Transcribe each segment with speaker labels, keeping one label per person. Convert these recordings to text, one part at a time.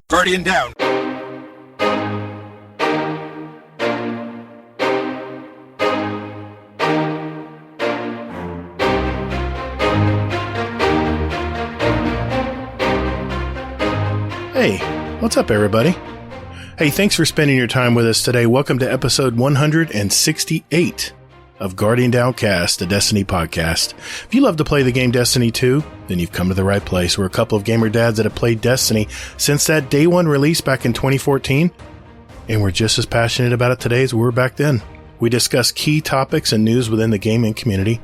Speaker 1: Guardian down.
Speaker 2: Hey, what's up, everybody? Hey, thanks for spending your time with us today. Welcome to episode 168 of Guardian Downcast, a Destiny podcast. If you love to play the game Destiny 2, then you've come to the right place. We're a couple of gamer dads that have played Destiny since that day one release back in 2014, and we're just as passionate about it today as we were back then. We discuss key topics and news within the gaming community,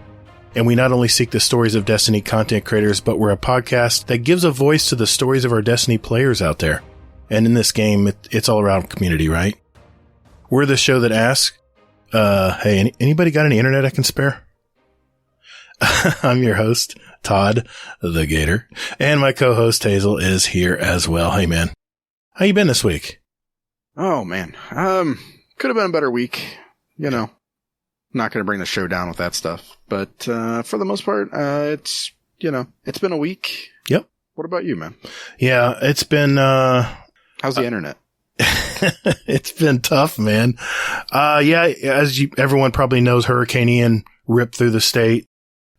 Speaker 2: and we not only seek the stories of Destiny content creators, but we're a podcast that gives a voice to the stories of our Destiny players out there. And in this game, it's all around community, right? We're the show that asks, hey, anybody got any internet I can spare? I'm your host, Todd, the Gatr, and my co-host, Hazel, is here as well. Hey, man. How you been this week?
Speaker 3: Oh, man. Could have been a better week. You know, not going to bring the show down with that stuff. But for the most part, it's been a week.
Speaker 2: Yep.
Speaker 3: What about you, man?
Speaker 2: Yeah, it's been...
Speaker 3: How's the internet?
Speaker 2: It's been tough, man. As everyone probably knows, Hurricane Ian ripped through the state,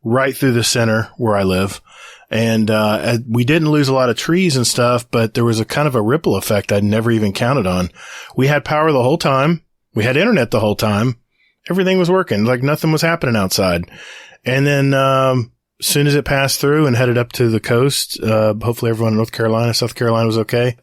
Speaker 2: right through the center where I live. And we didn't lose a lot of trees and stuff, but there was a kind of a ripple effect I'd never even counted on. We had power the whole time. We had internet the whole time. Everything was working, like nothing was happening outside. And then as soon as it passed through and headed up to the coast, hopefully everyone in North Carolina, South Carolina was okay.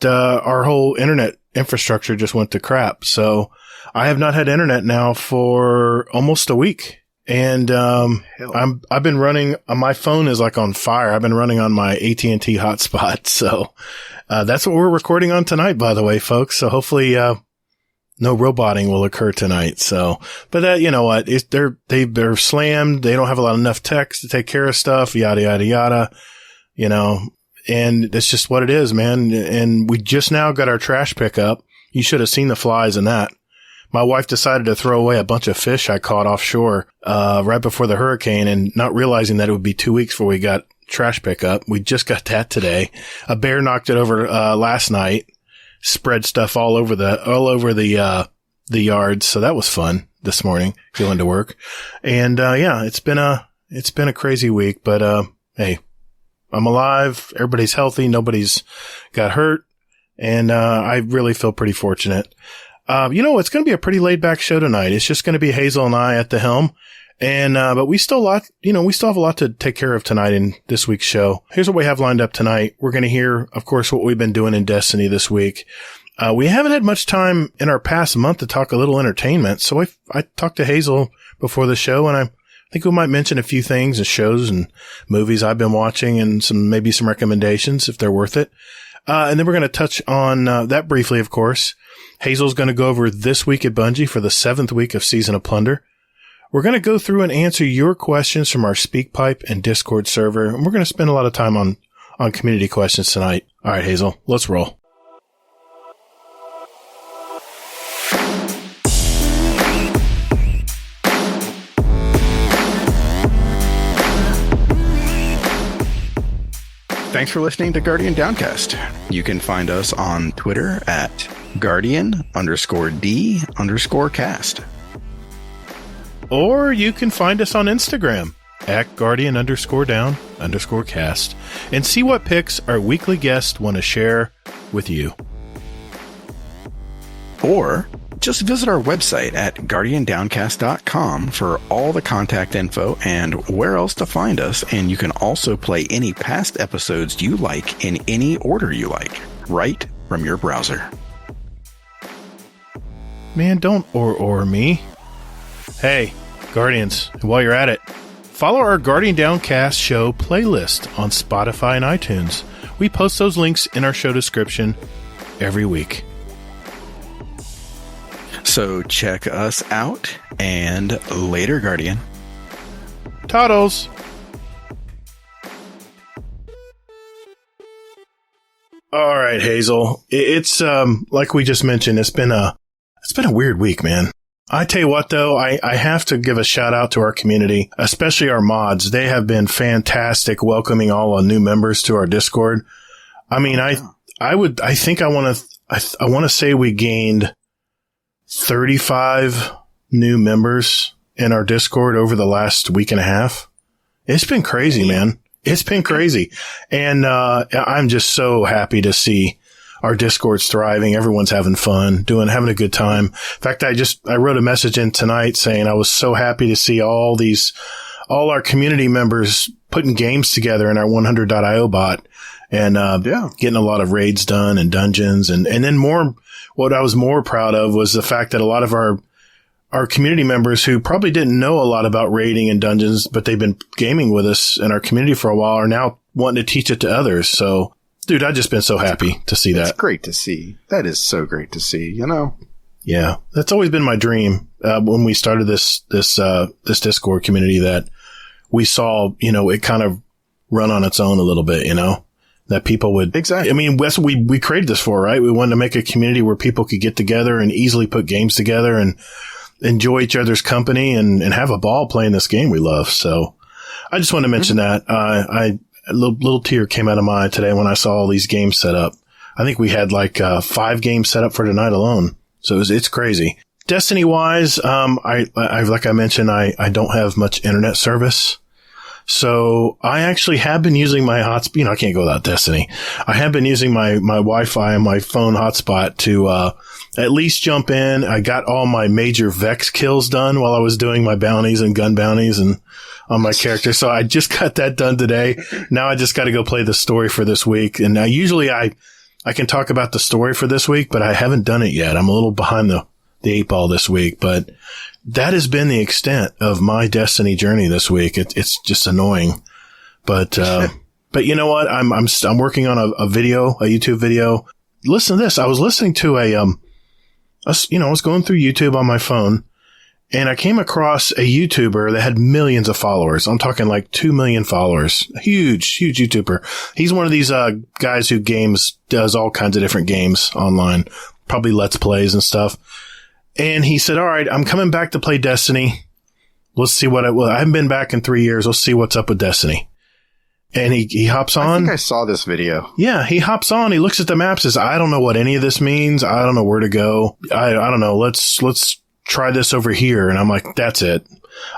Speaker 2: Our whole internet infrastructure just went to crap. So I have not had internet now for almost a week. And I've been running, my phone is like on fire. I've been running on my AT&T hotspot. So that's what we're recording on tonight, by the way, folks. So hopefully no roboting will occur tonight. So, but you know what? They're slammed. They don't have enough techs to take care of stuff, yada, yada, yada, you know, and that's just what it is, man. And we just now got our trash pickup. You should have seen the flies in that. My wife decided to throw away a bunch of fish I caught offshore, right before the hurricane, and not realizing that it would be 2 weeks before we got trash pickup. We just got that today. A bear knocked it over, last night. Spread stuff all over the yard. So that was fun this morning, going to work. And, it's been a crazy week, but, hey, I'm alive. Everybody's healthy. Nobody's got hurt. And, I really feel pretty fortunate. It's going to be a pretty laid back show tonight. It's just going to be Hazel and I at the helm. And, but we still have a lot to take care of tonight in this week's show. Here's what we have lined up tonight. We're going to hear, of course, what we've been doing in Destiny this week. We haven't had much time in our past month to talk a little entertainment. So I talked to Hazel before the show, and I think we might mention a few things and shows and movies I've been watching and maybe some recommendations if they're worth it. And then we're going to touch on that briefly, of course. Hazel's going to go over this week at Bungie for the 7th week of Season of Plunder. We're going to go through and answer your questions from our SpeakPipe and Discord server, and we're going to spend a lot of time on community questions tonight. All right, Hazel, let's roll.
Speaker 3: Thanks for listening to Guardian Downcast. You can find us on Twitter at Guardian_D_cast.
Speaker 2: Or you can find us on Instagram at Guardian_Down_cast and see what pics our weekly guests want to share with you.
Speaker 3: Or just visit our website at guardiandowncast.com for all the contact info and where else to find us. And you can also play any past episodes you like in any order you like, right from your browser.
Speaker 2: Man, don't or me. Hey, Guardians, while you're at it, follow our Guardian Downcast show playlist on Spotify and iTunes. We post those links in our show description every week.
Speaker 3: So check us out, and later, Guardian.
Speaker 2: Toddles! All right, Hazel. It's like we just mentioned, it's been a weird week, man. I tell you what, though, I have to give a shout out to our community, especially our mods. They have been fantastic welcoming all the new members to our Discord. I mean, I want to say we gained 35 new members in our Discord over the last week and a half. It's been crazy, man. It's been crazy. And, I'm just so happy to see our Discord's thriving. Everyone's having fun, having a good time. In fact, I wrote a message in tonight saying I was so happy to see all our community members putting games together in our 100.io bot and, getting a lot of raids done and dungeons. And then what I was more proud of was the fact that a lot of our community members who probably didn't know a lot about raiding and dungeons, but they've been gaming with us in our community for a while, are now wanting to teach it to others. So, dude, I've just been so happy to see that.
Speaker 4: That's great to see. That is so great to see,
Speaker 2: Yeah. That's always been my dream, when we started this Discord community, that we saw, it kind of run on its own a little bit, that people would.
Speaker 4: Exactly.
Speaker 2: I mean, that's what we created this for, right? We wanted to make a community where people could get together and easily put games together and enjoy each other's company and have a ball playing this game we love. So I just want to mention that. A little tear came out of my eye today when I saw all these games set up. I think we had 5 games set up for tonight alone. So it's crazy. Destiny wise, like I mentioned, I don't have much internet service. So I actually have been using my hotspot. I can't go without Destiny. I have been using my Wi-Fi and my phone hotspot to, at least jump in. I got all my major Vex kills done while I was doing my bounties and gun bounties and on my character. So I just got that done today. Now I just got to go play the story for this week. And now usually I can talk about the story for this week, but I haven't done it yet. I'm a little behind the 8 ball this week, but that has been the extent of my Destiny journey this week. It's just annoying, but you know what? I'm working on a YouTube video. Listen to this. I was listening to I was going through YouTube on my phone and I came across a YouTuber that had millions of followers. I'm talking 2 million followers. Huge YouTuber. He's one of these, guys who does all kinds of different games online, probably Let's Plays and stuff. And he said, all right, I'm coming back to play Destiny. Let's see I haven't been back in 3 years. Let's see what's up with Destiny. And he hops on.
Speaker 4: I think I saw this video.
Speaker 2: Yeah, he hops on. He looks at the map, says, I don't know what any of this means. I don't know where to go. I don't know. Let's try this over here. And I'm like, that's it.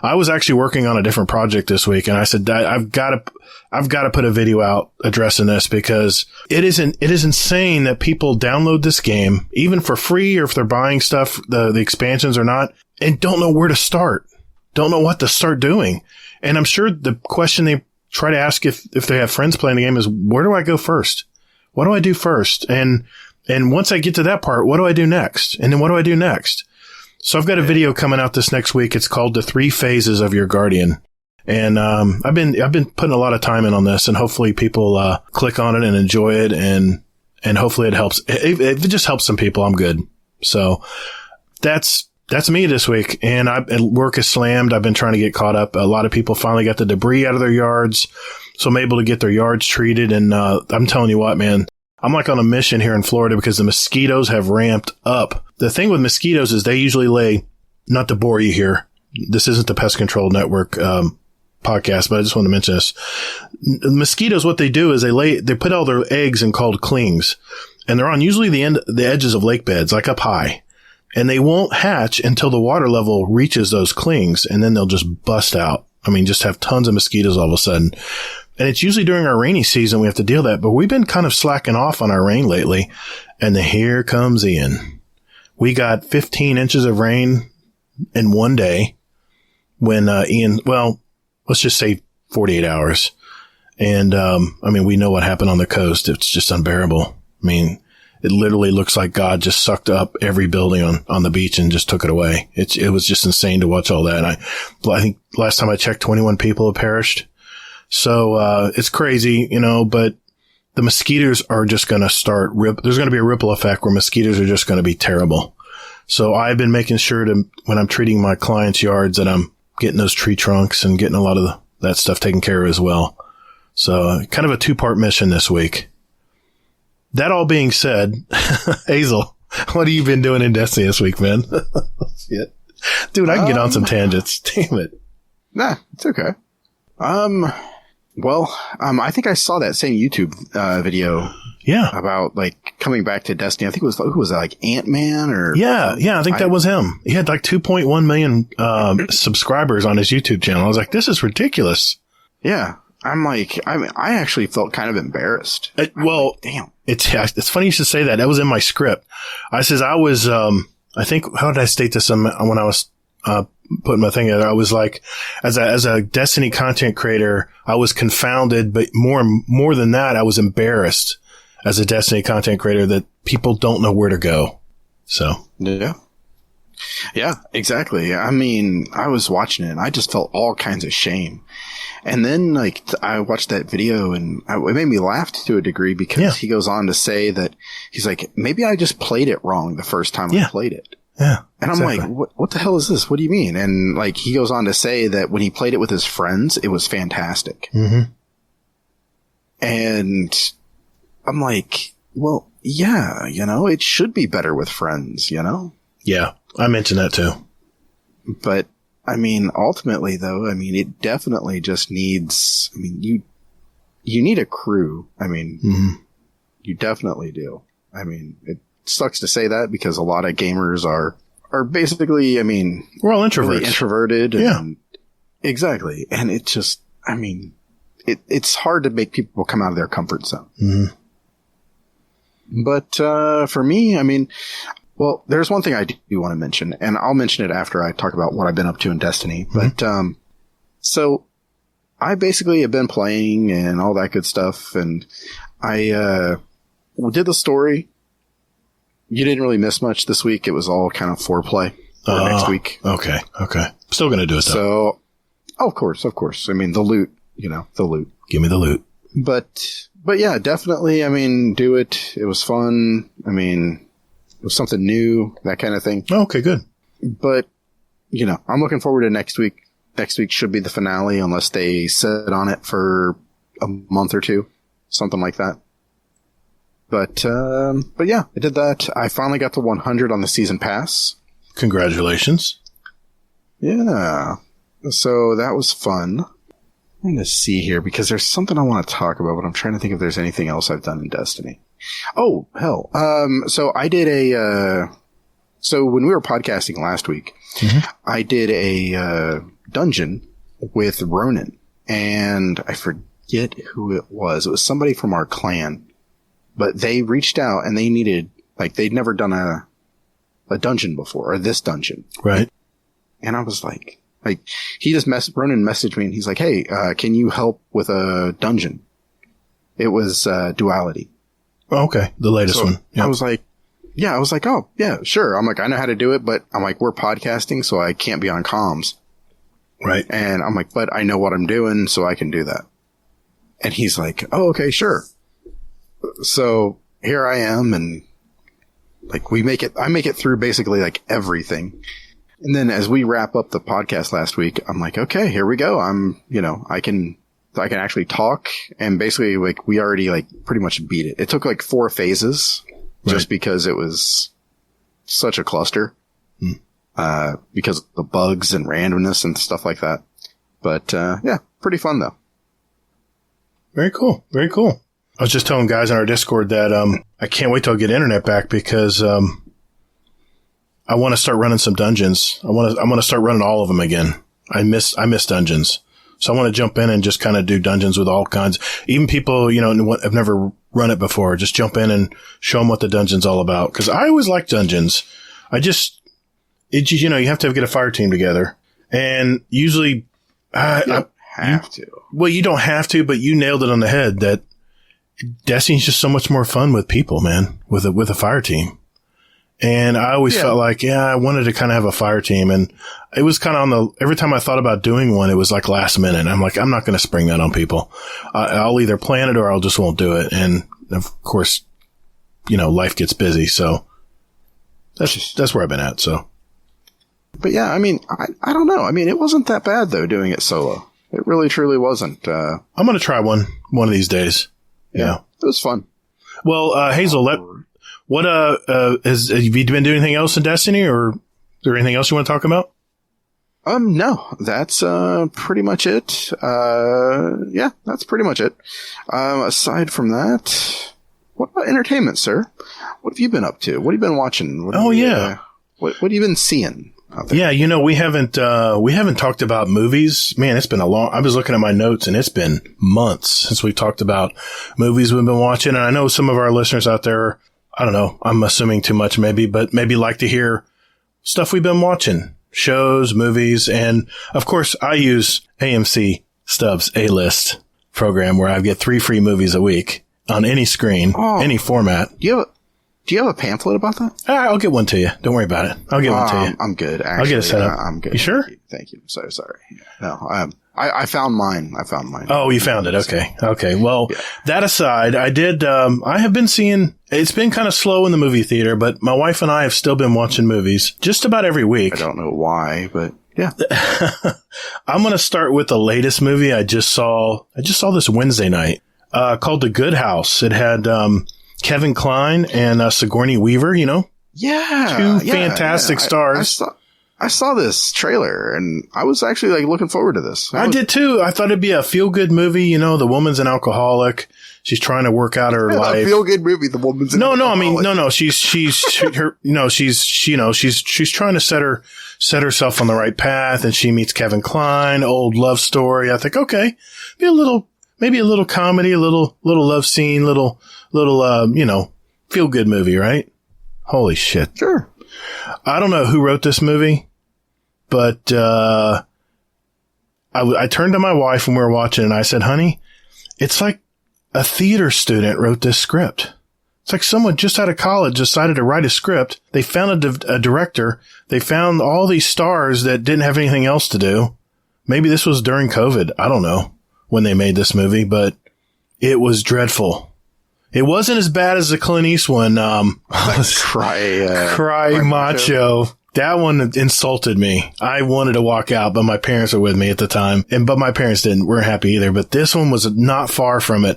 Speaker 2: I was actually working on a different project this week. And I said, I've got to put a video out addressing this because it is insane that people download this game, even for free or if they're buying stuff, the expansions or not, and don't know where to start. Don't know what to start doing. And I'm sure the question they try to ask if they have friends playing the game is, where do I go first? What do I do first? And once I get to that part, what do I do next? And then what do I do next? So I've got a video coming out this next week. It's called The 3 Phases of Your Guardian. And, I've been putting a lot of time in on this and hopefully people, click on it and enjoy it. And hopefully it helps. If it just helps some people, I'm good. So that's me this week. And work is slammed. I've been trying to get caught up. A lot of people finally got the debris out of their yards. So I'm able to get their yards treated. And, I'm telling you what, man, I'm on a mission here in Florida because the mosquitoes have ramped up. The thing with mosquitoes is they usually lay, not to bore you here. This isn't the Pest Control Network, podcast, but I just want to mention this. Mosquitoes, what they do is they put all their eggs in called clings and they're on usually the edges of lake beds, up high. And they won't hatch until the water level reaches those clings, and then they'll just bust out. I mean, just have tons of mosquitoes all of a sudden. And it's usually during our rainy season we have to deal with that, but we've been kind of slacking off on our rain lately. And here comes Ian. We got 15 inches of rain in one day when Ian, well, let's just say 48 hours. And we know what happened on the coast. It's just unbearable. I mean, it literally looks like God just sucked up every building on the beach and just took it away. It was just insane to watch all that. And I think last time I checked, 21 people have perished. So, it's crazy, but the mosquitoes are just going to there's going to be a ripple effect where mosquitoes are just going to be terrible. So I've been making sure when I'm treating my clients' yards that I'm getting those tree trunks and getting a lot of that stuff taken care of as well. So kind of a 2-part mission this week. That all being said, Hazel, what have you been doing in Destiny this week, man? Shit. Dude, I can get on some tangents. Damn it.
Speaker 4: Nah, it's okay. I think I saw that same YouTube video.
Speaker 2: Yeah.
Speaker 4: About like coming back to Destiny. I think it was, who was that, like Ant-Man or?
Speaker 2: Yeah. I think that was him. He had like 2.1 million subscribers on his YouTube channel. I was like, this is ridiculous.
Speaker 4: Yeah. I'm like, I actually felt kind of embarrassed.
Speaker 2: Damn. It's funny you should say that. That was in my script. I says I was, I think, how did I state this when I was, putting my thing together? I was like, as a Destiny content creator, I was confounded, but more than that, I was embarrassed as a Destiny content creator that people don't know where to go. So.
Speaker 4: Yeah, exactly. I mean, I was watching it and I just felt all kinds of shame. And then like I watched that video and it made me laugh to a degree because he goes on to say that he's like, maybe I just played it wrong the first time I played it.
Speaker 2: Yeah.
Speaker 4: And I'm like, what the hell is this? What do you mean? And like, he goes on to say that when he played it with his friends, it was fantastic.
Speaker 2: Mm-hmm.
Speaker 4: And I'm like, well, yeah, it should be better with friends,
Speaker 2: Yeah. I mentioned that too.
Speaker 4: But I mean, ultimately though, it definitely just needs, you need a crew. You definitely do. It sucks to say that because a lot of gamers are basically,
Speaker 2: we're all introverts.
Speaker 4: Really introverted.
Speaker 2: Yeah.
Speaker 4: Exactly. And it just, it's hard to make people come out of their comfort zone.
Speaker 2: Mm-hmm.
Speaker 4: But, for me, well, there's one thing I do want to mention, and I'll mention it after I talk about what I've been up to in Destiny.
Speaker 2: Mm-hmm.
Speaker 4: But, so I basically have been playing and all that good stuff. And I, did the story. You didn't really miss much this week. It was all kind of foreplay for next week.
Speaker 2: Okay. Still going to do it though.
Speaker 4: So, of course. The loot, the loot.
Speaker 2: Give me the loot.
Speaker 4: But yeah, definitely. Do it. It was fun. It was something new, that kind of thing.
Speaker 2: Okay, good.
Speaker 4: But, I'm looking forward to next week. Next week should be the finale unless they sit on it for a month or two, something like that. But yeah, I did that. I finally got to 100 on the season pass.
Speaker 2: Congratulations.
Speaker 4: Yeah. So that was fun. I'm going to see here because there's something I want to talk about, but I'm trying to think if there's anything else I've done in Destiny. Oh, hell. So I did so when we were podcasting last week, I did a dungeon with Ronan, and I forget who it was. It was somebody from our clan, but they reached out and they needed, they'd never done a dungeon before, or this dungeon.
Speaker 2: Right.
Speaker 4: And I was like, he just Ronan messaged me and he's like, hey, can you help with a dungeon? It was, Duality.
Speaker 2: Oh, okay. The latest one. Yep.
Speaker 4: I was like, oh, yeah, sure. I'm like, I know how to do it, but I'm like, we're podcasting, so I can't be on comms.
Speaker 2: Right.
Speaker 4: And I'm like, but I know what I'm doing, so I can do that. And he's like, oh, okay, sure. So here I am, and I make it through basically everything. And then as we wrap up the podcast last week, I'm like, okay, here we go. I can actually talk, and basically we already pretty much beat it. It took 4 phases just because it was such a cluster, because of the bugs and randomness and stuff like that. But, yeah, pretty fun though.
Speaker 2: Very cool. Very cool. I was just telling guys on our Discord that, I can't wait till I get internet back because, I want to start running some dungeons. I want to start running all of them again. I miss dungeons. So I want to jump in and just kind of do dungeons with all kinds, even people, have never run it before. Just jump in and show them what the dungeon's all about. Cause I always like dungeons. You have to get a fire team together, and usually,
Speaker 4: to.
Speaker 2: Well, you don't have to, but you nailed it on the head that Destiny's just so much more fun with people, man, with a fire team. And I always felt like, I wanted to kind of have a fire team. And it was kind of every time I thought about doing one, it was last minute. I'm like, I'm not going to spring that on people. I'll either plan it or I'll just won't do it. And of course, life gets busy. So that's where I've been at. So.
Speaker 4: But yeah, I don't know. It wasn't that bad though, doing it solo. It really, truly wasn't. I'm
Speaker 2: going to try one of these days. Yeah.
Speaker 4: It was fun.
Speaker 2: Well, Hazel, have you been doing anything else in Destiny, or is there anything else you want to talk about?
Speaker 4: No, that's, pretty much it. Yeah, that's pretty much it. Aside from that, what about entertainment, sir? What have you been up to? What have you been watching? What have you been seeing out there?
Speaker 2: Yeah, we haven't talked about movies. Man, it's been I was looking at my notes and it's been months since we talked about movies we've been watching. And I know some of our listeners out there, I don't know, I'm assuming too much maybe, but maybe like to hear stuff we've been watching. Shows, movies, and of course I use AMC Stubbs A-List program where I get 3 free movies a week on any screen, any format.
Speaker 4: Do you have a pamphlet about that?
Speaker 2: I'll get one to you. Don't worry about it. I'll get one to you.
Speaker 4: I'm good. Actually,
Speaker 2: I'll get it set up.
Speaker 4: I'm good.
Speaker 2: You sure?
Speaker 4: Thank you. I'm so sorry. No, I found mine.
Speaker 2: Oh, you found it. Okay. Okay. Well, That aside, I have been seeing, it's been kind of slow in the movie theater, but my wife and I have still been watching movies just about every week.
Speaker 4: I don't know why, but yeah.
Speaker 2: I'm going to start with the latest movie I just saw this Wednesday night, called The Good House. It had, Kevin Kline and, Sigourney Weaver,
Speaker 4: Yeah.
Speaker 2: Two fantastic stars.
Speaker 4: I saw this trailer and I was actually like looking forward to this.
Speaker 2: I did too. I thought it'd be a feel good movie. The woman's an alcoholic. She's trying to work out her life.
Speaker 4: A feel good movie. The woman's an alcoholic.
Speaker 2: No. She's trying to set herself on the right path, and she meets Kevin Kline, old love story. I think, okay, maybe a little comedy, a little love scene, little feel good movie, right? Holy shit.
Speaker 4: Sure.
Speaker 2: I don't know who wrote this movie, but I turned to my wife when we were watching and I said, honey, it's like a theater student wrote this script. It's like someone just out of college decided to write a script. They found a director. They found all these stars that didn't have anything else to do. Maybe this was during COVID. I don't know when they made this movie, but it was dreadful. It wasn't as bad as the Clint Eastwood one. Cry Macho. That one insulted me. I wanted to walk out, but my parents were with me at the time. But my parents weren't happy either. But this one was not far from it.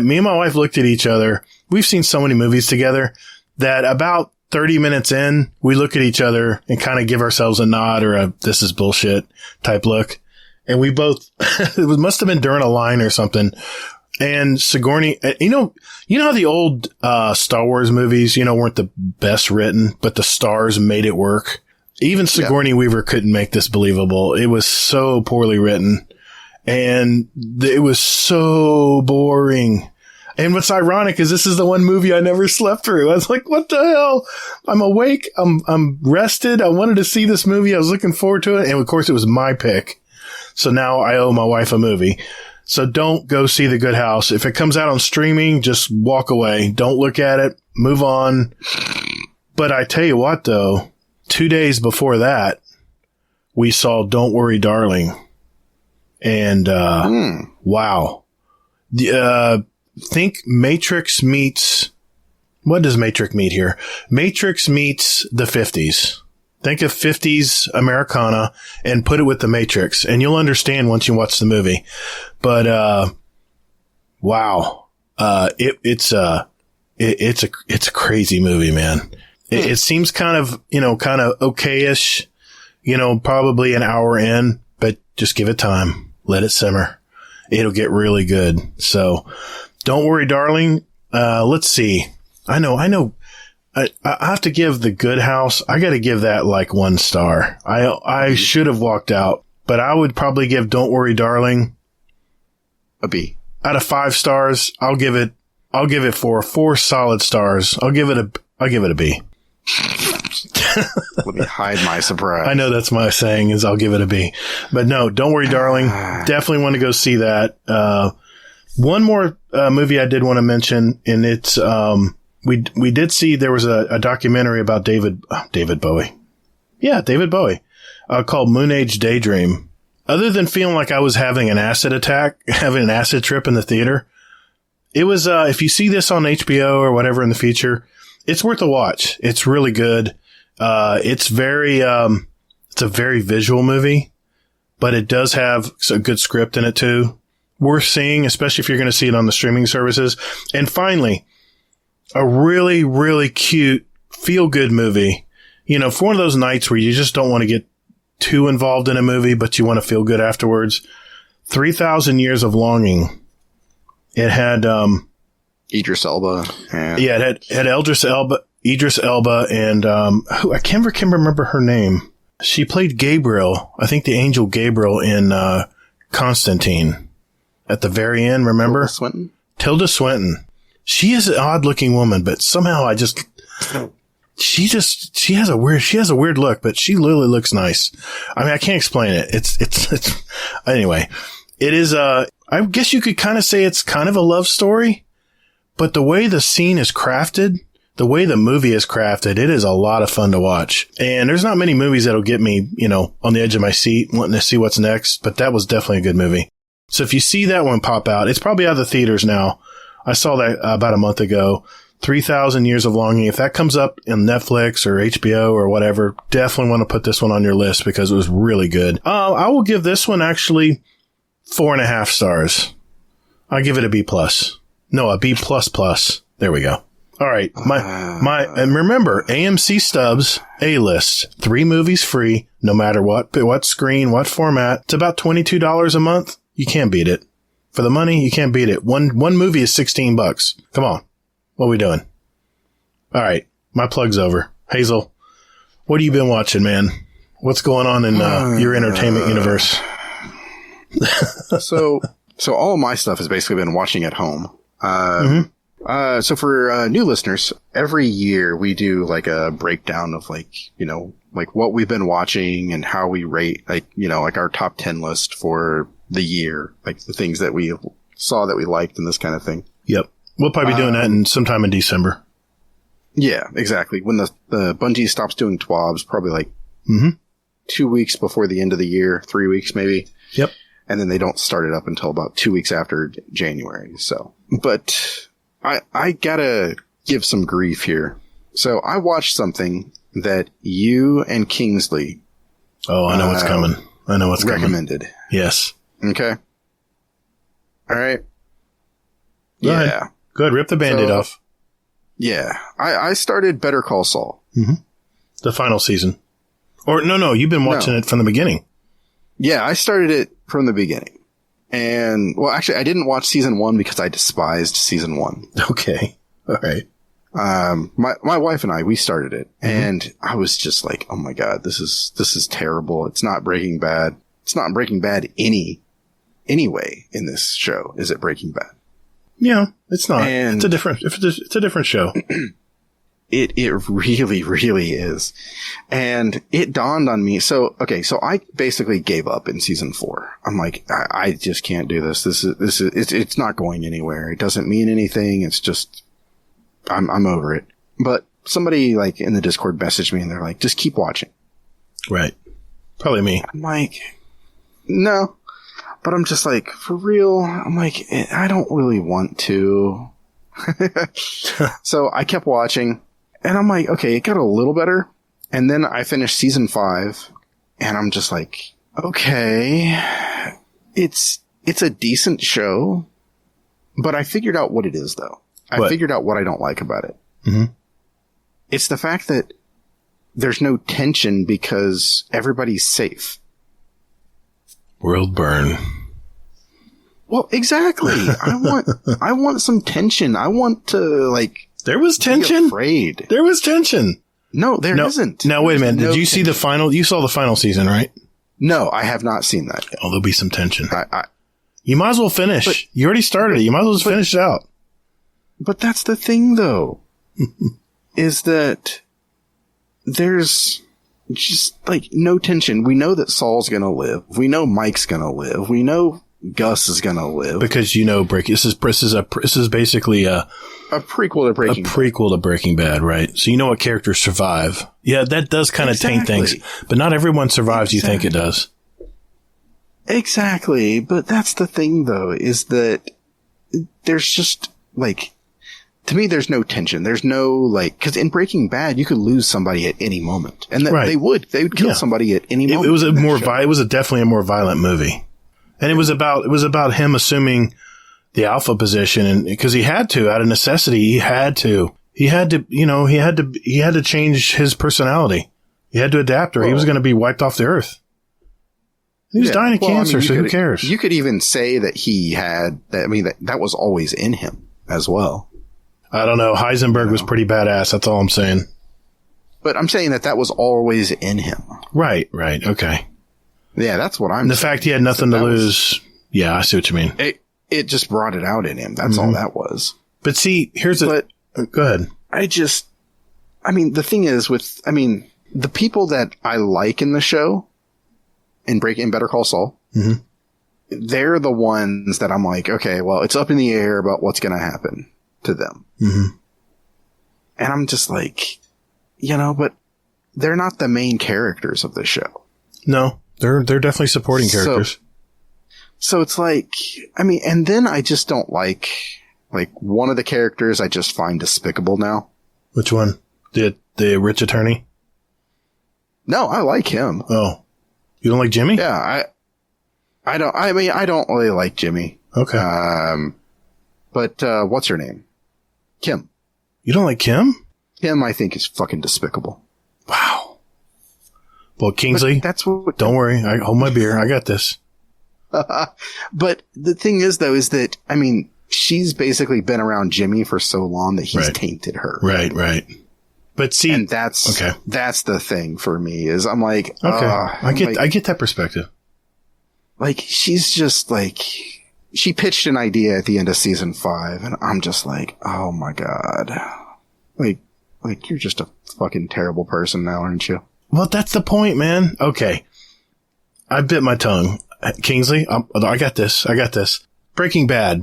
Speaker 2: Me and my wife looked at each other. We've seen so many movies together that about 30 minutes in, we look at each other and kind of give ourselves a nod or a this is bullshit type look. And we both, it must have been during a line or something. And Sigourney, you know how the old, Star Wars movies, weren't the best written, but the stars made it work. Even Sigourney Weaver couldn't make this believable. It was so poorly written and it was so boring. And what's ironic is this is the one movie I never slept through. I was like, what the hell? I'm awake. I'm rested. I wanted to see this movie. I was looking forward to it. And of course it was my pick. So now I owe my wife a movie. So don't go see The Good House. If it comes out on streaming, just walk away. Don't look at it. Move on. But I tell you what, though, 2 days before that, we saw Don't Worry, Darling. And, wow. Think Matrix meets, what does Matrix meet here? Matrix meets the 50s. Think of 50s Americana and put it with the Matrix, and you'll understand once you watch the movie. But, wow. It's a crazy movie, man. It seems kind of okayish, probably an hour in, but just give it time. Let it simmer. It'll get really good. So Don't Worry, Darling. Let's see. I know. I have to give The Good House. I got to give that like 1 star. I should have walked out, but I would probably give Don't Worry, Darling
Speaker 4: a B
Speaker 2: out of 5 stars. I'll give it 4 solid stars. I'll give it a B.
Speaker 4: Let me hide my surprise.
Speaker 2: I know that's my saying is I'll give it a B, but no, Don't Worry, Darling. Definitely want to go see that. One more movie I did want to mention, and it's we did see there was a documentary about David Bowie. Yeah, David Bowie, called Moon Age Daydream. Other than feeling like I was having an acid attack, having an acid trip in the theater, it was, if you see this on HBO or whatever in the future, it's worth a watch. It's really good. It's a very visual movie, but it does have a good script in it too. Worth seeing, especially if you're going to see it on the streaming services. And finally, a really, really cute, feel-good movie. For one of those nights where you just don't want to get too involved in a movie, but you want to feel good afterwards. 3,000 Years of Longing. It had,
Speaker 4: Idris Elba. And
Speaker 2: it had Idris Elba, and, who, I can't remember her name. She played Gabriel, I think the angel Gabriel in, Constantine. At the very end, remember? Tilda Swinton. She is an odd looking woman, but somehow she has a weird look, but she literally looks nice. I mean, I can't explain it. It's anyway, it is, I guess you could kind of say it's kind of a love story, but the way the scene is crafted, the way the movie is crafted, it is a lot of fun to watch. And there's not many movies that'll get me, on the edge of my seat wanting to see what's next, but that was definitely a good movie. So if you see that one pop out, it's probably out of the theaters now. I saw that about a month ago. 3,000 Years of Longing. If that comes up in Netflix or HBO or whatever, definitely want to put this one on your list because it was really good. I will give this one actually 4.5 stars. I'll give it a B+. No, a B++. There we go. All right. And remember, AMC Stubs, A-list, 3 movies free, no matter what screen, what format. It's about $22 a month. You can't beat it. For the money, you can't beat it. One movie is $16. Come on. What are we doing? All right. My plug's over. Hazel, what have you been watching, man? What's going on in your entertainment universe?
Speaker 4: So all of my stuff has basically been watching at home. So for new listeners, every year we do like a breakdown of like what we've been watching and how we rate, like our top 10 list for the year, like the things that we saw that we liked and this kind of thing.
Speaker 2: Yep. We'll probably be doing that sometime in December.
Speaker 4: Yeah, exactly. When the Bungie stops doing TWABs, probably like 2 weeks before the end of the year, 3 weeks maybe.
Speaker 2: Yep.
Speaker 4: And then they don't start it up until about 2 weeks after January. So, but I gotta give some grief here. So I watched something that you and Kingsley.
Speaker 2: Oh, I know what's coming. I know what's
Speaker 4: recommended.
Speaker 2: Coming. Yes.
Speaker 4: Okay. All right.
Speaker 2: Go ahead. Good. Rip the Band-Aid off.
Speaker 4: Yeah. I started Better Call Saul.
Speaker 2: The final season. Or no, you've been watching it from the beginning.
Speaker 4: Yeah, I started it from the beginning. And, well, actually, I didn't watch season 1 because I despised season 1.
Speaker 2: Okay. All right.
Speaker 4: My wife and I, we started it, and I was just like, oh my God, this is terrible. It's not Breaking Bad. It's not Breaking Bad anyway in this show. Is it Breaking Bad?
Speaker 2: Yeah, it's not. It's a different show.
Speaker 4: It really, really is. And it dawned on me. So I basically gave up in season 4. I'm like, I just can't do this. It's not going anywhere. It doesn't mean anything. It's just, I'm over it. But somebody like in the Discord messaged me and they're like, just keep watching.
Speaker 2: Right. Probably me.
Speaker 4: I'm like, no, but I'm just like, for real. I'm like, I don't really want to. So I kept watching. And I'm like, okay, it got a little better. And then I finished season 5 and I'm just like, okay, it's a decent show, but I figured out what it is though. I figured out what I don't like about it. It's the fact that there's no tension because everybody's safe.
Speaker 2: World burn.
Speaker 4: Well, exactly. I want some tension. I want to like,
Speaker 2: there was tension.
Speaker 4: Afraid.
Speaker 2: There was tension.
Speaker 4: No, there isn't.
Speaker 2: Now, wait a minute. Did you see the final? You saw the final season, right?
Speaker 4: No, I have not seen that yet.
Speaker 2: Oh, there'll be some tension. You might as well finish. You already started it. You might as well just finish it out.
Speaker 4: But that's the thing, though, is that there's just like no tension. We know that Saul's going to live. We know Mike's going to live. We know Gus is going to live.
Speaker 2: Because this is basically a
Speaker 4: prequel to Breaking Bad.
Speaker 2: A prequel to Breaking Bad, right? So you know what characters survive. Yeah, that does kind of taint things. But not everyone survives you think it does.
Speaker 4: Exactly. But that's the thing, though, is that there's just, like, to me, there's no tension. There's no, like, because in Breaking Bad, you could lose somebody at any moment. And they would kill somebody at any moment.
Speaker 2: It was definitely a more violent movie. And it was about him assuming the alpha position, and because he had to, out of necessity, he had to change his personality. He had to adapt, or he was going to be wiped off the earth. He was dying of cancer, so who cares?
Speaker 4: You could even say that he had that. I mean, that was always in him as well.
Speaker 2: I don't know. Heisenberg was pretty badass. That's all I'm saying.
Speaker 4: But I'm saying that was always in him.
Speaker 2: Right. Okay.
Speaker 4: Yeah, that's what I'm
Speaker 2: The fact he had nothing to lose. Yeah, I see what you mean.
Speaker 4: It just brought it out in him. That's all that was.
Speaker 2: But see, go ahead.
Speaker 4: The thing is the people that I like in the show in Better Call Saul, they're the ones that I'm like, okay, well, it's up in the air about what's going to happen to them. Mm-hmm. And I'm just like, but they're not the main characters of the show.
Speaker 2: No, they're definitely supporting characters.
Speaker 4: So it's like, and then I just don't like one of the characters I just find despicable now.
Speaker 2: Which one? The rich attorney?
Speaker 4: No, I like him.
Speaker 2: Oh, you don't like Jimmy?
Speaker 4: Yeah, I don't really like Jimmy.
Speaker 2: Okay.
Speaker 4: But what's her name? Kim.
Speaker 2: You don't like Kim?
Speaker 4: Kim, I think, is fucking despicable.
Speaker 2: Wow. Well, Kingsley,
Speaker 4: but that's what.
Speaker 2: Don't worry. I hold my beer. I got this.
Speaker 4: But the thing is, though, is that, she's basically been around Jimmy for so long that he's tainted her.
Speaker 2: Right. But see,
Speaker 4: and that's the thing for me is I'm like,
Speaker 2: okay, I get that perspective.
Speaker 4: Like, she's just like, she pitched an idea at the end of season 5 and I'm just like, oh my God. Like you're just a fucking terrible person now, aren't you?
Speaker 2: Well, that's the point, man. Okay. I bit my tongue. Kingsley, I got this. Breaking Bad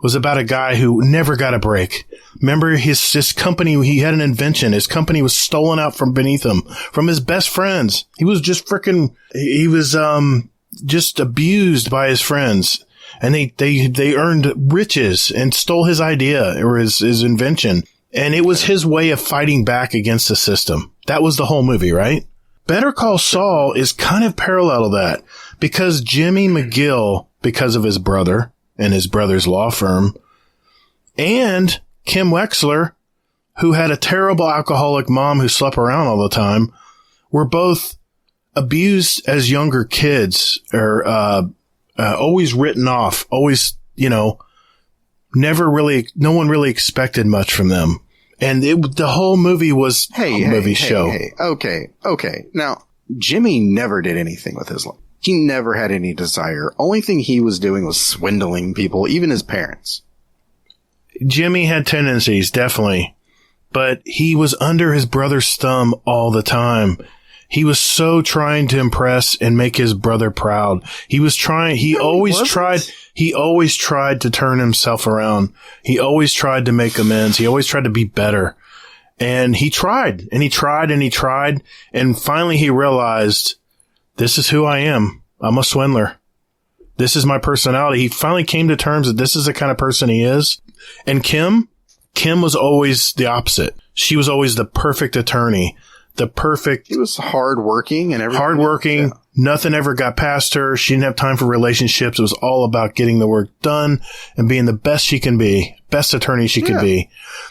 Speaker 2: was about a guy who never got a break. Remember his company, he had an invention. His company was stolen out from beneath him, from his best friends. He was just he was just abused by his friends. And they earned riches and stole his idea or his invention. And it was his way of fighting back against the system. That was the whole movie, right? Better Call Saul is kind of parallel to that. Because Jimmy McGill, because of his brother and his brother's law firm, and Kim Wexler, who had a terrible alcoholic mom who slept around all the time, were both abused as younger kids, or always written off, always, no one really expected much from them. And the whole movie was a show.
Speaker 4: Okay. Now, Jimmy never did anything with his life. He never had any desire. Only thing he was doing was swindling people, even his parents.
Speaker 2: Jimmy had tendencies, definitely. But he was under his brother's thumb all the time. He was so trying to impress and make his brother proud. He always tried to turn himself around. He always tried to make amends. He always tried to be better. And he tried, and he tried, and he tried. And finally he realized, this is who I am. I'm a swindler. This is my personality. He finally came to terms that this is the kind of person he is. And Kim was always the opposite. She was always the perfect attorney. He was hardworking and everything. Hardworking. Yeah. Nothing ever got past her. She didn't have time for relationships. It was all about getting the work done and being the best she can be, best attorney she could be.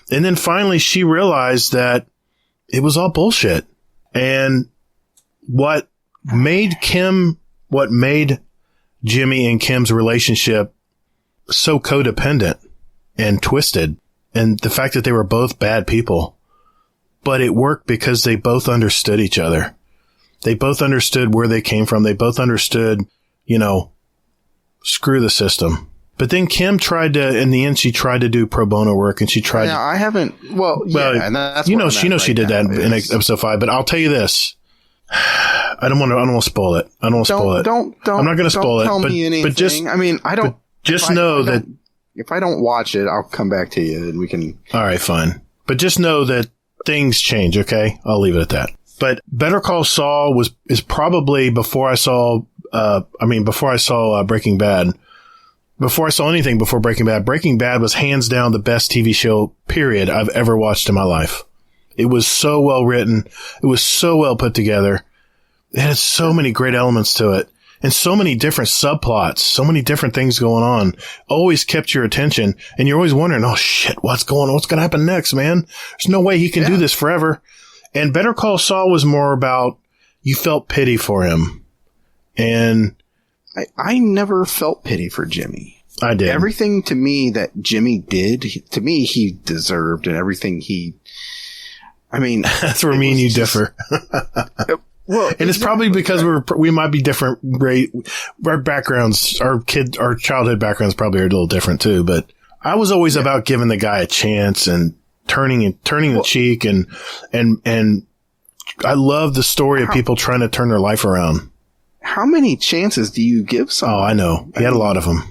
Speaker 2: And then finally she realized that it was all bullshit. And what made Jimmy and Kim's relationship so codependent and twisted, and the fact that they were both bad people, but it worked because they both understood each other. They both understood where they came from. They both understood, screw the system. But then Kim in the end, she tried to do pro bono work, and she tried.
Speaker 4: Yeah, I haven't. Well, yeah, and that's
Speaker 2: she did that in episode 5. But I'll tell you this. I don't want to spoil it. I don't want to spoil it. I'm not going to spoil it.
Speaker 4: Tell me anything.
Speaker 2: But just,
Speaker 4: I don't.
Speaker 2: Just know that
Speaker 4: if I don't watch it, I'll come back to you and we can.
Speaker 2: All right, fine. But just know that things change. Okay, I'll leave it at that. But Better Call Saul is probably before I saw Breaking Bad. Before I saw anything before Breaking Bad, Breaking Bad was hands down the best TV show, period, I've ever watched in my life. It was so well written. It was so well put together. It had so many great elements to it. And so many different subplots, so many different things going on. Always kept your attention. And you're always wondering, oh shit, what's going on? What's going to happen next, man? There's no way he can do this forever. And Better Call Saul was more about, you felt pity for him. And
Speaker 4: I never felt pity for Jimmy.
Speaker 2: I did.
Speaker 4: Everything to me that Jimmy did, to me, he deserved, and everything I mean,
Speaker 2: that's where me and you differ.
Speaker 4: Well,
Speaker 2: and it's probably because we might be different. Our backgrounds, our childhood backgrounds probably are a little different too. But I was always about giving the guy a chance and turning the cheek, and I love the story of people trying to turn their life around.
Speaker 4: How many chances do you give someone?
Speaker 2: Oh, I know. He had a lot of them.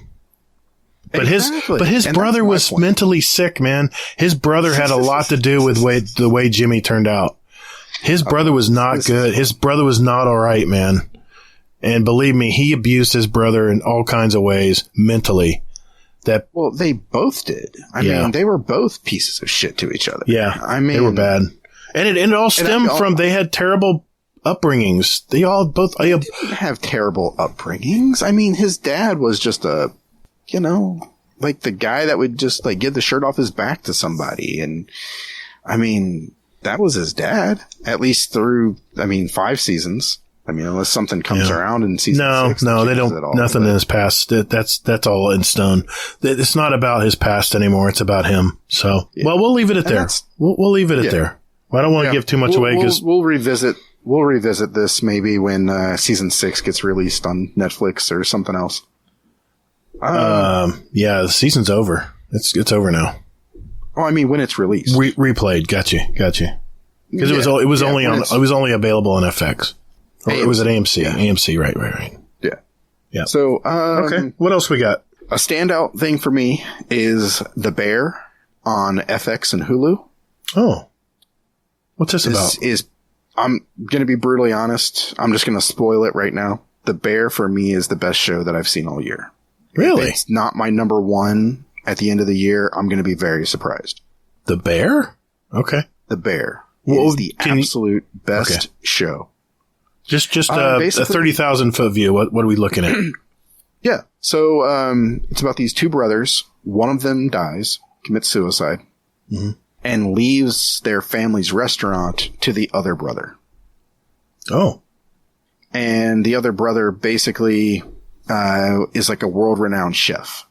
Speaker 2: But his brother was mentally sick, man. His brother had a lot to do with the way Jimmy turned out. His brother was not good. His brother was not all right, man. And believe me, he abused his brother in all kinds of ways mentally.
Speaker 4: Well, they both did. I mean, they were both pieces of shit to each other.
Speaker 2: Yeah,
Speaker 4: I mean,
Speaker 2: they were bad. And it all stemmed from they had terrible upbringings. They didn't
Speaker 4: have terrible upbringings. I mean, his dad was just like the guy that would just like give the shirt off his back to somebody. And I mean, that was his dad, at least through, 5 seasons. I mean, unless something comes around in season 6.
Speaker 2: No, they don't. Nothing in his past. That's all in stone. It's not about his past anymore. It's about him. So, well, we'll leave it at there. We'll leave it at there. Well, I don't want to give too much away because
Speaker 4: we'll revisit this maybe when season 6 gets released on Netflix or something else.
Speaker 2: The season's over. It's over now.
Speaker 4: Oh, I mean when it's released.
Speaker 2: Replayed. Got you. Because it was only available on FX. Or it was at AMC. Yeah. AMC, right. Yeah. So, okay. What else we got?
Speaker 4: A standout thing for me is The Bear on FX and Hulu.
Speaker 2: Oh. What's this about?
Speaker 4: I'm going to be brutally honest. I'm just going to spoil it right now. The Bear for me is the best show that I've seen all year.
Speaker 2: Really?
Speaker 4: If it's not my number one at the end of the year, I'm going to be very surprised.
Speaker 2: The Bear? Okay.
Speaker 4: The Bear is the absolute best show. Just a 30,000 foot view. What are we looking at? Yeah. So, it's about these two brothers. One of them dies, commits suicide, and leaves their family's restaurant to the other brother. Oh. And the other brother basically, is like a world renowned chef.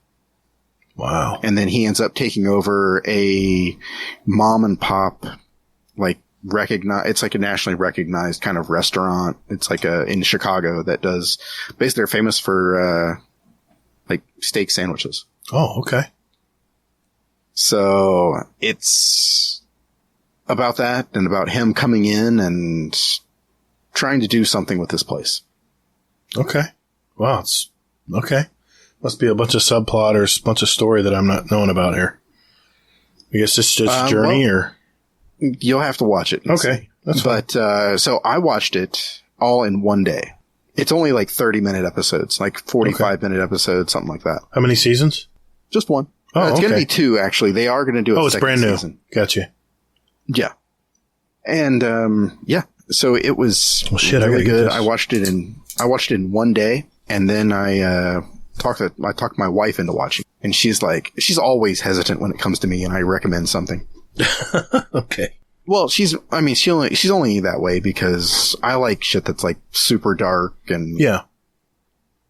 Speaker 4: Wow. And then he ends up taking over a mom and pop, like, it's like a nationally recognized kind of restaurant. It's like in Chicago that does, basically they're famous for, like steak sandwiches. Oh, okay. So it's about that and about him coming in and trying to do something with this place. Okay. Wow. It's okay. Must be a bunch of subplot or a bunch of story that I'm not knowing about here. I guess it's just journey or. You'll have to watch it. Okay. So I watched it all in one day. It's only like 30-minute episodes, like 45-minute episodes, something like that. How many seasons? Just one. Oh, it's going to be 2, actually. They are going to do a second brand new season. Gotcha. Yeah. And, so it was really good. I watched it in one day, and then I talked my wife into watching, and she's always hesitant when it comes to me and I recommend something. Okay. Well, she's only that way because I like shit that's like super dark and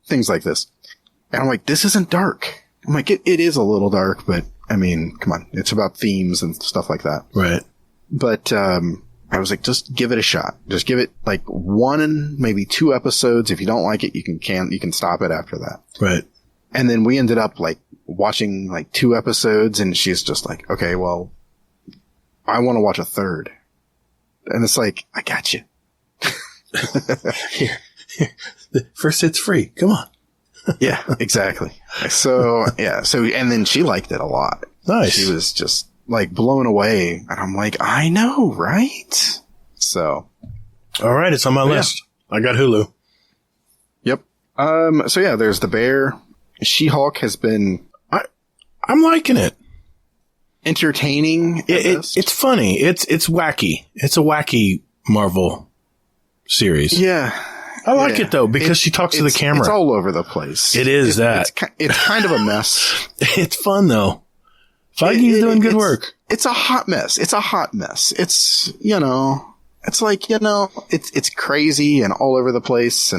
Speaker 4: things like this. And I'm like, this isn't dark. I'm like, it is a little dark, but I mean, come on, it's about themes and stuff like that. Right. But, I was like, just give it a shot. Just give it like 1, maybe 2 episodes. If you don't like it, you can stop it after that. Right. And then we ended up like watching like 2 episodes and she's just like, okay, well, I want to watch a third. And it's like, I got you. Here. First it's free. Come on. Yeah, exactly. So, and then she liked it a lot. Nice. She was just like blown away. And I'm like, I know, right? So. All right. It's on my list. I got Hulu. Yep. So yeah, there's The Bear. She-Hulk has been. I'm liking it. Entertaining. It's funny. It's wacky. It's a wacky Marvel series. Yeah. I like it though because she talks to the camera. It's all over the place. It is that. It's kind of a mess. It's fun though. Feige's doing good work. It's a hot mess. It's it's like, it's crazy and all over the place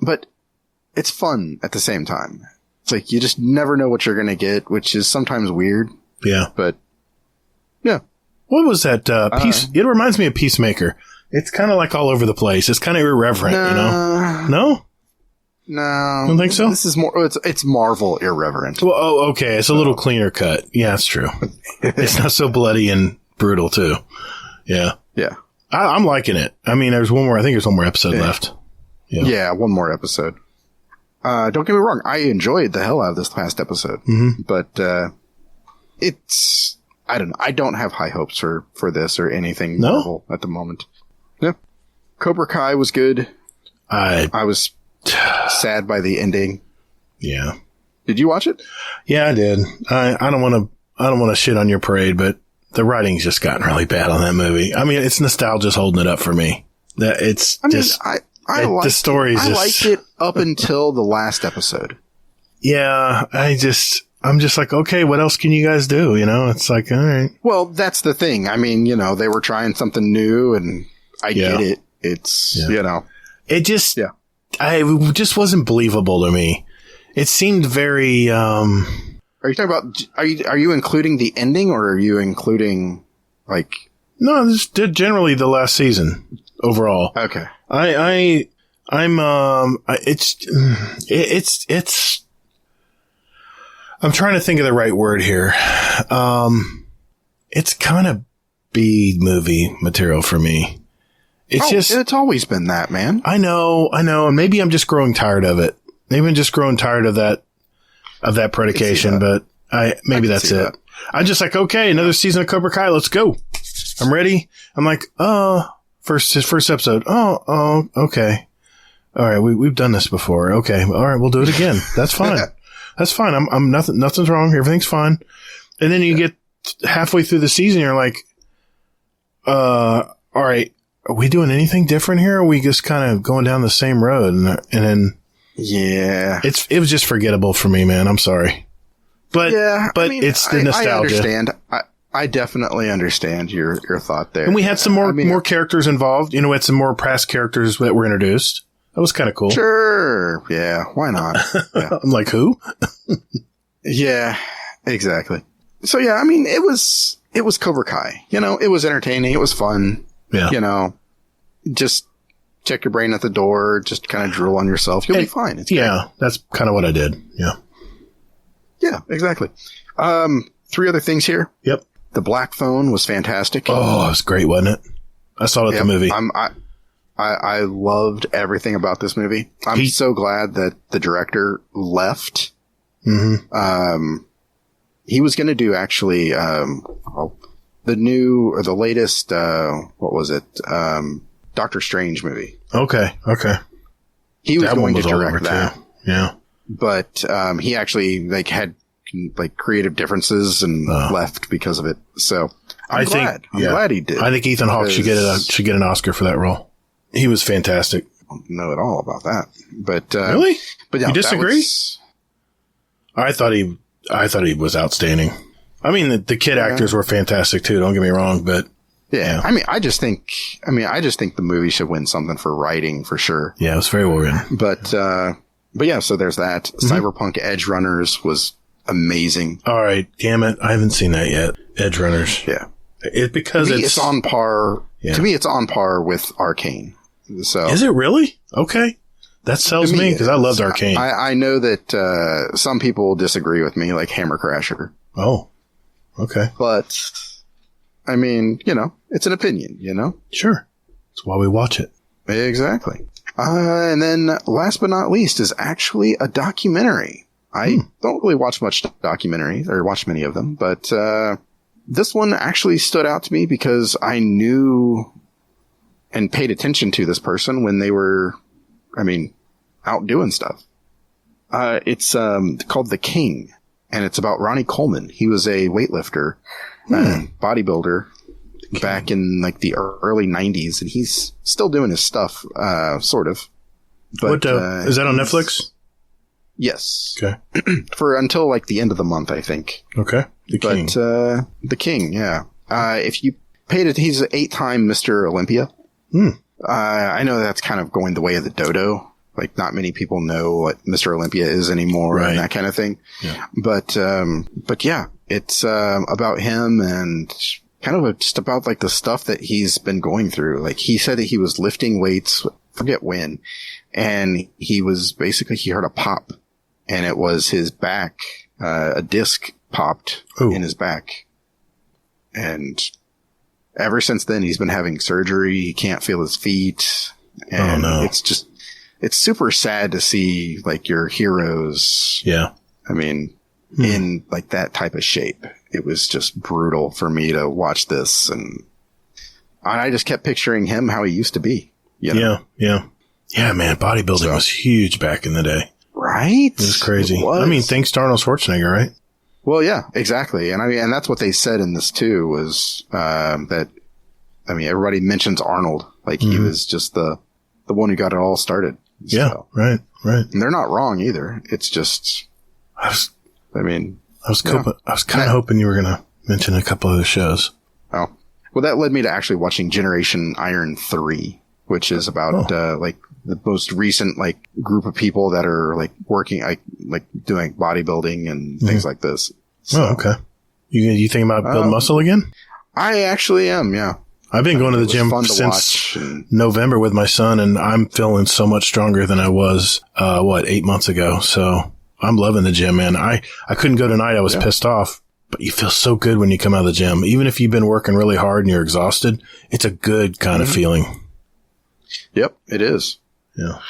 Speaker 4: but it's fun at the same time. It's like you just never know what you're going to get, which is sometimes weird.
Speaker 2: Yeah.
Speaker 4: But yeah.
Speaker 2: What was that piece? It reminds me of Peacemaker. It's kind of like all over the place. It's kind of irreverent, you know? No?
Speaker 4: No.
Speaker 2: Don't think so?
Speaker 4: This is more, it's Marvel irreverent.
Speaker 2: Well, okay. It's a little cleaner cut. Yeah, that's true. It's not so bloody and brutal, too. Yeah.
Speaker 4: Yeah.
Speaker 2: I'm liking it. I mean, I think there's one more episode left.
Speaker 4: Yeah, one more episode. Don't get me wrong. I enjoyed the hell out of this past episode, but, I don't know. I don't have high hopes for this or anything Marvel at the moment. Yeah. Cobra Kai was good. I was sad by the ending.
Speaker 2: Yeah.
Speaker 4: Did you watch it?
Speaker 2: Yeah, I did. I don't want to shit on your parade, but the writing's just gotten really bad on that movie. I mean, it's nostalgia's holding it up for me. The story is
Speaker 4: I liked it up until the last episode.
Speaker 2: Yeah, I'm just like, okay, what else can you guys do? You know, it's like, all right.
Speaker 4: Well, that's the thing. I mean, you know, they were trying something new and I get it. It's, you know,
Speaker 2: it just wasn't believable to me. It seemed very,
Speaker 4: Are you talking about, are you including the ending or are you including like?
Speaker 2: No, this did generally the last season overall.
Speaker 4: Okay.
Speaker 2: I'm trying to think of the right word here. It's kind of B movie material for me.
Speaker 4: It's always been that, man.
Speaker 2: I know. And maybe I'm just growing tired of it. Maybe I'm just growing tired of that predication, but maybe that's it. I'm just like, okay, another season of Cobra Kai. Let's go. I'm ready. I'm like, first episode. Oh, okay. All right. We've done this before. Okay. All right. We'll do it again. That's fine. That's fine. I'm nothing's wrong. Everything's fine. And then you get halfway through the season. You're like, all right, are we doing anything different here? Or are we just kind of going down the same road? And then,
Speaker 4: yeah,
Speaker 2: it was just forgettable for me, man. I'm sorry. But, I mean, it's the nostalgia.
Speaker 4: I understand. I definitely understand your thought there.
Speaker 2: And we had some more characters involved. You know, we had some more past characters that were introduced. That was kind of cool.
Speaker 4: Sure. Yeah. Why not? Yeah.
Speaker 2: I'm like, who?
Speaker 4: Yeah, exactly. So yeah, I mean, it was Cobra Kai. You know, it was entertaining. It was fun.
Speaker 2: Yeah.
Speaker 4: You know, just check your brain at the door. Just kind of drool on yourself. You'll be fine. It's
Speaker 2: great. That's kind of what I did. Yeah. Yeah,
Speaker 4: exactly. 3 other things here.
Speaker 2: Yep.
Speaker 4: The Black Phone was fantastic.
Speaker 2: Oh, it was great, wasn't it? I saw it at the movie.
Speaker 4: I loved everything about this movie. I'm so glad that the director left. Mm-hmm. He was going to do actually, the latest, what was it? Doctor Strange movie.
Speaker 2: Okay.
Speaker 4: He was going to direct that.
Speaker 2: Too. Yeah.
Speaker 4: But, he actually had creative differences and left because of it. So I'm glad he did.
Speaker 2: I think Ethan Hawke should get an Oscar for that role. He was fantastic.
Speaker 4: I don't know at all about that, but
Speaker 2: really?
Speaker 4: But yeah,
Speaker 2: you disagree? I thought he was outstanding. I mean, the kid actors were fantastic too. Don't get me wrong, but
Speaker 4: yeah. I mean, I just think the movie should win something for writing for sure.
Speaker 2: Yeah, it was very well written.
Speaker 4: But yeah, so there's that. Mm-hmm. Cyberpunk Edge Runners was amazing.
Speaker 2: All right, damn it, I haven't seen that yet. Edge Runners.
Speaker 4: Yeah,
Speaker 2: it's
Speaker 4: on par. Yeah. To me, it's on par with Arcane. So
Speaker 2: is it really? Okay. That sells me because I loved Arcane.
Speaker 4: I know that some people disagree with me, like Hammer Crasher.
Speaker 2: Oh, okay.
Speaker 4: But, I mean, you know, it's an opinion, you know?
Speaker 2: Sure. That's why we watch it.
Speaker 4: Exactly. And then last but not least is actually a documentary. I don't really watch much documentaries or watch many of them, but this one actually stood out to me because I knew and paid attention to this person when they were, out doing stuff. It's called The King, and it's about Ronnie Coleman. He was a weightlifter, bodybuilder back in like the early 90s, and he's still doing his stuff, sort of. But,
Speaker 2: is that on Netflix?
Speaker 4: Yes.
Speaker 2: Okay.
Speaker 4: For until like the end of the month, I think.
Speaker 2: Okay. The King.
Speaker 4: But, The King, yeah. If you paid it, he's an 8-time Mr. Olympia. I know that's kind of going the way of the dodo. like not many people know what Mr. Olympia is anymore
Speaker 2: Right.
Speaker 4: and that kind of thing.
Speaker 2: Yeah.
Speaker 4: But yeah, it's about him and kind of just about like the stuff that he's been going through. Like he said that he was lifting weights, forget when, and he heard a pop, and it was his back, a disc popped in his back. And ever since then, he's been having surgery. He can't feel his feet. And it's super sad to see like your heroes.
Speaker 2: Yeah.
Speaker 4: I mean, in like that type of shape. It was just brutal for me to watch this. And I just kept picturing him how he used to be. You know?
Speaker 2: Yeah. Yeah, man. Bodybuilding was huge back in the day.
Speaker 4: Right?
Speaker 2: It was crazy.
Speaker 4: It was.
Speaker 2: I mean, thanks to Arnold Schwarzenegger, right?
Speaker 4: Well, yeah, exactly. And I mean, and that's what they said in this too, was, that, I mean, everybody mentions Arnold. Like he was just the one who got it all started.
Speaker 2: Yeah.
Speaker 4: So.
Speaker 2: Right.
Speaker 4: And they're not wrong either. It's just, I was
Speaker 2: kind of hoping you were going to mention a couple of the shows.
Speaker 4: Oh, well, that led me to actually watching Generation Iron 3, which is about, like the most recent, like group of people that are like working, like doing bodybuilding and things like this. So,
Speaker 2: okay. You think about building muscle again?
Speaker 4: I actually am. Yeah.
Speaker 2: I've been going to the gym since November with my son, and I'm feeling so much stronger than I was, 8 months ago. So I'm loving the gym, man. I couldn't go tonight. I was pissed off, but you feel so good when you come out of the gym. Even if you've been working really hard and you're exhausted, it's a good kind of feeling.
Speaker 4: Yep, it is.
Speaker 2: Yeah.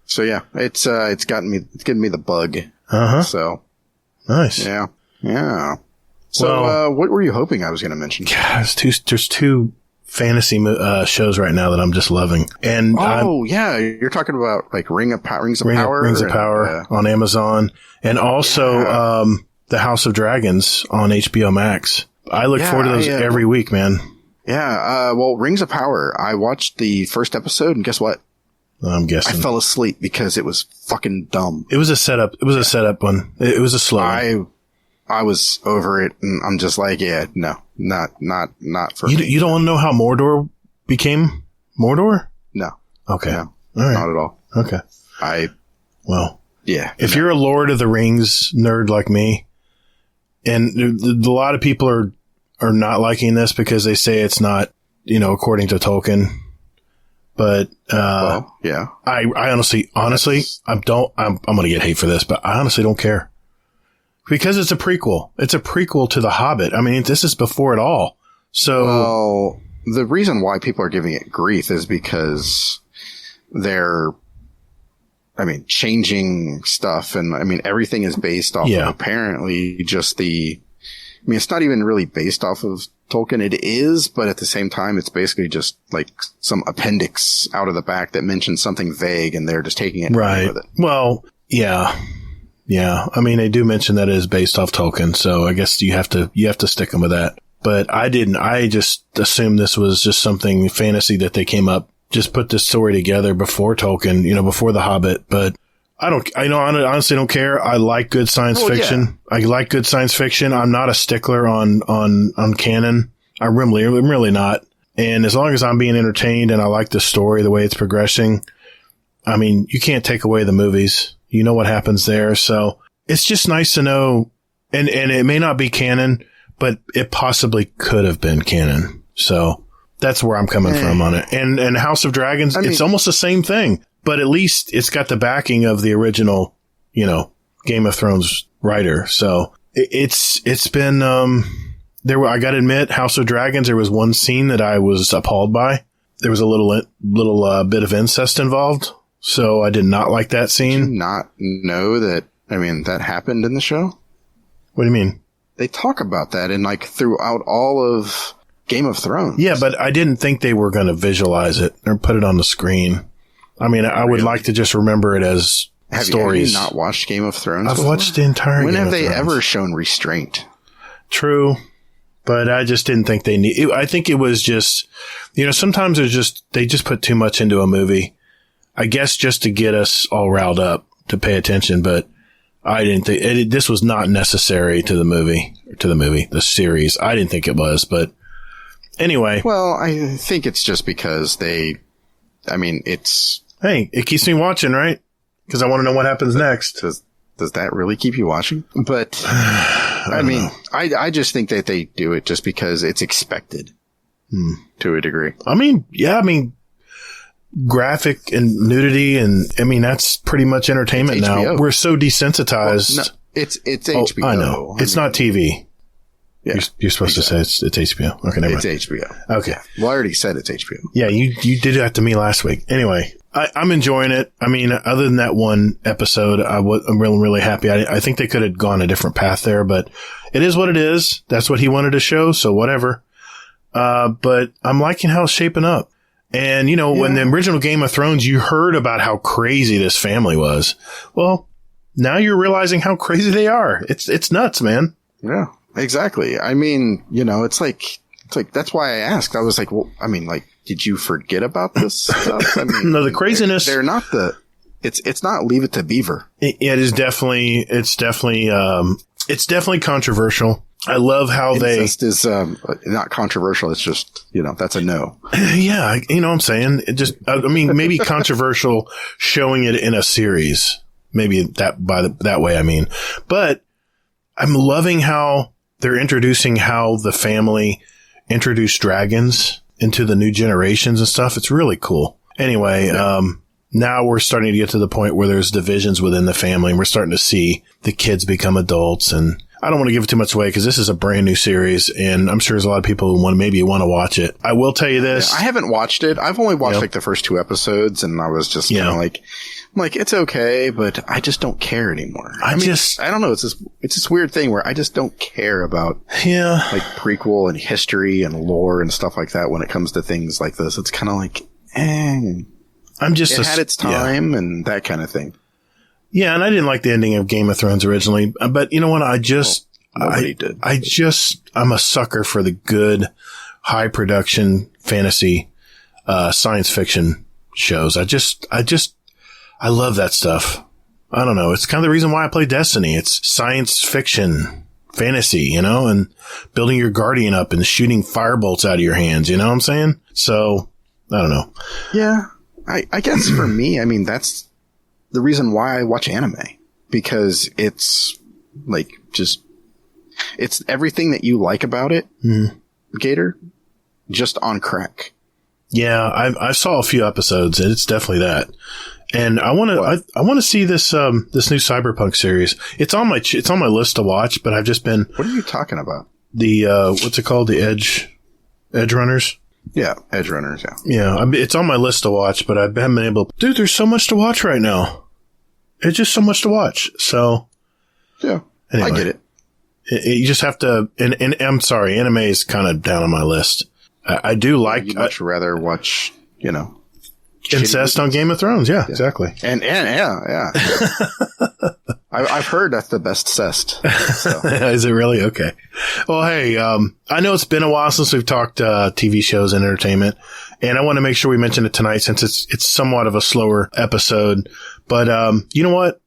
Speaker 4: So yeah, it's given me the bug. So
Speaker 2: nice.
Speaker 4: Yeah. Yeah. So, what were you hoping I was going to mention?
Speaker 2: Yeah, there's two fantasy shows right now that I'm just loving. And
Speaker 4: you're talking about like Rings of Power
Speaker 2: on Amazon, and also the House of Dragons on HBO Max. I look forward to those every week, man.
Speaker 4: Yeah, well, Rings of Power, I watched the first episode, and guess what?
Speaker 2: I'm guessing
Speaker 4: I fell asleep because it was fucking dumb.
Speaker 2: It was a setup. It was a setup one. It was a slow.
Speaker 4: I was over it, and I'm just like, yeah, no, not for me.
Speaker 2: You don't want to know how Mordor became Mordor?
Speaker 4: No.
Speaker 2: Okay.
Speaker 4: No,
Speaker 2: all right.
Speaker 4: Not at all.
Speaker 2: Okay.
Speaker 4: Yeah.
Speaker 2: If you're a Lord of the Rings nerd like me, and a lot of people are not liking this because they say it's not, according to Tolkien. But,
Speaker 4: yeah.
Speaker 2: I honestly, I'm going to get hate for this, but I honestly don't care. Because it's a prequel. It's a prequel to The Hobbit. I mean, this is before it all. So,
Speaker 4: well, the reason why people are giving it grief is because they're, changing stuff. And everything is based off of apparently just it's not even really based off of Tolkien. It is, but at the same time, it's basically just like some appendix out of the back that mentions something vague, and they're just taking it and running with it.
Speaker 2: Well, yeah. Yeah. They do mention that it is based off Tolkien. So I guess you have to stick them with that. But I didn't. I just assumed this was just something fantasy that they came up, just put this story together before Tolkien, before The Hobbit. But I honestly don't care. I like good science fiction. Yeah. I like good science fiction. I'm not a stickler on canon. I'm really not. And as long as I'm being entertained and I like the story, the way it's progressing, you can't take away the movies. You know what happens there. So it's just nice to know. And it may not be canon, but it possibly could have been canon. So that's where I'm coming from on it. And House of Dragons, it's almost the same thing, but at least it's got the backing of the original, Game of Thrones writer. So it's been, I got to admit, House of Dragons, there was one scene that I was appalled by. There was a little bit of incest involved. So I did not like that scene.
Speaker 4: Did you not know that, that happened in the show?
Speaker 2: What do you mean?
Speaker 4: They talk about that throughout all of Game of Thrones.
Speaker 2: Yeah, but I didn't think they were going to visualize it or put it on the screen. I would like to just remember it as stories.
Speaker 4: Have you not watched Game of Thrones
Speaker 2: I've
Speaker 4: before?
Speaker 2: Watched the entire
Speaker 4: When
Speaker 2: Game
Speaker 4: have
Speaker 2: of
Speaker 4: they
Speaker 2: Thrones.
Speaker 4: ever shown restraint?
Speaker 2: True. But I just didn't think they need. I think it was just, sometimes they just put too much into a movie. I guess just to get us all riled up to pay attention, but I didn't think this was not necessary to the series. I didn't think it was, but anyway.
Speaker 4: Well, I think it's just because it keeps
Speaker 2: me watching, right? because I want to know what happens next.
Speaker 4: Does that really keep you watching? But I mean, I just think that they do it just because it's expected to a degree.
Speaker 2: I mean, yeah, graphic and nudity, and I mean, that's pretty much entertainment now. We're so desensitized.
Speaker 4: Well, no, it's HBO.
Speaker 2: I know. It's not TV.
Speaker 4: Yeah,
Speaker 2: you're supposed to say it's HBO. Okay, never mind.
Speaker 4: It's HBO.
Speaker 2: Okay.
Speaker 4: Well, I already said it's HBO.
Speaker 2: Yeah, you did that to me last week. Anyway, I'm enjoying it. I mean, other than that one episode, I'm really, really happy. I think they could have gone a different path there, but it is what it is. That's what he wanted to show, so whatever. But I'm liking how it's shaping up. And, when the original Game of Thrones, you heard about how crazy this family was. Well, now you're realizing how crazy they are. It's nuts, man.
Speaker 4: Yeah. Exactly. I mean, it's like that's why I asked. I was like, well, I mean, like, did you forget about this stuff? I mean,
Speaker 2: no, the craziness.
Speaker 4: They're not it's not Leave It to Beaver.
Speaker 2: It's definitely controversial. I love how
Speaker 4: Incest is not controversial. It's just, that's a no.
Speaker 2: Yeah. You know what I'm saying? Maybe controversial showing it in a series. Maybe that way, I mean. But I'm loving how they're introducing how the family introduced dragons into the new generations and stuff. It's really cool. Anyway, now we're starting to get to the point where there's divisions within the family, and we're starting to see the kids become adults. And I don't want to give it too much away because this is a brand new series, and I'm sure there's a lot of people who want to watch it. I will tell you this.
Speaker 4: I haven't watched it. I've only watched like the first 2 episodes, and I was just kind of like, it's okay, but I just don't care anymore. I don't know. It's this weird thing where I just don't care about like prequel and history and lore and stuff like that when it comes to things like this. It's kind of like, it had its time and that kind of thing. Yeah,
Speaker 2: and I didn't like the ending of Game of Thrones originally, but you know what?
Speaker 4: Nobody did.
Speaker 2: I'm a sucker for the good, high production fantasy, science fiction shows. I love that stuff. I don't know. It's kind of the reason why I play Destiny. It's science fiction, fantasy, and building your guardian up and shooting firebolts out of your hands. You know what I'm saying? So, I don't know.
Speaker 4: Yeah. I guess for me, I mean, that's the reason why I watch anime. Because it's like it's everything that you like about it, Gator, just on crack.
Speaker 2: Yeah, I saw a few episodes, and it's definitely that. And I want to see this this new Cyberpunk series. It's on my list to watch, but I've just been.
Speaker 4: What are you talking about?
Speaker 2: The what's it called? The Edge Runners.
Speaker 4: Yeah, Edge Runners. Yeah.
Speaker 2: Yeah, it's on my list to watch, but I haven't been able. Dude, there's so much to watch right now. It's just so much to watch. So.
Speaker 4: Yeah,
Speaker 2: anyway,
Speaker 4: I get it.
Speaker 2: You just have to. And I'm sorry, anime is kind of down on my list. I do like.
Speaker 4: You'd much rather watch,
Speaker 2: incest on Game of Thrones. Yeah, exactly.
Speaker 4: And yeah. I've heard that's the best cest. So.
Speaker 2: Is it really? Okay. Well, hey, I know it's been a while since we've talked TV shows and entertainment, and I want to make sure we mention it tonight since it's somewhat of a slower episode. But you know what?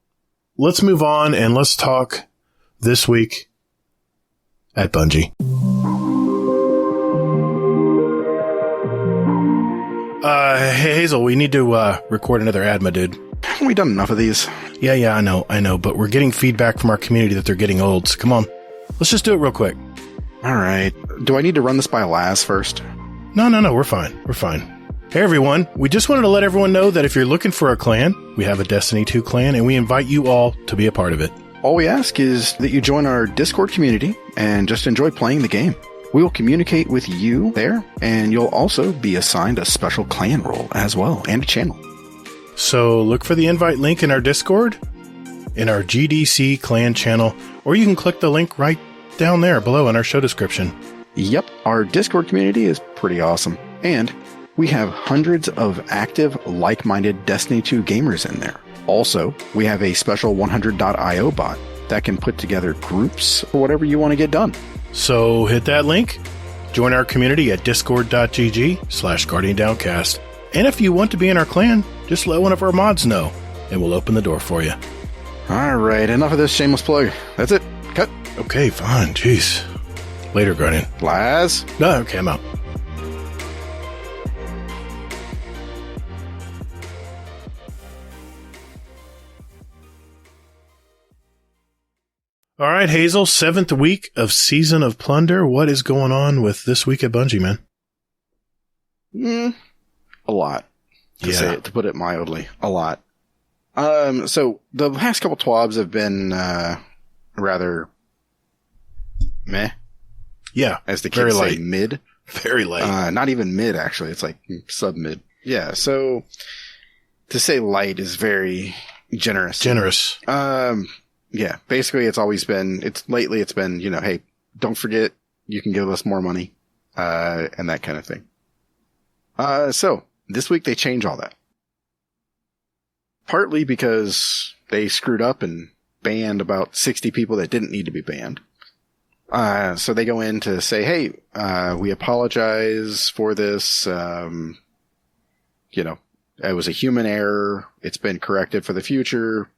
Speaker 2: Let's move on and let's talk this week at Bungie. Hey, Hazel, we need to record another ad, my dude.
Speaker 4: Haven't we done enough of these?
Speaker 2: Yeah, I know, but we're getting feedback from our community that they're getting old, so come on. Let's just do it real quick.
Speaker 4: All right. Do I need to run this by Laz first?
Speaker 2: No, we're fine. Hey, everyone. We just wanted to let everyone know that if you're looking for a clan, we have a Destiny 2 clan, and we invite you all to be a part of it.
Speaker 4: All we ask is that you join our Discord community and just enjoy playing the game. We will communicate with you there, and you'll also be assigned a special clan role as well, and a channel.
Speaker 2: So look for the invite link in our Discord, in our GDC clan channel, or you can click the link right down there below in our show description.
Speaker 4: Yep, our Discord community is pretty awesome, and we have hundreds of active, like-minded Destiny 2 gamers in there. Also, we have a special 100.io bot that can put together groups for whatever you want to get done.
Speaker 2: So hit that link, join our community at discord.gg/GuardianDowncast. And if you want to be in our clan, just let one of our mods know, and we'll open the door for you.
Speaker 4: All right, enough of this shameless plug. That's it. Cut.
Speaker 2: Okay, fine. Jeez. Later, Guardian.
Speaker 4: Laz?
Speaker 2: No, okay, I'm out. All right, Hazel, 7th week of Season of Plunder. What is going on with this week at Bungie, man?
Speaker 3: A lot. To put it mildly. A lot. So the past couple TWABs have been rather meh.
Speaker 2: Yeah.
Speaker 3: As the kids say, mid.
Speaker 2: Very light.
Speaker 3: Not even mid, actually. It's like sub-mid. Yeah, so to say light is very generous.
Speaker 2: Generous.
Speaker 3: Yeah, basically it's been, hey, don't forget you can give us more money, and that kind of thing. So this week they change all that. Partly because they screwed up and banned about 60 people that didn't need to be banned. So they go in to say, hey, we apologize for this. It was a human error. It's been corrected for the future.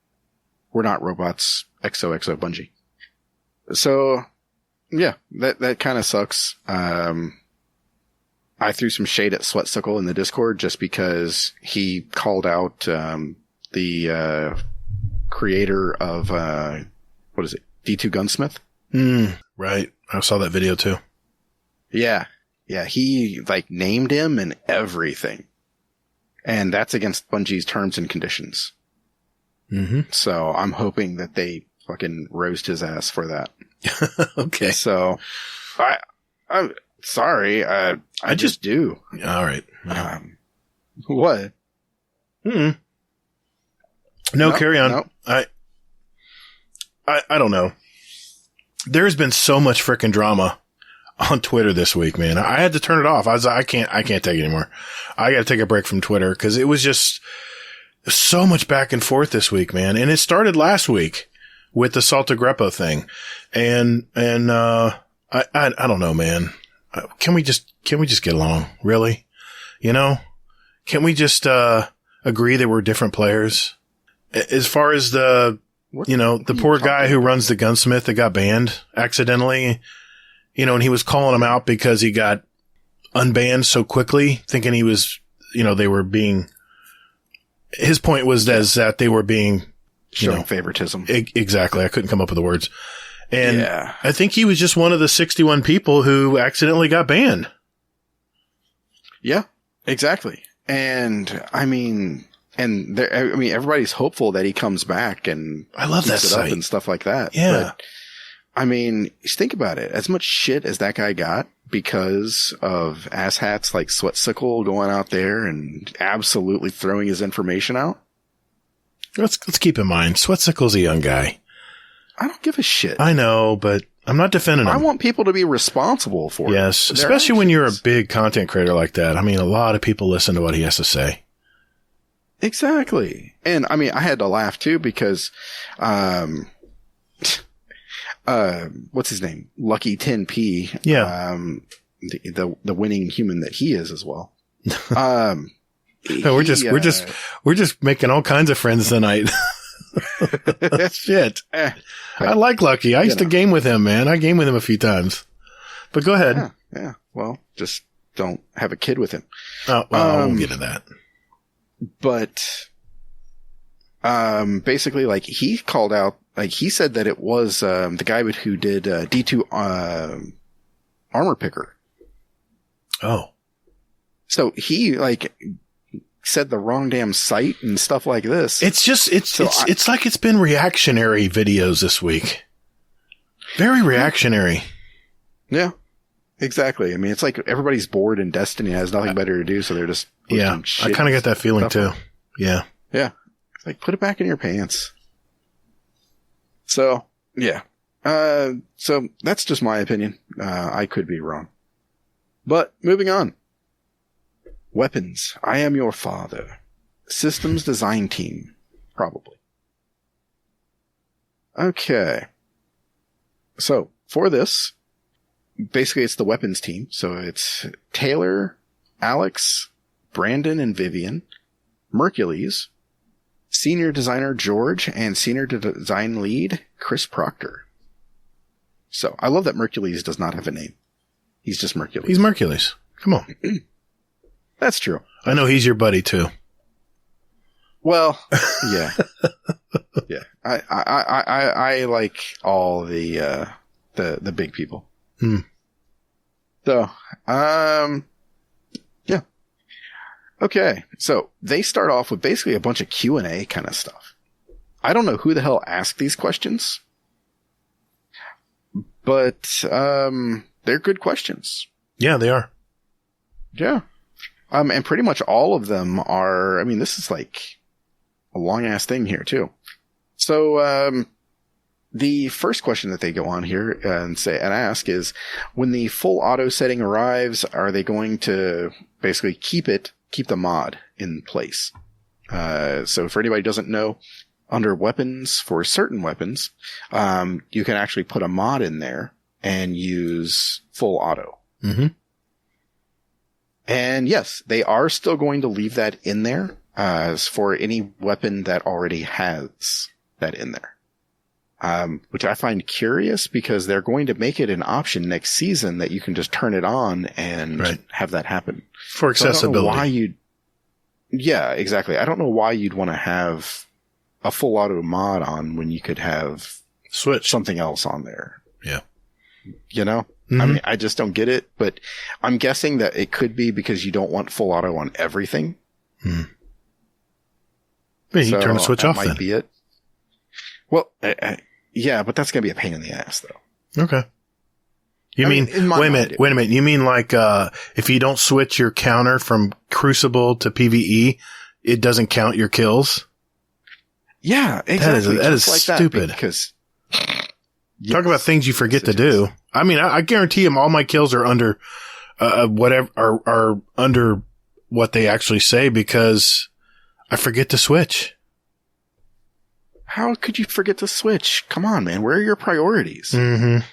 Speaker 3: We're not robots. XOXO Bungie. So, yeah, that kind of sucks. I threw some shade at Sweatsuckle in the Discord just because he called out the creator of, what is it, D2 Gunsmith?
Speaker 2: Right. I saw that video too.
Speaker 3: Yeah. Yeah, he, named him and everything. And that's against Bungie's terms and conditions.
Speaker 2: Mm-hmm.
Speaker 3: So I'm hoping that they fucking roast his ass for that.
Speaker 2: Okay.
Speaker 3: So I'm sorry. I just do.
Speaker 2: All right.
Speaker 3: What?
Speaker 2: No, carry on.
Speaker 3: No.
Speaker 2: I don't know. There's been so much freaking drama on Twitter this week, man. I had to turn it off. I can't take it anymore. I got to take a break from Twitter because it was just so much back and forth this week, man. And it started last week with the Salta Greppo thing. And I don't know, man. Can we just get along? Really? Can we just, agree that we're different players? As far as the poor guy who runs the gunsmith that got banned accidentally, and he was calling him out because he got unbanned so quickly, thinking he was, they were being, his point was that they were being
Speaker 3: showing favoritism.
Speaker 2: Exactly. I couldn't come up with the words. And
Speaker 3: yeah.
Speaker 2: I think he was just one of the 61 people who accidentally got banned.
Speaker 3: Yeah, exactly. And everybody's hopeful that he comes back and
Speaker 2: I love that
Speaker 3: keeps it
Speaker 2: site
Speaker 3: up and stuff like that.
Speaker 2: Yeah.
Speaker 3: But, just think about it. As much shit as that guy got because of asshats like Sweatsickle going out there and absolutely throwing his information out.
Speaker 2: Let's keep in mind, Sweatsickle's a young guy.
Speaker 3: I don't give a shit.
Speaker 2: I know, but I'm not defending him.
Speaker 3: I want people to be responsible for
Speaker 2: yes, especially when you're a big content creator like that. I mean, a lot of people listen to what he has to say.
Speaker 3: Exactly. And I had to laugh too because, what's his name? Lucky 10P.
Speaker 2: Yeah.
Speaker 3: The winning human that he is as well.
Speaker 2: We're just making all kinds of friends tonight. Shit. I like Lucky. I used to game with him, man. I game with him a few times. But go ahead.
Speaker 3: Yeah. Well, just don't have a kid with him.
Speaker 2: Oh, well, I won't get to that.
Speaker 3: But, basically, he called out, he said that it was, the guy who did, D2, Armor Picker.
Speaker 2: Oh.
Speaker 3: So he, said the wrong damn site and stuff like this.
Speaker 2: It's just, it's like it's been reactionary videos this week. Very reactionary.
Speaker 3: Yeah. Exactly. It's like everybody's bored and Destiny has nothing better to do, so they're just
Speaker 2: I kind of get that feeling too. Yeah.
Speaker 3: Yeah. It's put it back in your pants. So, yeah. So that's just my opinion. I could be wrong. But moving on. Weapons. I am your father. Systems design team. Probably. Okay. So, for this, basically it's the weapons team. So it's Taylor, Alex, Brandon and Vivian, Mercules, senior designer George, and senior design lead Chris Proctor. So I love that Mercules does not have a name. He's just Mercules.
Speaker 2: He's Mercules. Come on.
Speaker 3: That's true.
Speaker 2: I know he's your buddy too.
Speaker 3: Well, yeah. Yeah. I like all the big people. So, yeah. Okay. So they start off with basically a bunch of Q&A kind of stuff. I don't know who the hell asked these questions, but, they're good questions.
Speaker 2: Yeah, they are.
Speaker 3: Yeah. And pretty much all of them are, I mean, this is like a long ass thing here too. So, the first question that they go on here and ask is, when the full auto setting arrives, are they going to basically keep the mod in place? So for anybody who doesn't know, under weapons, for certain weapons, you can actually put a mod in there and use full auto.
Speaker 2: Mm-hmm.
Speaker 3: And yes, they are still going to leave that in there, as for any weapon that already has that in there. Which I find curious, because they're going to make it an option next season that you can just turn it on and have that happen.
Speaker 2: For accessibility.
Speaker 3: Yeah, exactly. I don't know why you'd want to have a full auto mod on when you could have something else on there.
Speaker 2: Yeah.
Speaker 3: You know? Mm-hmm. I mean, I just don't get it, but I'm guessing that it could be because you don't want full auto on everything.
Speaker 2: Hmm. Maybe you turn the switch off then. That might
Speaker 3: be it. Well, yeah, but that's going to be a pain in the ass, though.
Speaker 2: Okay. Wait a minute. You mean like, if you don't switch your counter from Crucible to PvE, it doesn't count your kills?
Speaker 3: Yeah, exactly.
Speaker 2: That is like stupid.
Speaker 3: Because
Speaker 2: talk about things you forget to do. I mean, I guarantee him all my kills are under, are under what they actually say, because I forget to switch.
Speaker 3: How could you forget to switch? Come on, man. Where are your priorities?
Speaker 2: Mm-hmm.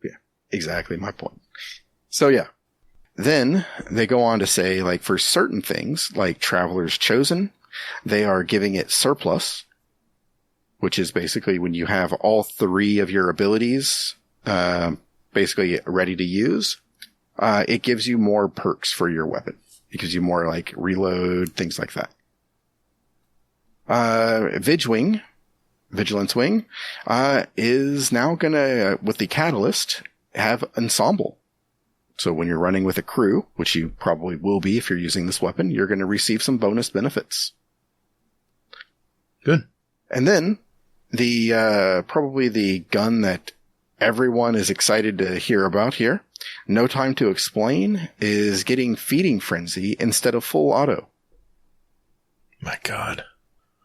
Speaker 3: Yeah, exactly my point. So yeah. Then they go on to say, like, for certain things, like Traveler's Chosen, they are giving it surplus, which is basically when you have all three of your abilities, basically ready to use. It gives you more perks for your weapon. It gives you more, like, reload, things like that. Vigilance Wing, is now gonna, with the Catalyst, have Ensemble. So when you're running with a crew, which you probably will be if you're using this weapon, you're gonna receive some bonus benefits.
Speaker 2: Good.
Speaker 3: And then, probably the gun that everyone is excited to hear about here, No Time to Explain, is getting Feeding Frenzy instead of full auto.
Speaker 2: My God.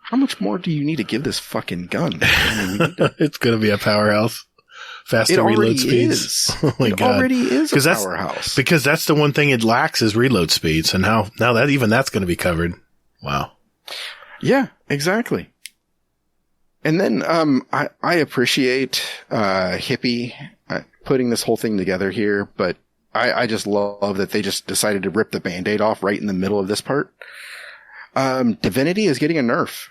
Speaker 3: How much more do you need to give this fucking gun?
Speaker 2: It's going to be a powerhouse. Faster reload speeds. Oh my God.
Speaker 3: It already is a powerhouse.
Speaker 2: Because that's the one thing it lacks is reload speeds. And now that's going to be covered. Wow.
Speaker 3: Yeah, exactly. And then, I appreciate, Hippie, putting this whole thing together here, but I just love that they just decided to rip the Band-Aid off right in the middle of this part. Divinity is getting a nerf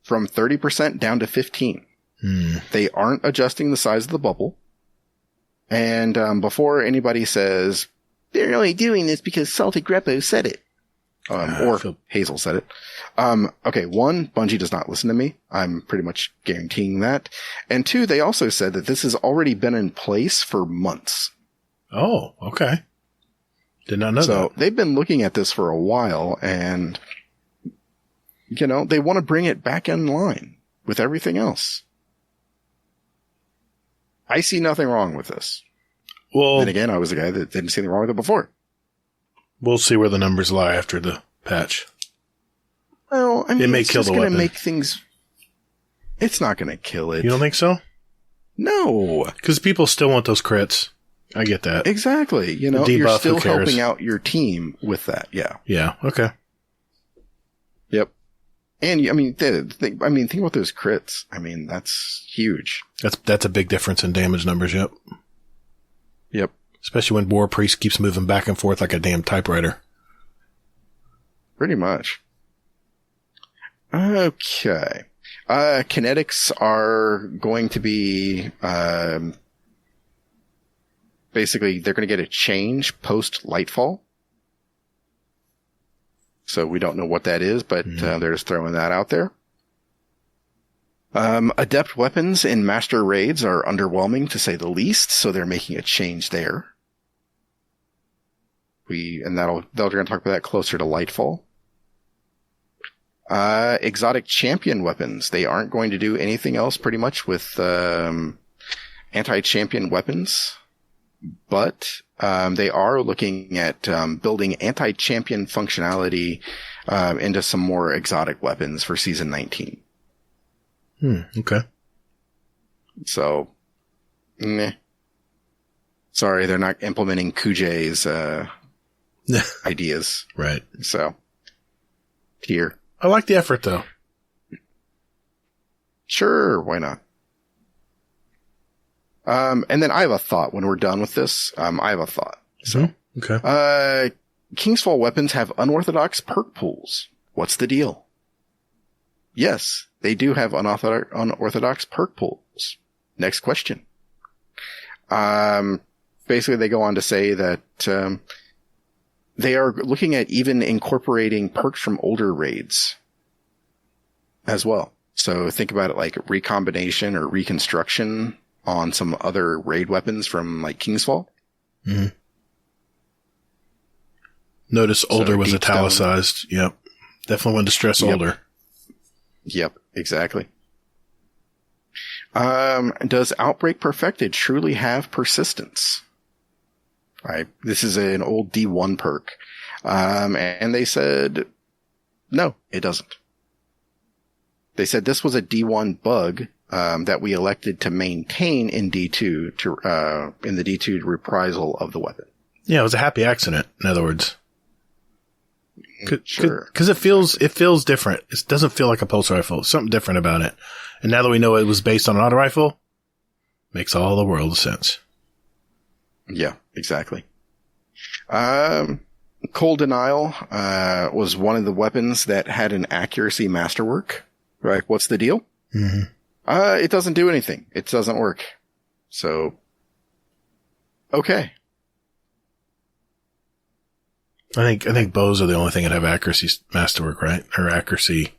Speaker 3: from 30% down to 15. They aren't adjusting the size of the bubble. And, before anybody says, they're only doing this because Salty Greppo said it. Or Hazel said it. Okay, one, Bungie does not listen to me. I'm pretty much guaranteeing that. And two, they also said that this has already been in place for months.
Speaker 2: Oh, okay. Did not know that.
Speaker 3: So they've been looking at this for a while, and, you know, they want to bring it back in line with everything else. I see nothing wrong with this.
Speaker 2: Well,
Speaker 3: and again, I was the guy that didn't see anything wrong with it before.
Speaker 2: We'll see where the numbers lie after the patch.
Speaker 3: Well, I mean,
Speaker 2: it may kill the weapon.
Speaker 3: It's going to make things. It's not going to kill it.
Speaker 2: You don't think so?
Speaker 3: No,
Speaker 2: because people still want those crits. I get that.
Speaker 3: Exactly. You know, you're still helping out your team with that. Yeah.
Speaker 2: Yeah. Okay.
Speaker 3: Yep. And I mean, think about those crits. I mean, that's huge.
Speaker 2: That's a big difference in damage numbers. Yep.
Speaker 3: Yep.
Speaker 2: Especially when War Priest keeps moving back and forth like a damn typewriter.
Speaker 3: Pretty much. Okay. Kinetics are going to be, basically, they're going to get a change post Lightfall. So we don't know what that is, but they're just throwing that out there. Adept weapons in master raids are underwhelming to say the least, so they're making a change there. They're going to talk about that closer to Lightfall. Exotic champion weapons. They aren't going to do anything else pretty much with anti-champion weapons, but they are looking at building anti-champion functionality into some more exotic weapons for Season 19.
Speaker 2: Okay.
Speaker 3: So, sorry, they're not implementing Kujay's ideas.
Speaker 2: Right.
Speaker 3: So, here.
Speaker 2: I like the effort, though.
Speaker 3: Sure, why not? And then I have a thought when we're done with this. I have a thought. So,
Speaker 2: Okay.
Speaker 3: Kingsfall weapons have unorthodox perk pools. What's the deal? Yes, they do have unorthodox perk pools. Next question. Basically, they go on to say that they are looking at even incorporating perks from older raids as well. So think about it like recombination or reconstruction on some other raid weapons from like Kingsfall.
Speaker 2: Mm-hmm. Notice older was italicized. Yep. Definitely wanted to stress older.
Speaker 3: Yep, exactly. Does Outbreak Perfected truly have persistence? Right. This is an old D1 perk. And they said, no, it doesn't. They said this was a D1 bug, that we elected to maintain in D2 in the D2 reprisal of the weapon.
Speaker 2: Yeah, it was a happy accident, in other words.
Speaker 3: Sure.
Speaker 2: Because it feels different. It doesn't feel like a pulse rifle. Something different about it. And now that we know it was based on an auto rifle, makes all the world of sense.
Speaker 3: Yeah, exactly. Cold Denial was one of the weapons that had an accuracy masterwork. Right? What's the deal?
Speaker 2: Mm-hmm.
Speaker 3: It doesn't do anything. It doesn't work. So, okay.
Speaker 2: I think bows are the only thing that have accuracy masterwork, right? Or accuracy.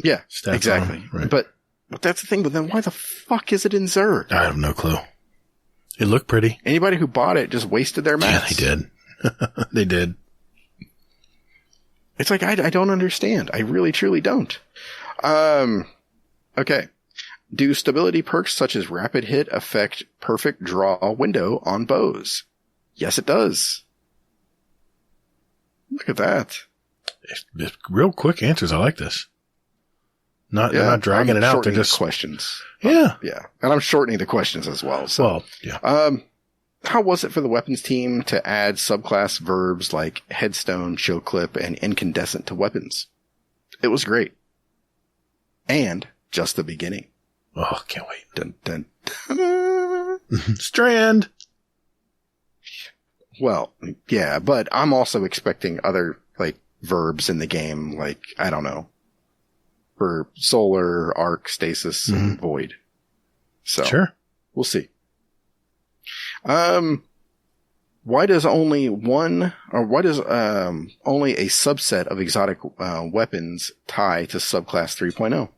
Speaker 3: Yeah,
Speaker 2: stats
Speaker 3: exactly.
Speaker 2: Right.
Speaker 3: But that's the thing. But then why the fuck is it in Zerg?
Speaker 2: I have no clue. It looked pretty.
Speaker 3: Anybody who bought it just wasted their mats.
Speaker 2: Yeah, they did. They did.
Speaker 3: It's like, I don't understand. I really, truly don't. Okay. Do stability perks such as rapid hit affect perfect draw window on bows? Yes, it does. Look at that.
Speaker 2: It's real quick answers. I like this. They're not dragging it out. They're just
Speaker 3: questions.
Speaker 2: Yeah.
Speaker 3: Yeah. And I'm shortening the questions as well. So.
Speaker 2: Well, yeah.
Speaker 3: How was it for the weapons team to add subclass verbs like headstone, chill clip, and incandescent to weapons? It was great. And just the beginning.
Speaker 2: Oh, can't wait.
Speaker 3: Dun, dun, dun.
Speaker 2: Strand.
Speaker 3: Well, yeah, but I'm also expecting other, like, verbs in the game, like, I don't know, for solar, arc, stasis, and void. So,
Speaker 2: sure.
Speaker 3: We'll see. Why does only a subset of exotic weapons tie to subclass 3.0?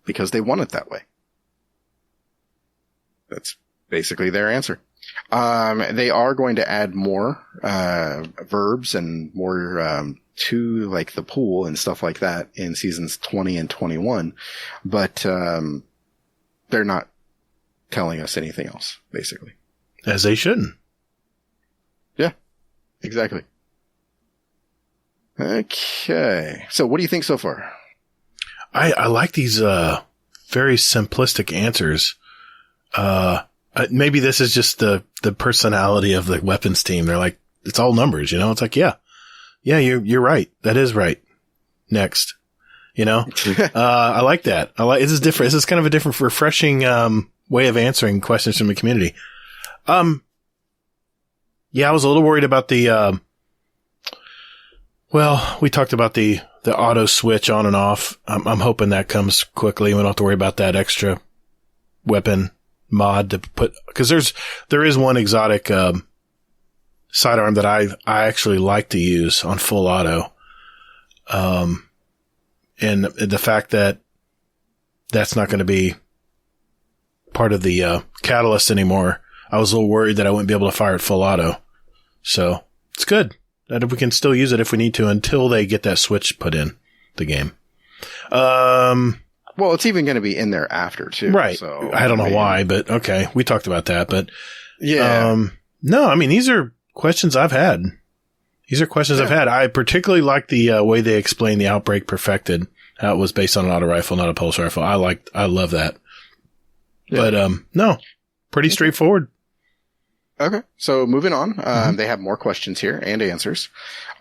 Speaker 3: Because they want it that way. That's basically their answer. They are going to add more verbs and more to like the pool and stuff like that in seasons 20 and 21, but they're not telling us anything else, basically.
Speaker 2: As they shouldn't.
Speaker 3: Yeah, exactly. Okay. So what do you think so far?
Speaker 2: I like these very simplistic answers. Maybe this is just the personality of the weapons team. They're like, it's all numbers, you know? It's like, yeah, you're right. That is right. Next, you know? I like that. This is different. This is kind of a different, refreshing, way of answering questions from the community. Yeah, I was a little worried about the, we talked about the auto switch on and off. I'm hoping that comes quickly. We don't have to worry about that extra weapon mod to put, cause there is one exotic, sidearm that I actually like to use on full auto. And the fact that that's not going to be part of the catalyst anymore. I was a little worried that I wouldn't be able to fire it full auto. So it's good that we can still use it if we need to until they get that switch put in the game.
Speaker 4: Well, it's even going to be in there after too.
Speaker 2: Right.
Speaker 4: So
Speaker 2: I don't know why, but okay. We talked about that, but
Speaker 4: yeah.
Speaker 2: No, I mean, these are questions I've had. I particularly like the way they explain the Outbreak Perfected, how it was based on an auto rifle, not a pulse rifle. I love that. Yeah. But, no, pretty straightforward.
Speaker 4: Okay. So moving on, they have more questions here and answers.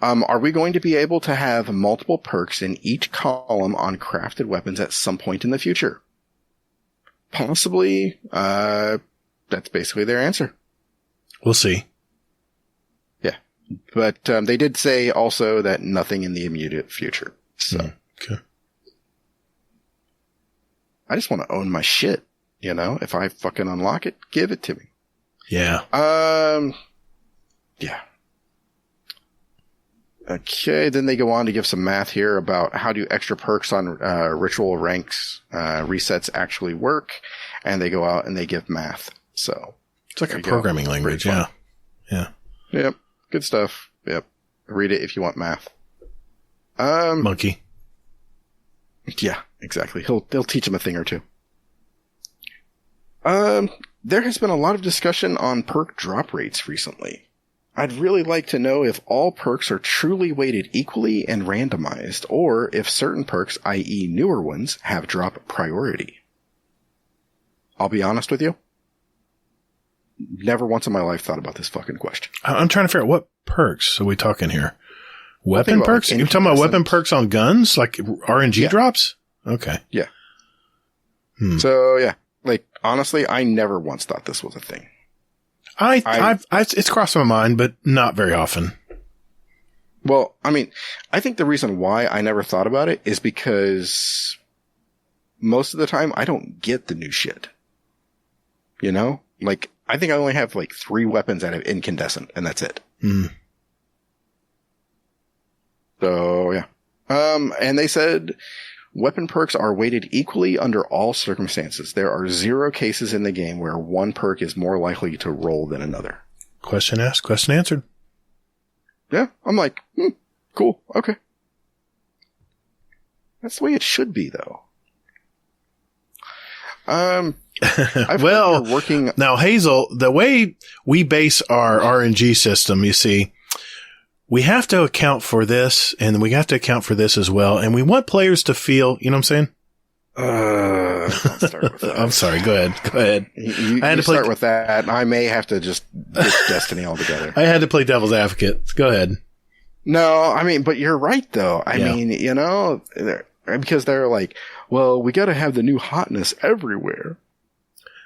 Speaker 4: Are we going to be able to have multiple perks in each column on crafted weapons at some point in the future? Possibly. That's basically their answer.
Speaker 2: We'll see.
Speaker 4: Yeah. But, they did say also that nothing in the immediate future. So.
Speaker 2: Okay.
Speaker 4: I just want to own my shit. You know, if I fucking unlock it, give it to me.
Speaker 2: Yeah.
Speaker 4: Yeah. Okay, then they go on to give some math here about how do extra perks on ritual ranks resets actually work, and they go out and they give math. So
Speaker 2: it's like a programming language, yeah. Yeah.
Speaker 4: Yep. Good stuff. Yep. Read it if you want math.
Speaker 2: Monkey.
Speaker 4: Yeah, exactly. They'll teach him a thing or two. There has been a lot of discussion on perk drop rates recently. I'd really like to know if all perks are truly weighted equally and randomized, or if certain perks, i.e. newer ones, have drop priority. I'll be honest with you. Never once in my life thought about this fucking question.
Speaker 2: I'm trying to figure out what perks are we talking here? Weapon perks?
Speaker 4: Like,
Speaker 2: you're talking about weapon perks on guns? Like RNG drops? Okay.
Speaker 4: Yeah. So, yeah. Like, honestly, I never once thought this was a thing.
Speaker 2: It's crossed my mind, but not very often.
Speaker 4: Well, I mean, I think the reason why I never thought about it is because most of the time I don't get the new shit. You know? Like, I think I only have like 3 weapons that have incandescent, and that's it. So, yeah. And they said weapon perks are weighted equally under all circumstances. There are 0 cases in the game where one perk is more likely to roll than another.
Speaker 2: Question asked, question answered.
Speaker 4: Yeah, I'm like, cool, okay. That's the way it should be, though.
Speaker 2: Well, now, Hazel, the way we base our RNG system, you see, we have to account for this, and we have to account for this as well. And we want players to feel, you know what I'm saying?
Speaker 4: Don't start with that.
Speaker 2: I'm sorry. Go ahead.
Speaker 4: You I had to start with that. I may have to just ditch Destiny altogether.
Speaker 2: I had to play devil's advocate. Go ahead.
Speaker 4: No, I mean, but you're right, though. I mean, you know, because they're like, well, we got to have the new hotness everywhere.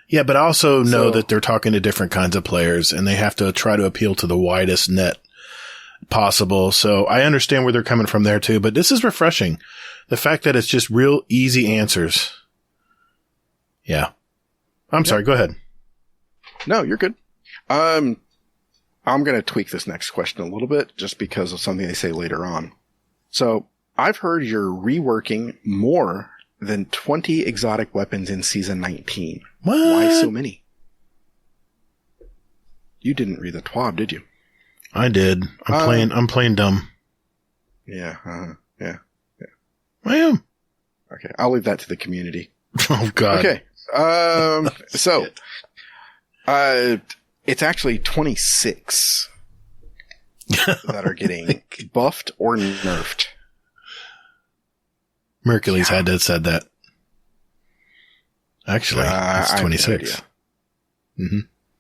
Speaker 2: Yeah, but I also know that they're talking to different kinds of players, and they have to try to appeal to the widest net possible. So I understand where they're coming from there too, but this is refreshing. The fact that it's just real easy answers. Yeah. I'm sorry. Go ahead.
Speaker 4: No, you're good. I'm going to tweak this next question a little bit just because of something they say later on. So I've heard you're reworking more than 20 exotic weapons in season 19.
Speaker 2: What?
Speaker 4: Why so many? You didn't read the TWAB, did you?
Speaker 2: I did. I'm playing dumb.
Speaker 4: Yeah. Yeah.
Speaker 2: I am.
Speaker 4: Okay. I'll leave that to the community.
Speaker 2: Oh God.
Speaker 4: Okay. So, it's actually 26 that are getting buffed or nerfed.
Speaker 2: Mercules had to have said that. Actually, it's 26.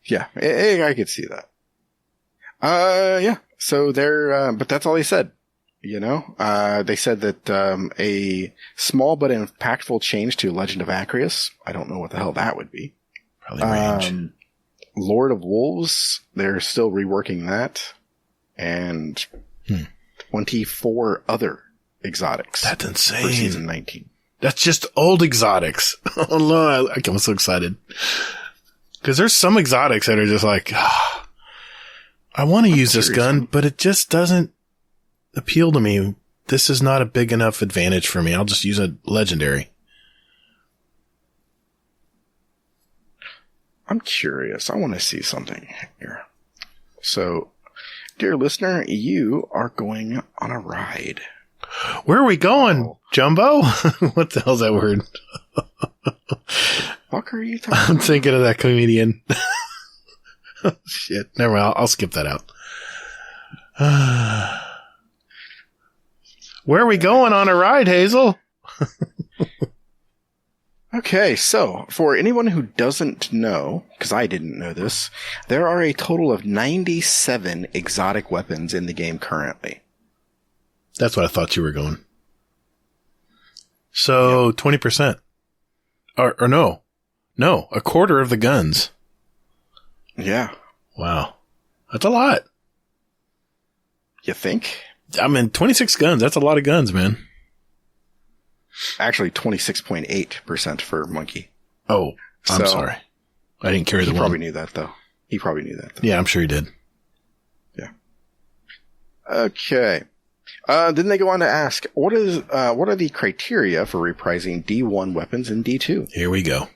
Speaker 4: Yeah. I could see that. Yeah. So they're, but that's all they said. You know, they said that, a small but impactful change to Legend of Acreus. I don't know what the hell that would be.
Speaker 2: Probably range.
Speaker 4: Lord of Wolves. They're still reworking that. And 24 other exotics.
Speaker 2: That's insane.
Speaker 4: For season 19.
Speaker 2: That's just old exotics. Oh no. I'm so excited. Cause there's some exotics that are just like, I want to use this gun, but it just doesn't appeal to me. This is not a big enough advantage for me. I'll just use a legendary.
Speaker 3: I'm curious. I want to see something here. So, dear listener, you are going on a ride.
Speaker 2: Where are we going, Jumbo? What the hell's that word?
Speaker 3: Fuck are you talking
Speaker 2: I'm thinking of that comedian. Oh, shit. Never mind. I'll skip that out. Where are we going on a ride, Hazel?
Speaker 3: Okay, so for anyone who doesn't know, because I didn't know this, there are a total of 97 exotic weapons in the game currently.
Speaker 2: That's what I thought you were going. So 20%. Or no. No, a quarter of the guns.
Speaker 3: Yeah.
Speaker 2: Wow. That's a lot.
Speaker 3: You think?
Speaker 2: I mean, 26 guns. That's a lot of guns, man.
Speaker 3: Actually, 26.8% for Monkey.
Speaker 2: Oh, I'm sorry. I didn't carry the one.
Speaker 3: He probably knew that, though.
Speaker 2: Yeah, I'm sure he did.
Speaker 3: Yeah. Okay. Then they go on to ask, what are the criteria for reprising D1 weapons in D2?
Speaker 2: Here we go.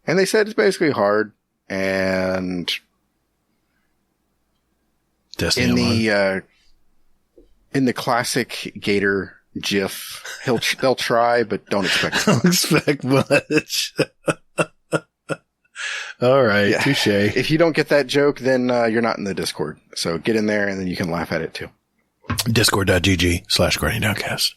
Speaker 3: And they said it's basically hard, and
Speaker 2: Destiny
Speaker 3: in the classic Gatr GIF, they'll try, but don't expect
Speaker 2: Don't expect much. All right,
Speaker 3: yeah.
Speaker 2: touche.
Speaker 3: If you don't get that joke, then you're not in the Discord. So get in there, and then you can laugh at it too.
Speaker 2: Discord.gg/GuardianDowncast.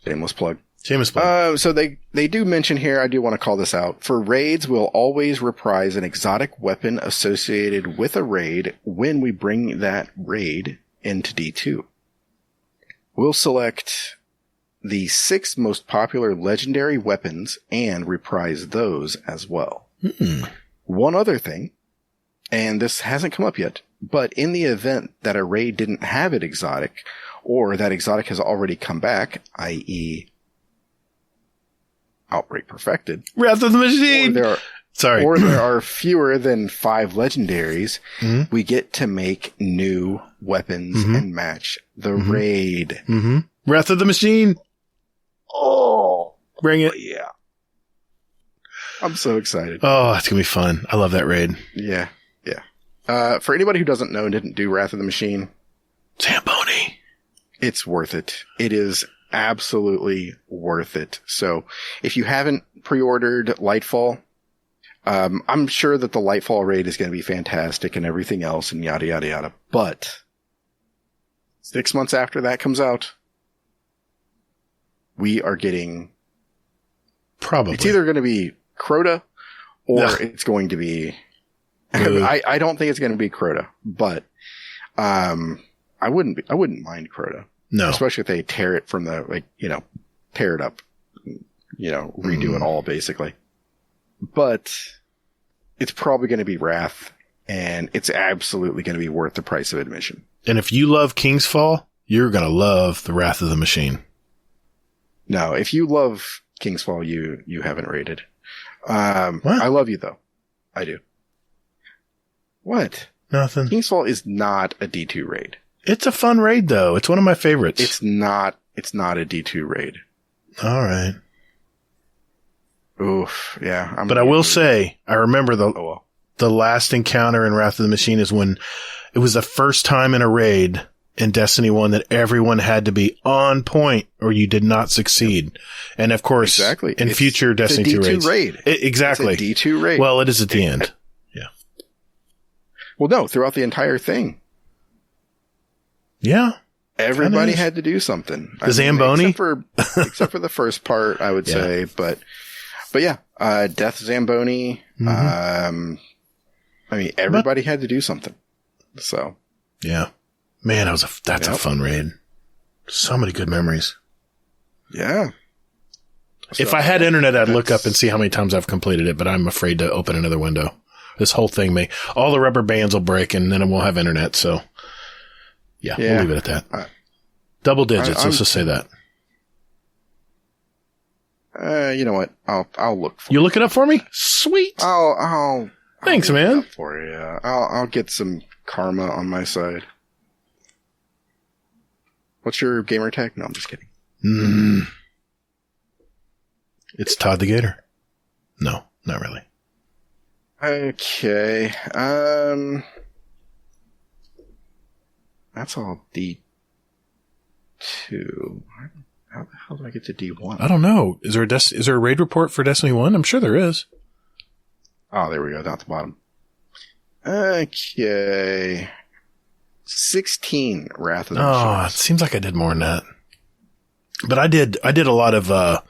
Speaker 3: Shameless plug.
Speaker 2: Shameless plug.
Speaker 3: So they do mention here, I do want to call this out. For raids, we'll always reprise an exotic weapon associated with a raid when we bring that raid into D2. We'll select the 6 most popular legendary weapons and reprise those as well. One other thing, and this hasn't come up yet, but in the event that a raid didn't have it exotic, or that exotic has already come back, i.e. Outbreak Perfected.
Speaker 2: Wrath of the Machine!
Speaker 3: Or there are fewer than 5 legendaries, we get to make new weapons and match the raid.
Speaker 2: Wrath of the Machine!
Speaker 3: Oh!
Speaker 2: Bring it.
Speaker 3: Yeah. I'm so excited.
Speaker 2: Oh, it's going to be fun. I love that raid.
Speaker 3: Yeah. Yeah. For anybody who doesn't know and didn't do Wrath of the Machine,
Speaker 2: Zamboni.
Speaker 3: It's worth it. It is absolutely worth it. So if you haven't pre-ordered Lightfall, I'm sure that the Lightfall raid is going to be fantastic and everything else and yada, yada, yada. But 6 months after that comes out, we are getting...
Speaker 2: Probably.
Speaker 3: It's either going to be Crota or it's going to be... I don't think it's going to be Crota, but I wouldn't mind Crota.
Speaker 2: No.
Speaker 3: Especially if they tear it from the, tear it up, redo it all basically. But it's probably going to be Wrath, and it's absolutely going to be worth the price of admission.
Speaker 2: And if you love Kingsfall, you're going to love the Wrath of the Machine.
Speaker 3: No, if you love Kingsfall, you haven't rated. I love you though. I do. What?
Speaker 2: Nothing.
Speaker 3: Kingsfall is not a D2 raid.
Speaker 2: It's a fun raid though. It's one of my favorites.
Speaker 3: It's not a D2 raid.
Speaker 2: All right.
Speaker 3: Oof. Yeah.
Speaker 2: But I will say, I remember the last encounter in Wrath of the Machine is when it was the first time in a raid in Destiny 1 that everyone had to be on point or you did not succeed. And of course, in future Destiny 2 raids.
Speaker 3: Raid.
Speaker 2: Exactly.
Speaker 3: It's a D2 raid.
Speaker 2: Well, it is at the end. Yeah.
Speaker 3: Well, no, throughout the entire thing.
Speaker 2: Yeah.
Speaker 3: Everybody had to do something.
Speaker 2: The Zamboni?
Speaker 3: Except for the first part, I would say. But yeah, Death Zamboni. Everybody had to do something. So.
Speaker 2: Yeah. Man, that's a fun raid. So many good memories.
Speaker 3: Yeah.
Speaker 2: If I had internet, I'd look up and see how many times I've completed it, but I'm afraid to open another window. This whole thing all the rubber bands will break and then it won't have internet. So yeah. We'll leave it at that. Double digits. Let's just say that.
Speaker 3: You know what? I'll look for
Speaker 2: it. You look it up for me? Sweet. Thanks, man.
Speaker 3: For you. I'll get some karma on my side. What's your gamer tag? No, I'm just kidding.
Speaker 2: It's Todd the Gator. No, not really.
Speaker 3: Okay. That's all D2. How the hell do I get to D1?
Speaker 2: I don't know. Is there a raid report for Destiny 1? I'm sure there is.
Speaker 3: Oh, there we go. Down at the bottom. Okay. 16 Wrath of the
Speaker 2: Oh, it seems like I did more than that. But I did a lot of the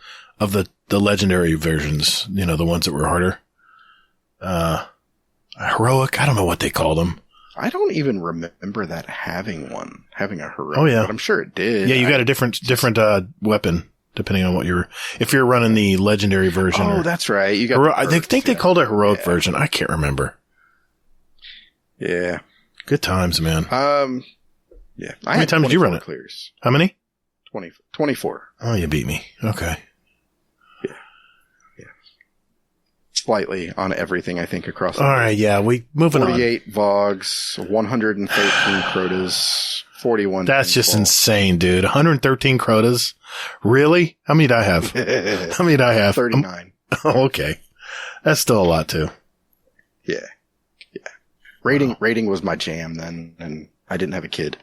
Speaker 2: legendary versions, you know, the ones that were harder. Heroic, I don't know what they called them.
Speaker 3: I don't even remember that having a heroic.
Speaker 2: Oh, yeah.
Speaker 3: But I'm sure it did.
Speaker 2: Yeah, you got a different weapon depending on what if you're running the legendary version.
Speaker 3: Oh, that's right. You got.
Speaker 2: I think they called it a heroic version. I can't remember.
Speaker 3: Yeah.
Speaker 2: Good times, man.
Speaker 3: Yeah.
Speaker 2: How many times did you run it?
Speaker 3: Clears.
Speaker 2: How many?
Speaker 3: 24.
Speaker 2: Oh, you beat me. Okay.
Speaker 3: Yeah. Slightly on everything, I think, across.
Speaker 2: All right. Yeah. Moving
Speaker 3: 48 Vogs, 113 Crotas, 41.
Speaker 2: That's just insane, dude. 113 Crotas. Really? How many did I have? How many did I have?
Speaker 3: 39.
Speaker 2: Oh, okay. That's still a lot too.
Speaker 3: Yeah. Raiding was my jam then, and I didn't have a kid.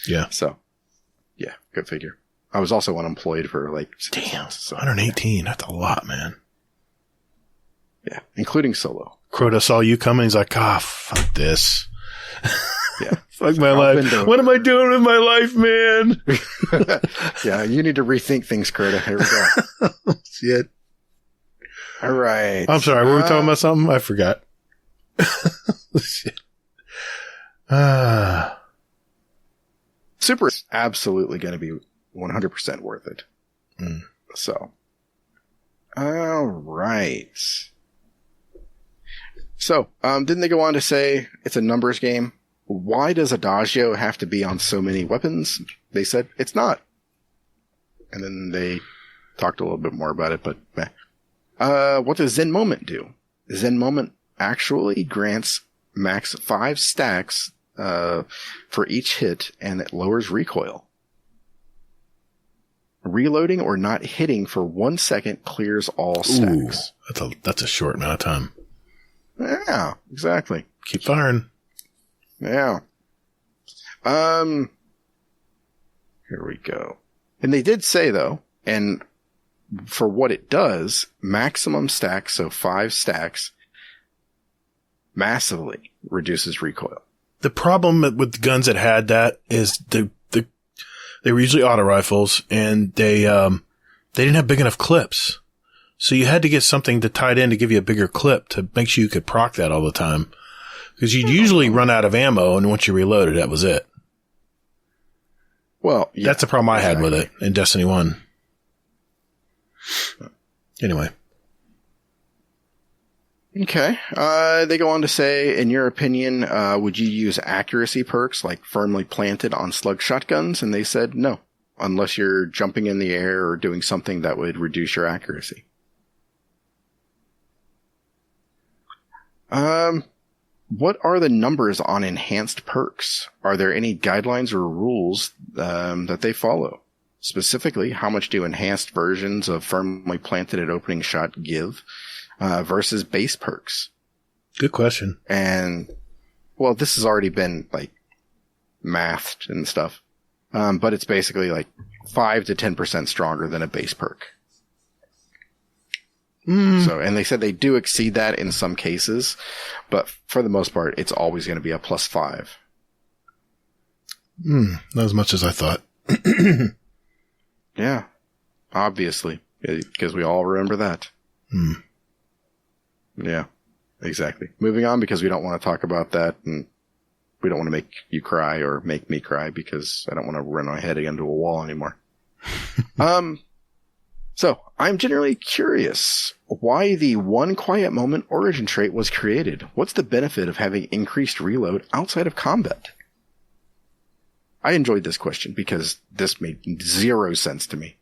Speaker 2: Yeah.
Speaker 3: So, yeah, good figure. I was also unemployed for like 6
Speaker 2: damn,
Speaker 3: months, so,
Speaker 2: 118. That's a lot, man.
Speaker 3: Yeah, including solo.
Speaker 2: Crota saw you coming. He's like, fuck this.
Speaker 3: Yeah.
Speaker 2: Fuck my life. What am I doing with my life, man?
Speaker 3: Yeah, you need to rethink things, Crota. Here we go.
Speaker 2: Shit.
Speaker 3: All right.
Speaker 2: I'm sorry. Were we talking about something? I forgot. Shit.
Speaker 3: Super is absolutely going to be 100% worth it.
Speaker 2: Mm.
Speaker 3: So, all right. So, didn't they go on to say it's a numbers game? Why does Adagio have to be on so many weapons? They said it's not. And then they talked a little bit more about it, but what does Zen Moment do? Zen Moment actually grants max 5 stacks for each hit, and it lowers recoil. Reloading or not hitting for 1 second clears all stacks.
Speaker 2: Ooh, that's a short amount of time.
Speaker 3: Yeah, exactly.
Speaker 2: Keep firing.
Speaker 3: Yeah. Here we go. And they did say though, and for what it does, maximum stacks, so 5 stacks, massively reduces recoil.
Speaker 2: The problem with guns that had that is they were usually auto rifles, and they didn't have big enough clips. So you had to get something to tie it in to give you a bigger clip to make sure you could proc that all the time. Because you'd usually run out of ammo, and once you reloaded, that was it.
Speaker 3: Well, yeah,
Speaker 2: that's the problem I had with it in Destiny 1. Anyway.
Speaker 3: Okay. They go on to say, in your opinion, would you use accuracy perks like firmly planted on slug shotguns? And they said no, unless you're jumping in the air or doing something that would reduce your accuracy. What are the numbers on enhanced perks? Are there any guidelines or rules that they follow? Specifically, how much do enhanced versions of firmly planted at opening shot give versus base perks?
Speaker 2: Good question.
Speaker 3: And, well, this has already been, like, mathed and stuff. But it's basically, like, 5 to 10% stronger than a base perk. So, and they said they do exceed that in some cases, but for the most part, it's always going to be a +5.
Speaker 2: Not as much as I thought.
Speaker 3: Yeah, obviously, because we all remember that. Yeah, exactly. Moving on, because we don't want to talk about that, and we don't want to make you cry or make me cry, because I don't want to run my head into a wall anymore. So, I'm generally curious why the One Quiet Moment origin trait was created. What's the benefit of having increased reload outside of combat? I enjoyed this question because this made 0 sense to me.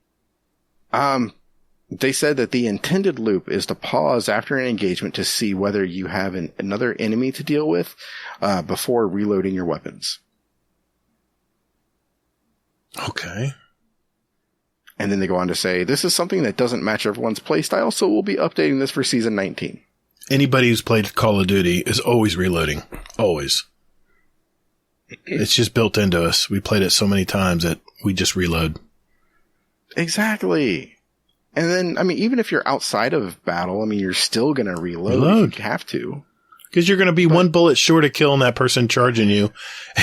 Speaker 3: They said that the intended loop is to pause after an engagement to see whether you have another enemy to deal with before reloading your weapons.
Speaker 2: Okay.
Speaker 3: And then they go on to say, this is something that doesn't match everyone's playstyle, so we'll be updating this for Season 19.
Speaker 2: Anybody who's played Call of Duty is always reloading. Always. It's just built into us. We played it so many times that we just reload.
Speaker 3: Exactly. And then, I mean, even if you're outside of battle, I mean, you're still going to reload if you have to.
Speaker 2: Because you're going to be one bullet short of killing that person charging you,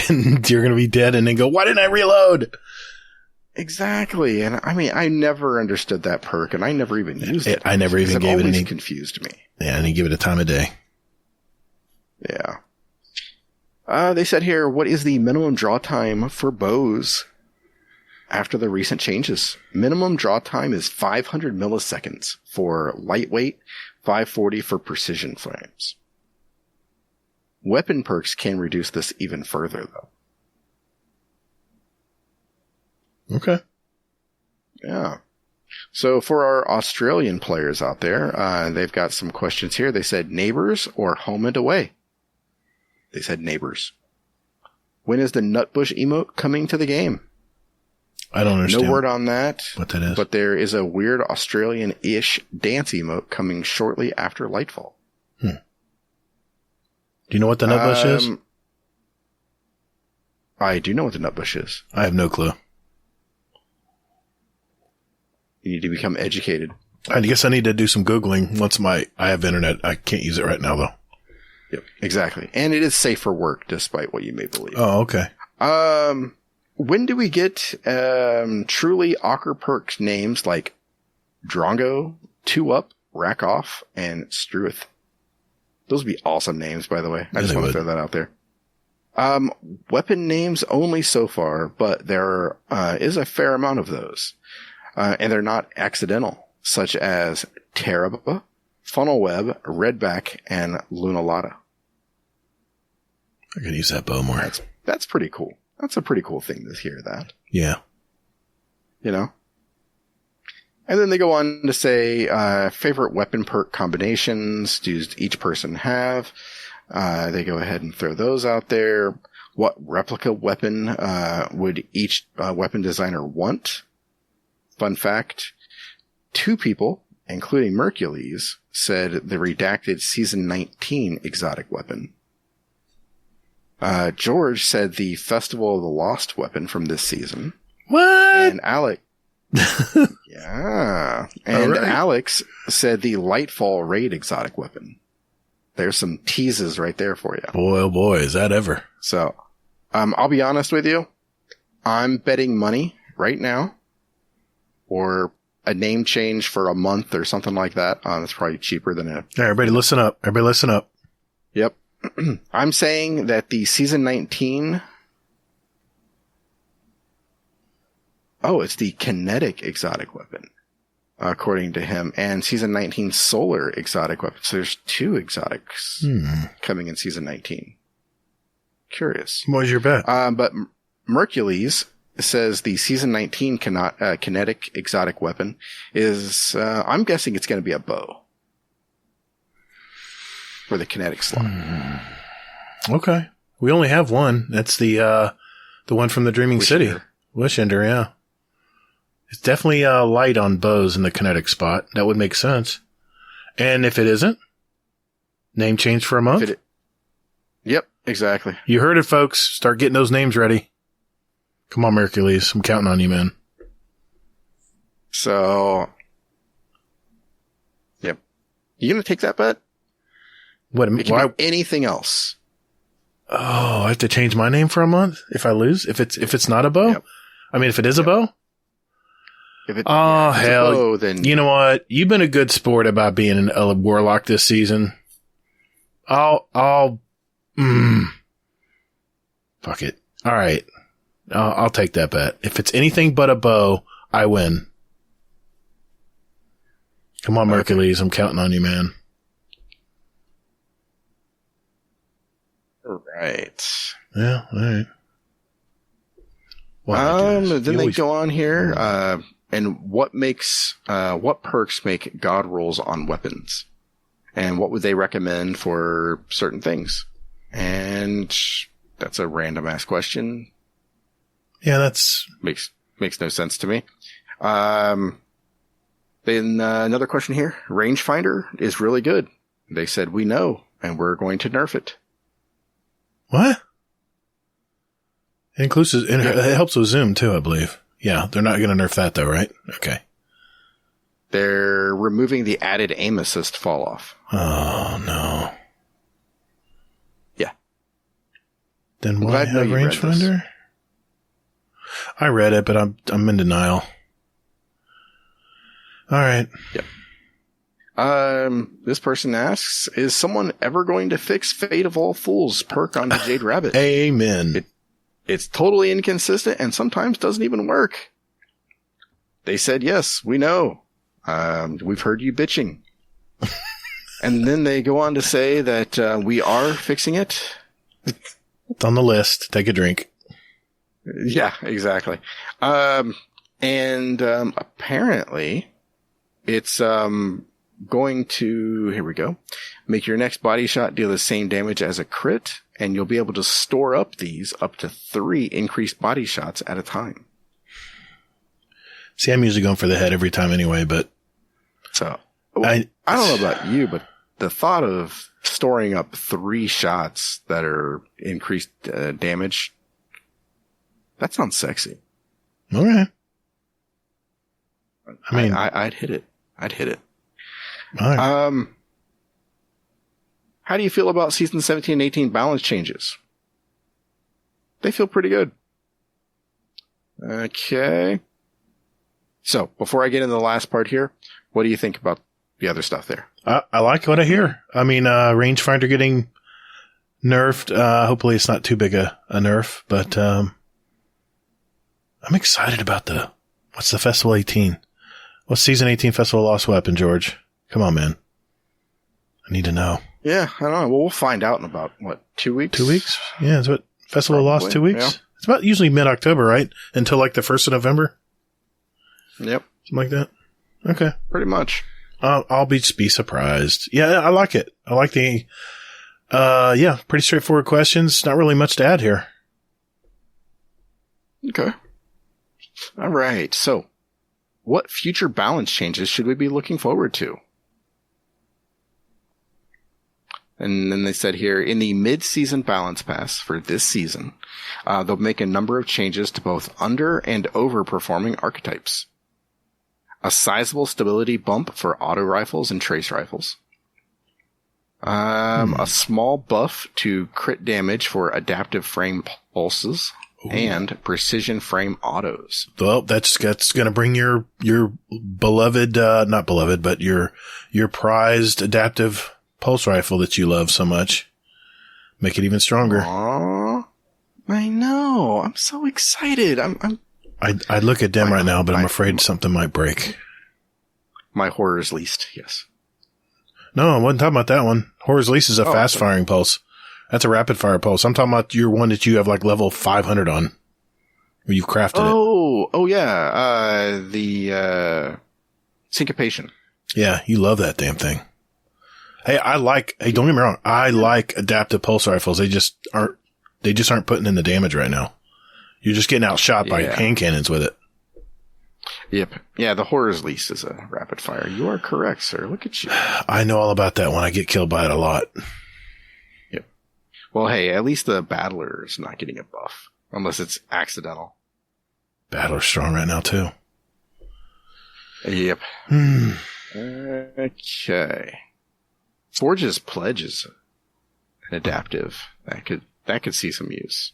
Speaker 2: and you're going to be dead and then go, why didn't I reload?
Speaker 3: Exactly. And I mean, I never understood that perk, and I never even used it.
Speaker 2: I never even gave it any.
Speaker 3: It confused me.
Speaker 2: Yeah, I didn't give it a time of day.
Speaker 3: Yeah. They said here, what is the minimum draw time for bows after the recent changes? Minimum draw time is 500 milliseconds for lightweight, 540 for precision flames. Weapon perks can reduce this even further, though.
Speaker 2: Okay.
Speaker 3: Yeah. So for our Australian players out there, they've got some questions here. They said neighbors or home and away. They said neighbors. When is the Nutbush emote coming to the game?
Speaker 2: I don't understand.
Speaker 3: No word on that.
Speaker 2: What that is.
Speaker 3: But there is a weird Australian-ish dance emote coming shortly after Lightfall.
Speaker 2: Do you know what the Nutbush is?
Speaker 3: I do know what the Nutbush is.
Speaker 2: I have no clue.
Speaker 3: You need to become educated.
Speaker 2: I guess I need to do some Googling once I have internet. I can't use it right now, though.
Speaker 3: Yep, exactly. And it is safe for work, despite what you may believe.
Speaker 2: Oh, okay.
Speaker 3: When do we get truly Ocker perks names like Drongo, Two Up, Rack Off, and Struth? Those would be awesome names, by the way. I just want to throw that out there. Weapon names only so far, but there is a fair amount of those. And they're not accidental, such as Teraba, Funnelweb, Redback, and Lunalata.
Speaker 2: I could use that bow more.
Speaker 3: That's pretty cool. That's a pretty cool thing to hear that.
Speaker 2: Yeah.
Speaker 3: You know? And then they go on to say, favorite weapon perk combinations does each person have? They go ahead and throw those out there. What replica weapon would each weapon designer want? Fun fact, 2 people, including Mercules, said the redacted Season 19 exotic weapon. George said the Festival of the Lost weapon from this season.
Speaker 2: What?
Speaker 3: And Alex... Yeah. And right. Alex said the Lightfall Raid exotic weapon. There's some teases right there for you.
Speaker 2: Boy, oh boy, is that ever.
Speaker 3: So, I'll be honest with you. I'm betting money right now, or a name change for a month or something like that. It's probably cheaper than a...
Speaker 2: Everybody listen up. Everybody listen up.
Speaker 3: Yep. I'm saying that the Season 19... Oh, it's the kinetic exotic weapon, according to him, and Season 19 solar exotic weapon. So there's 2 exotics coming in Season 19. Curious.
Speaker 2: What was your bet?
Speaker 3: But Mercules says the Season 19 kinetic exotic weapon is, I'm guessing it's going to be a bow for the kinetic slot.
Speaker 2: Okay. We only have one. That's the one from the Dreaming City. Wishender, yeah. It's definitely light on bows in the kinetic spot. That would make sense. And if it isn't, name change for a month?
Speaker 3: Yep, exactly.
Speaker 2: You heard it, folks. Start getting those names ready. Come on, Mercules. I'm counting on you, man.
Speaker 3: So, yep. You going to take that bet?
Speaker 2: What? Why?
Speaker 3: Anything else?
Speaker 2: Oh, I have to change my name for a month if I lose? If it's not a bow?
Speaker 3: Yep.
Speaker 2: I mean, if it is a bow?
Speaker 3: If it,
Speaker 2: hell.
Speaker 3: A bow, then...
Speaker 2: You know what? You've been a good sport about being a warlock this season. Fuck it. All right. I'll take that bet. If it's anything but a bow, I win. Come on, Mercules. I'm counting on you, man.
Speaker 3: All right.
Speaker 2: Yeah, all right.
Speaker 3: Then they go on here, and what perks make god rolls on weapons? And what would they recommend for certain things? And that's a random ass question.
Speaker 2: Yeah, that's...
Speaker 3: Makes no sense to me. Then another question here. Rangefinder is really good. They said, we know, and we're going to nerf it.
Speaker 2: What? It includes, it helps with Zoom too, I believe. Yeah, they're not going to nerf that though, right? Okay.
Speaker 3: They're removing the added aim assist fall off.
Speaker 2: Oh, no.
Speaker 3: Yeah.
Speaker 2: Then why have rangefinder? I read it, but I'm in denial. All right.
Speaker 3: Yep. This person asks, is someone ever going to fix Fate of All Fools perk on the Jade Rabbit?
Speaker 2: Amen.
Speaker 3: It's totally inconsistent and sometimes doesn't even work. They said, yes, we know. We've heard you bitching. And then they go on to say that we are fixing it.
Speaker 2: It's on the list. Take a drink.
Speaker 3: Yeah, exactly. Apparently it's going to, here we go, make your next body shot deal the same damage as a crit, and you'll be able to store up these up to 3 increased body shots at a time.
Speaker 2: See, I'm usually going for the head every time anyway, but
Speaker 3: so I don't know about you, but the thought of storing up 3 shots that are increased damage, that sounds sexy.
Speaker 2: Okay. I mean,
Speaker 3: I'd hit it.
Speaker 2: All right.
Speaker 3: How do you feel about season 17 and 18 balance changes? They feel pretty good. Okay. So, before I get into the last part here, what do you think about the other stuff there?
Speaker 2: I like what I hear. I mean, rangefinder getting nerfed. Hopefully it's not too big a nerf, but I'm excited about what's the Festival 18? What's season 18 Festival Lost Weapon, George? Come on, man. I need to know.
Speaker 3: Yeah, I don't know. Well, we'll find out in about, 2 weeks?
Speaker 2: 2 weeks? Yeah, it's what Festival Lost 2 weeks?
Speaker 3: Yeah.
Speaker 2: It's about usually mid-October, right? Until like the 1st of November?
Speaker 3: Yep.
Speaker 2: Something like that? Okay.
Speaker 3: Pretty much.
Speaker 2: I'll just be surprised. Yeah, I like it. I like pretty straightforward questions. Not really much to add here.
Speaker 3: Okay. All right. So, what future balance changes should we be looking forward to? And then they said here, in the mid-season balance pass for this season, they'll make a number of changes to both under and over-performing archetypes. A sizable stability bump for auto rifles and trace rifles. A small buff to crit damage for adaptive frame pulses. Ooh. And precision frame autos.
Speaker 2: Well, that's going to bring your beloved, not beloved, but your prized adaptive pulse rifle that you love so much. Make it even stronger.
Speaker 3: Aww. I know. I'm so excited.
Speaker 2: I look at them right now, but I'm afraid something might break.
Speaker 3: My horror's least, yes.
Speaker 2: No, I wasn't talking about that one. Horror's least is a fast firing pulse. That's a rapid fire pulse. I'm talking about your one that you have like level 500 on. Where you've crafted it.
Speaker 3: Oh yeah. The syncopation.
Speaker 2: Yeah, you love that damn thing. Hey, don't get me wrong. I like adaptive pulse rifles. They just aren't putting in the damage right now. You're just getting outshot by hand cannons with it.
Speaker 3: Yep. Yeah, the horror's least is a rapid fire. You are correct, sir. Look at you.
Speaker 2: I know all about that one. I get killed by it a lot.
Speaker 3: Yep. Well, hey, at least the battler is not getting a buff. Unless it's accidental.
Speaker 2: Battler's strong right now, too.
Speaker 3: Yep. Okay. Forge's Pledge is an adaptive. That could see some use.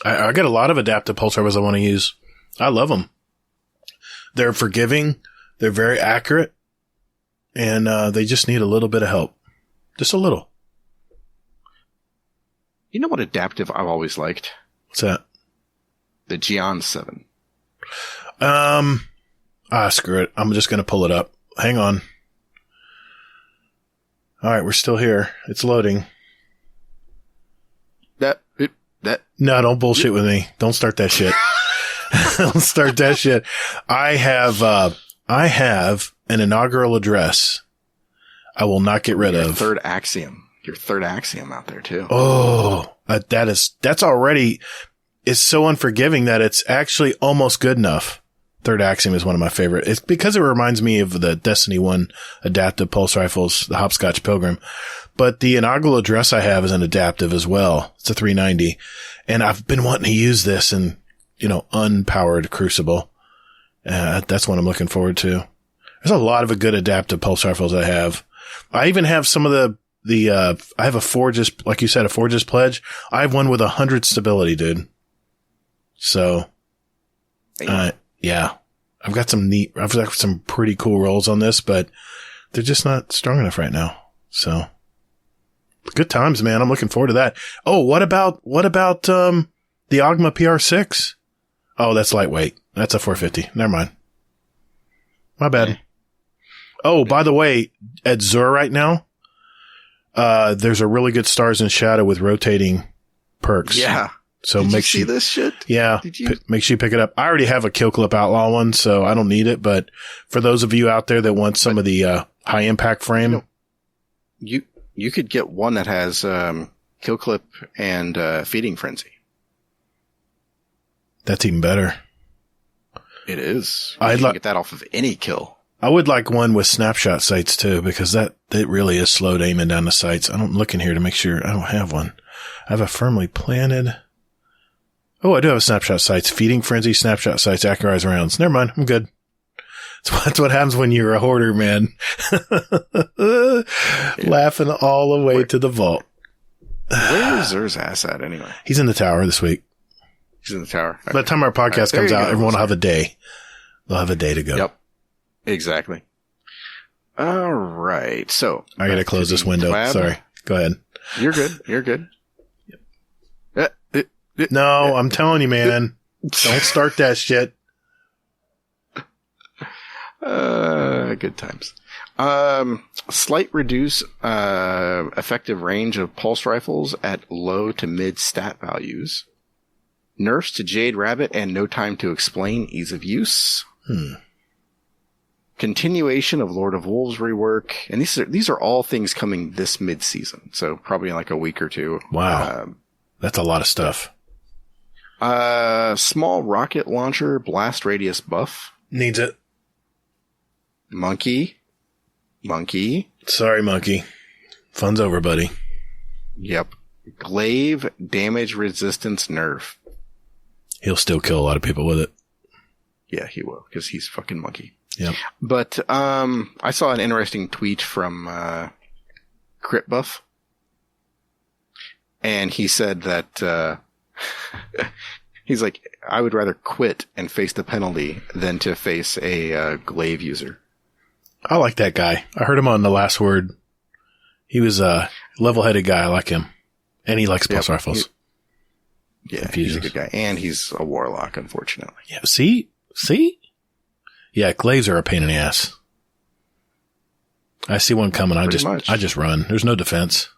Speaker 2: I got a lot of adaptive pulse rifles I want to use. I love them. They're forgiving. They're very accurate. And they just need a little bit of help. Just a little.
Speaker 3: You know what adaptive I've always liked?
Speaker 2: What's that?
Speaker 3: The Geon 7.
Speaker 2: Screw it. I'm just going to pull it up. Hang on. All right, we're still here. It's loading. No, don't bullshit with me. Don't start that shit. Don't start that shit. I have an inaugural address I will not get rid of.
Speaker 3: Your third axiom out there too.
Speaker 2: Oh, that's already, it's so unforgiving that it's actually almost good enough. Third Axiom is one of my favorite. It's because it reminds me of the Destiny 1 adaptive pulse rifles, the Hopscotch Pilgrim. But the inaugural address I have is an adaptive as well. It's a 390. And I've been wanting to use this in, unpowered Crucible. That's what I'm looking forward to. There's a lot of good adaptive pulse rifles I have. I even have some of I have a Forge's, like you said, a Forge's Pledge. I have one with 100 stability, dude. So, yeah, I've got some pretty cool rolls on this, but they're just not strong enough right now. So good times, man. I'm looking forward to that. Oh, what about the Ogma PR6? Oh, that's lightweight. That's a 450. Never mind. My bad. Oh, by the way, at Zur right now, there's a really good Stars and Shadow with rotating perks.
Speaker 4: Yeah.
Speaker 2: So
Speaker 4: Did you see this shit?
Speaker 2: Yeah.
Speaker 4: Did you?
Speaker 2: Make sure you pick it up. I already have a Kill Clip Outlaw one, so I don't need it. But for those of you out there that want some of the high impact frame,
Speaker 4: you could get one that has Kill Clip and Feeding Frenzy.
Speaker 2: That's even better.
Speaker 4: It is.
Speaker 2: I'd
Speaker 4: get that off of any kill.
Speaker 2: I would like one with snapshot sights too, because it really is slow to aiming down the sights. I'm looking here to make sure I don't have one. I have a firmly planted. Oh, I do have a snapshot sights. Feeding Frenzy, snapshot sights, accurized rounds. Never mind. I'm good. That's what happens when you're a hoarder, man. Laughing all the way to the vault.
Speaker 4: Where is Zur's ass at anyway?
Speaker 2: He's in the tower this week.
Speaker 4: He's in the tower. Okay.
Speaker 2: By the time our podcast comes out, everyone will have a day. They'll have a day to go.
Speaker 4: Yep. Exactly. All right. So
Speaker 2: I got to close this window.
Speaker 4: Lab.
Speaker 2: Sorry. Go ahead.
Speaker 4: You're good. You're good.
Speaker 2: No, I'm telling you, man. Don't start that shit.
Speaker 4: Good times. Slight reduce effective range of pulse rifles at low to mid stat values. Nerfs to Jade Rabbit and No Time to Explain, ease of use. Continuation of Lord of Wolves rework. And these are all things coming this mid-season. So probably in like a week or two.
Speaker 2: Wow. That's a lot of stuff.
Speaker 4: Small rocket launcher blast radius buff.
Speaker 2: Needs it.
Speaker 4: Monkey.
Speaker 2: Sorry, Monkey. Fun's over, buddy.
Speaker 4: Yep. Glaive damage resistance nerf.
Speaker 2: He'll still kill a lot of people with it.
Speaker 4: Yeah, he will, because he's fucking Monkey.
Speaker 2: Yep.
Speaker 4: But I saw an interesting tweet from Crit Buff, and he said that he's like, I would rather quit and face the penalty than to face a glaive user.
Speaker 2: I like that guy. I heard him on The Last Word. He was a level-headed guy. I like him. And he likes pulse rifles.
Speaker 4: He's a good guy. And he's a warlock, unfortunately.
Speaker 2: Yeah, see? Yeah, glaives are a pain in the ass. I see one coming. I just run. There's no defense.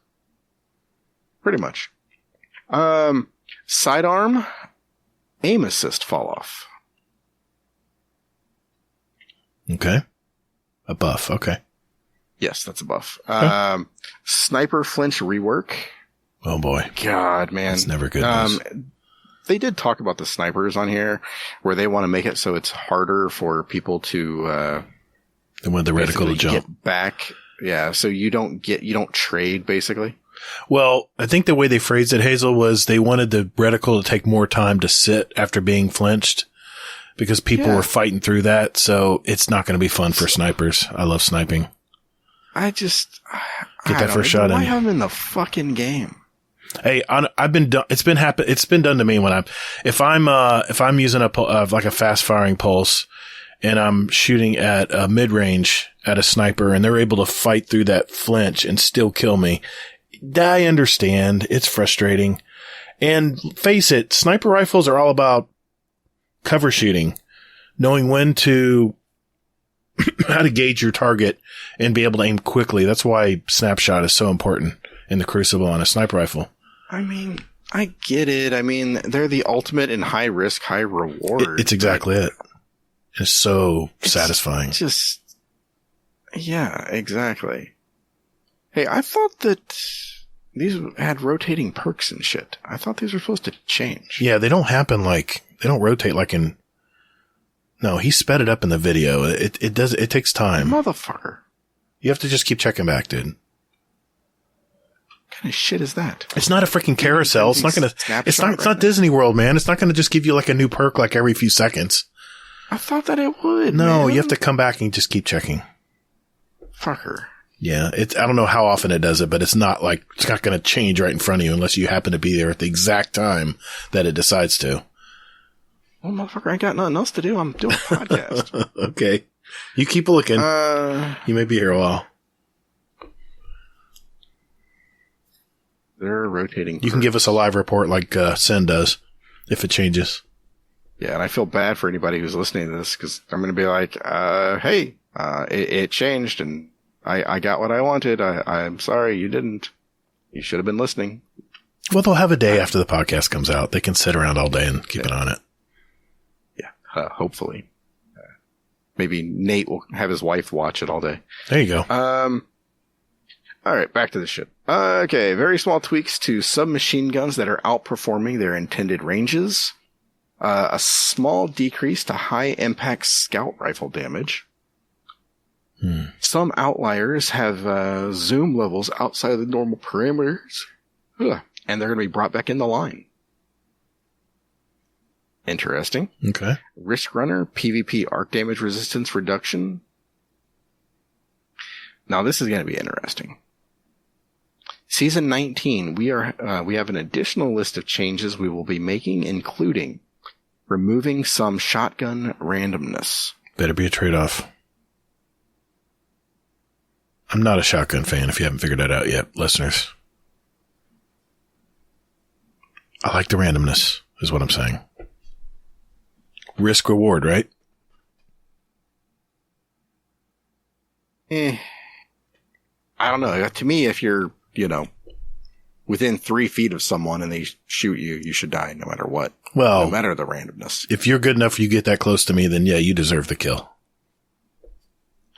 Speaker 4: Pretty much. Sidearm, aim assist fall off.
Speaker 2: Okay. A buff. Okay.
Speaker 4: Yes, that's a buff.
Speaker 2: Okay.
Speaker 4: Sniper flinch rework.
Speaker 2: Oh boy.
Speaker 4: God, man.
Speaker 2: It's never good news.
Speaker 4: They did talk about the snipers on here, where they want to make it so it's harder for people to
Speaker 2: they want the reticle to jump
Speaker 4: get back. Yeah, so you don't trade basically.
Speaker 2: Well, I think the way they phrased it, Hazel, was they wanted the reticle to take more time to sit after being flinched because people were fighting through that. So it's not going to be fun for snipers. I love sniping.
Speaker 4: I just
Speaker 2: get that first shot in.
Speaker 4: Why have them in the fucking game?
Speaker 2: Hey, I've been done. It's been done to me when if I'm using like a fast firing pulse and I'm shooting at a mid range at a sniper and they're able to fight through that flinch and still kill me. I understand. It's frustrating. And face it, sniper rifles are all about cover shooting, knowing when to, how to gauge your target and be able to aim quickly. That's why snapshot is so important in the Crucible on a sniper rifle.
Speaker 4: I mean, I get it. I mean, they're the ultimate in high risk, high reward.
Speaker 2: It's exactly it. It's so satisfying.
Speaker 4: Yeah, exactly. Hey, I thought that these had rotating perks and shit. I thought these were supposed to change.
Speaker 2: Yeah, they don't rotate like in No, he sped it up in the video. It takes time.
Speaker 4: Motherfucker.
Speaker 2: You have to just keep checking back, dude.
Speaker 4: What kind of shit is that?
Speaker 2: It's not a freaking carousel. It's not Disney World, man. It's not going to just give you like a new perk like every few seconds.
Speaker 4: I thought that it would.
Speaker 2: No,
Speaker 4: man.
Speaker 2: you have to come back and just keep checking.
Speaker 4: Fucker.
Speaker 2: Yeah, I don't know how often it does it, but it's not going to change right in front of you unless you happen to be there at the exact time that it decides to.
Speaker 4: Well, motherfucker, I ain't got nothing else to do. I'm doing a podcast.
Speaker 2: Okay. You keep looking. You may be here a while.
Speaker 4: They're rotating.
Speaker 2: You can give us a live report like Sen does if it changes.
Speaker 4: Yeah, and I feel bad for anybody who's listening to this because I'm going to be like, hey, it changed and I got what I wanted. I'm sorry you didn't. You should have been listening.
Speaker 2: Well, they'll have a day after the podcast comes out. They can sit around all day and keep it on it.
Speaker 4: Yeah, hopefully. Maybe Nate will have his wife watch it all day.
Speaker 2: There you go.
Speaker 4: All right, back to the ship. Okay, very small tweaks to submachine guns that are outperforming their intended ranges. A small decrease to high-impact scout rifle damage. Some outliers have zoom levels outside of the normal parameters. And they're going to be brought back in the line. Interesting.
Speaker 2: Okay.
Speaker 4: Risk Runner, PvP arc damage resistance reduction. Now this is going to be interesting. Season 19, we have an additional list of changes we will be making, including removing some shotgun randomness.
Speaker 2: Better be a trade-off. I'm not a shotgun fan if you haven't figured that out yet, listeners. I like the randomness, is what I'm saying. Risk reward, right?
Speaker 4: I don't know. To me, if you're, within 3 feet of someone and they shoot you, you should die no matter what.
Speaker 2: Well,
Speaker 4: no matter the randomness.
Speaker 2: If you're good enough, you get that close to me, then yeah, you deserve the kill.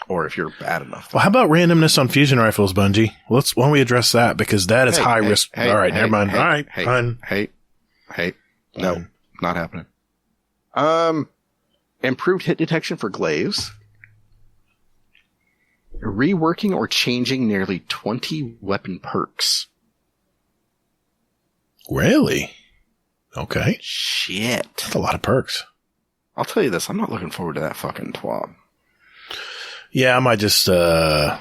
Speaker 4: Or if you're bad enough.
Speaker 2: Well, how about randomness on fusion rifles, Bungie? Why don't we address that? Because that is high risk. All right, never mind. All right, fine.
Speaker 4: Hey. No, not happening. Improved hit detection for glaives. Reworking or changing nearly 20 weapon perks.
Speaker 2: Really? Okay.
Speaker 4: Shit.
Speaker 2: That's a lot of perks.
Speaker 4: I'll tell you this, I'm not looking forward to that fucking twab.
Speaker 2: Yeah, I might just write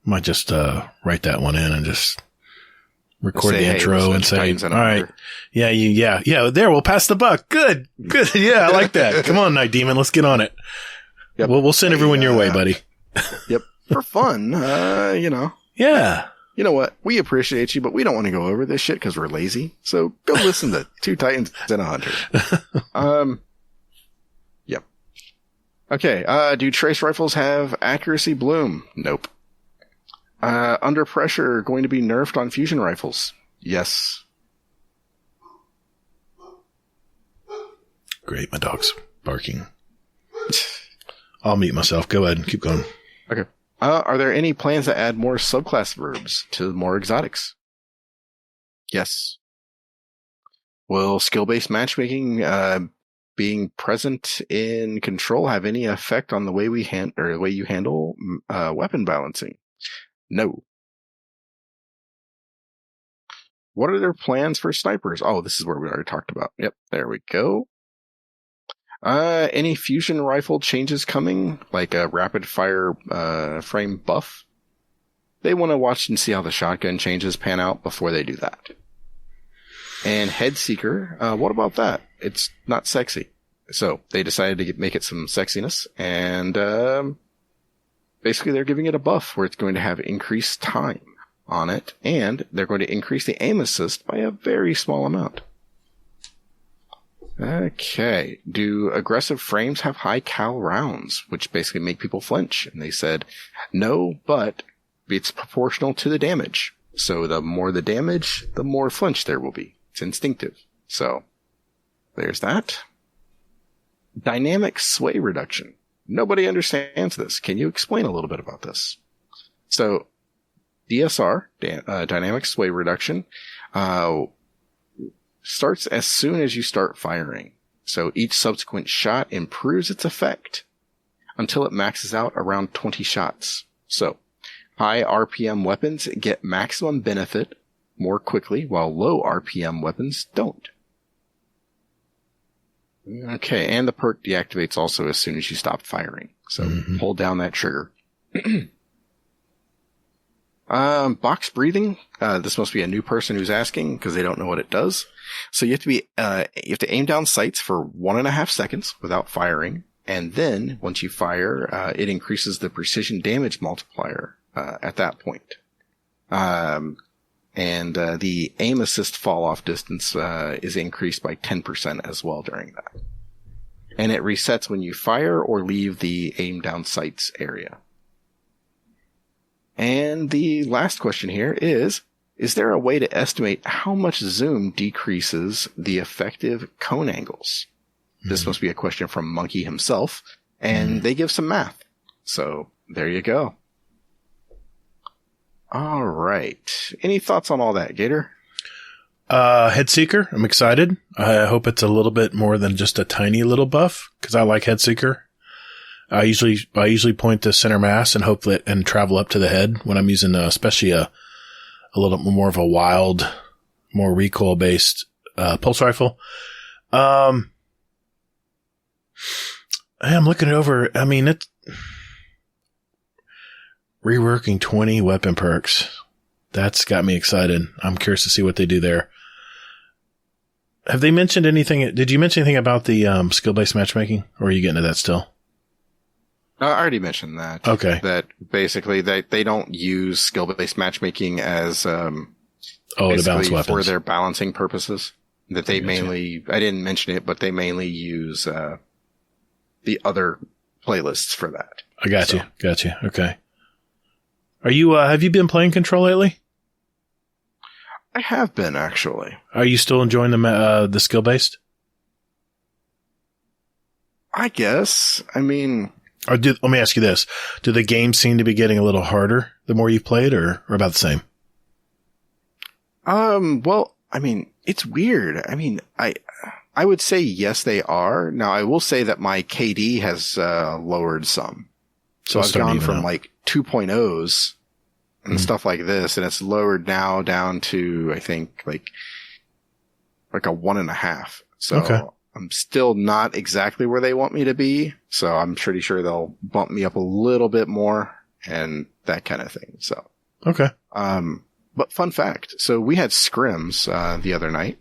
Speaker 2: that one in and just record the intro and say, all right. Yeah. There, we'll pass the buck. Good. Yeah, I like that. Come on, Night Demon. Let's get on it.
Speaker 4: Yep.
Speaker 2: We'll send everyone your way, buddy.
Speaker 4: Yep. For fun,
Speaker 2: Yeah.
Speaker 4: You know what? We appreciate you, but we don't want to go over this shit because we're lazy. So go listen to Two Titans and a Hunter. Yep. Okay. Do trace rifles have accuracy bloom? Nope. Under pressure going to be nerfed on fusion rifles? Yes.
Speaker 2: Great. My dog's barking. I'll mute myself. Go ahead and keep going.
Speaker 4: Okay. Are there any plans to add more subclass verbs to more exotics? Yes. Will skill-based matchmaking being present in Control have any effect on the way the way you handle weapon balancing? No. What are their plans for snipers? Oh, this is where we already talked about. Yep, there we go. Any fusion rifle changes coming, like a rapid fire frame buff? They want to watch and see how the shotgun changes pan out before they do that. And Headseeker, what about that? It's not sexy. So they decided to make it some sexiness, and basically they're giving it a buff where it's going to have increased time on it, and they're going to increase the aim assist by a very small amount. Okay. Do aggressive frames have high cal rounds, which basically make people flinch? And they said, no, but it's proportional to the damage. So the more the damage, the more flinch there will be. It's instinctive. So there's that. Dynamic sway reduction. Nobody understands this. Can you explain a little bit about this? So DSR, dynamic sway reduction, starts as soon as you start firing.
Speaker 3: So each subsequent shot improves its effect until it maxes out around 20 shots. So high RPM weapons get maximum benefit more quickly, while low RPM weapons don't. Okay, and the perk deactivates also as soon as you stop firing. So hold down that trigger. Box breathing. This must be a new person who's asking because they don't know what it does. So you have to aim down sights for 1.5 seconds without firing. And then once you fire, it increases the precision damage multiplier, at that point. And the aim assist fall off distance, is increased by 10% as well during that. And it resets when you fire or leave the aim down sights area. And the last question here is there a way to estimate how much zoom decreases the effective cone angles? This must be a question from Monkey himself, and they give some math. So there you go. All right. Any thoughts on all that, Gator?
Speaker 2: Headseeker. I'm excited. I hope it's a little bit more than just a tiny little buff because I like Headseeker. I usually point to center mass and hope that and travel up to the head when I'm using especially a little more of a wild, more recoil based pulse rifle. I'm looking it over. I mean, it's reworking 20 weapon perks. That's got me excited. I'm curious to see what they do there. Have they mentioned anything? Did you mention anything about the skill-based matchmaking, or are you getting to that still?
Speaker 3: I already mentioned that.
Speaker 2: Okay.
Speaker 3: That basically they don't use skill-based matchmaking as
Speaker 2: to balance weapons
Speaker 3: for their balancing purposes. That they mainly, I didn't mention it, but they mainly use the other playlists for that.
Speaker 2: I got you. Okay. Are you? Have you been playing Control lately?
Speaker 3: I have been, actually.
Speaker 2: Are you still enjoying the skill-based?
Speaker 3: I guess. I mean...
Speaker 2: Let me ask you this. Do the games seem to be getting a little harder the more you've played, or about the same?
Speaker 3: Well, I mean, it's weird. I mean, I would say yes, they are. Now, I will say that my KD has lowered some. So I've gone from like 2.0s and stuff like this, and it's lowered now down to, I think, like a 1.5. So okay. I'm still not exactly where they want me to be. So I'm pretty sure they'll bump me up a little bit more and that kind of thing. So,
Speaker 2: okay.
Speaker 3: But fun fact. So we had scrims, the other night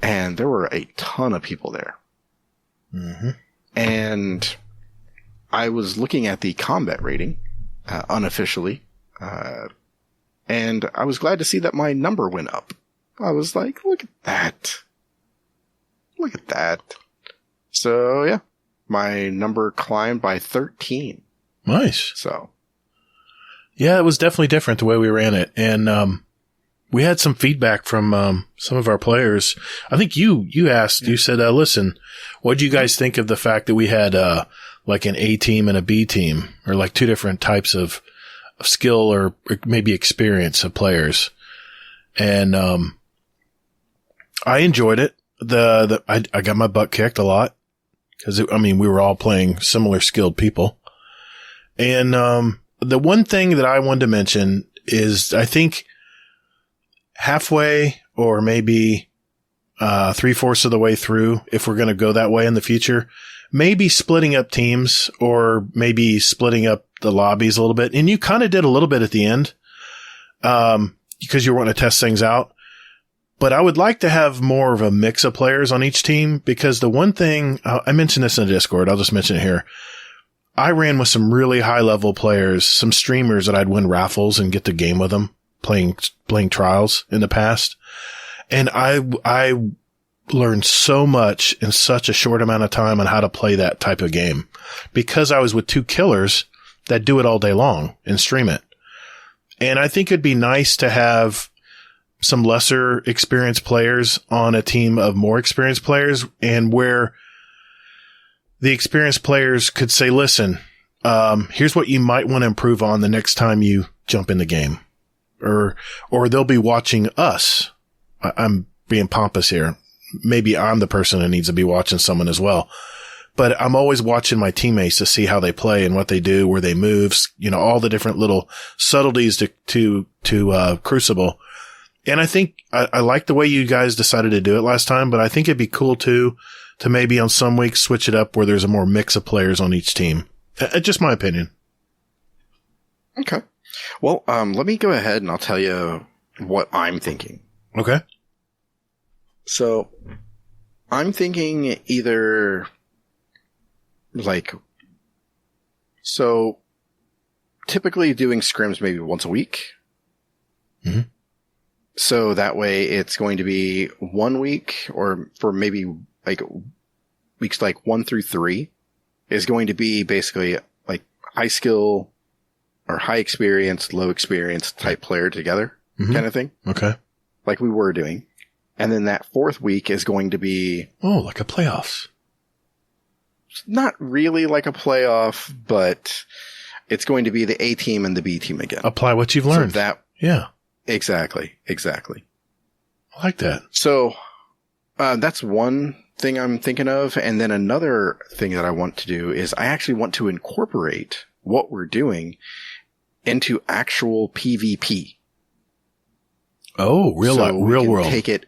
Speaker 3: and there were a ton of people there. And I was looking at the combat rating, unofficially. And I was glad to see that my number went up. I was like, look at that. Look at that. So yeah, my number climbed by 13.
Speaker 2: Nice.
Speaker 3: So
Speaker 2: yeah, it was definitely different the way we ran it. And, we had some feedback from, some of our players. I think you asked, you said, listen, what do you guys think of the fact that we had, like an A team and a B team, or like two different types of skill or maybe experience of players? And, I enjoyed it. I got my butt kicked a lot because we were all playing similar skilled people. And, the one thing that I wanted to mention is I think halfway or maybe, 3/4 of the way through, if we're going to go that way in the future, maybe splitting up teams or maybe splitting up the lobbies a little bit. And you kind of did a little bit at the end, because you were wanting to test things out. But I would like to have more of a mix of players on each team, because the one thing, I mentioned this in the Discord, I'll just mention it here. I ran with some really high level players, some streamers that I'd win raffles and get the game with them, playing trials in the past. And I learned so much in such a short amount of time on how to play that type of game, because I was with two killers that do it all day long and stream it. And I think it'd be nice to have some lesser experienced players on a team of more experienced players, and where the experienced players could say, listen, here's what you might want to improve on the next time you jump in the game, or they'll be watching us. I'm being pompous here. maybe I'm the person who needs to be watching someone as well. But I'm always watching my teammates to see how they play and what they do, where they move, all the different little subtleties to Crucible. And I think I like the way you guys decided to do it last time, but I think it'd be cool too to maybe on some weeks switch it up where there's a more mix of players on each team. Just my opinion.
Speaker 3: Okay. Well, let me go ahead and I'll tell you what I'm thinking.
Speaker 2: Okay.
Speaker 3: So I'm thinking either typically doing scrims maybe once a week.
Speaker 2: Mm-hmm.
Speaker 3: So that way it's going to be 1 week, or for maybe weeks 1 through 3 is going to be basically high skill or high experience, low experience type player together kind of thing.
Speaker 2: Okay.
Speaker 3: Like we were doing. And then that 4th week is going to be...
Speaker 2: Oh, like a playoffs.
Speaker 3: Not really like a playoff, but it's going to be the A team and the B team again.
Speaker 2: Apply what you've learned. Yeah.
Speaker 3: Exactly.
Speaker 2: I like that.
Speaker 3: So, that's one thing I'm thinking of. And then another thing that I want to do is I actually want to incorporate what we're doing into actual PvP.
Speaker 2: Oh, real world.
Speaker 3: Take it.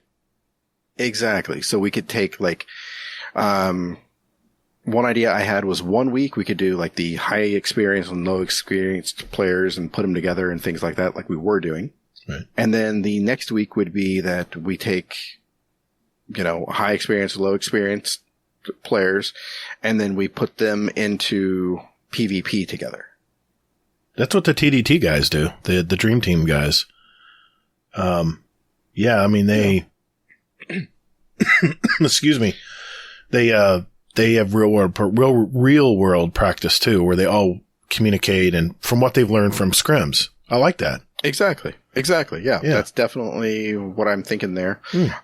Speaker 3: Exactly. So we could take one idea I had was 1 week we could do the high experience and low experienced players and put them together and things like that, like we were doing.
Speaker 2: Right.
Speaker 3: And then the next week would be that we take, high experience, low experienced players, and then we put them into PvP together.
Speaker 2: That's what the TDT guys do. The Dream Team guys. Yeah, I mean, they, excuse me. They have real world practice too, where they all communicate and from what they've learned from scrims. I like that.
Speaker 3: Exactly. Yeah. That's definitely what I'm thinking there.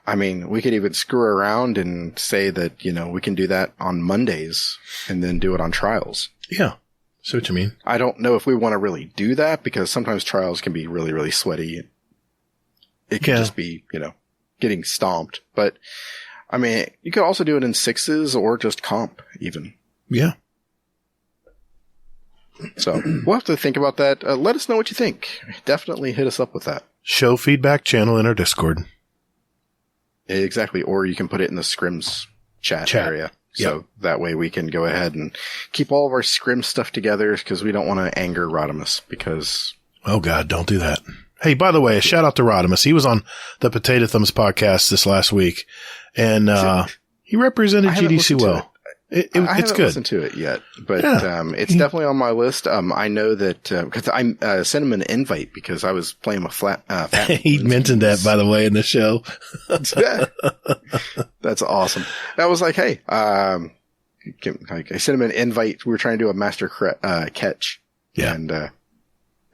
Speaker 3: I mean, we could even screw around and say that, we can do that on Mondays and then do it on trials.
Speaker 2: Yeah. See what you mean?
Speaker 3: I don't know if we want to really do that because sometimes trials can be really, really sweaty. It can just be, getting stomped. But I mean, you could also do it in 6s or just comp even.
Speaker 2: Yeah.
Speaker 3: So we'll have to think about that. Let us know what you think. Definitely hit us up with that.
Speaker 2: Show feedback channel in our Discord.
Speaker 3: Exactly. Or you can put it in the scrims chat. area. So that way we can go ahead and keep all of our scrim stuff together because we don't want to anger Rodimus because...
Speaker 2: Oh God, don't do that. Hey, by the way, a shout out to Rodimus. He was on the Potato Thumbs podcast this last week and he represented GDC well.
Speaker 3: I haven't
Speaker 2: good.
Speaker 3: listened to it yet, but it's definitely on my list. I know that because I sent him an invite because I was playing with Fat.
Speaker 2: He mentioned that, by the way, in the show.
Speaker 3: That's awesome. I was like, hey, I sent him an invite. We were trying to do a master catch.
Speaker 2: Yeah.
Speaker 3: And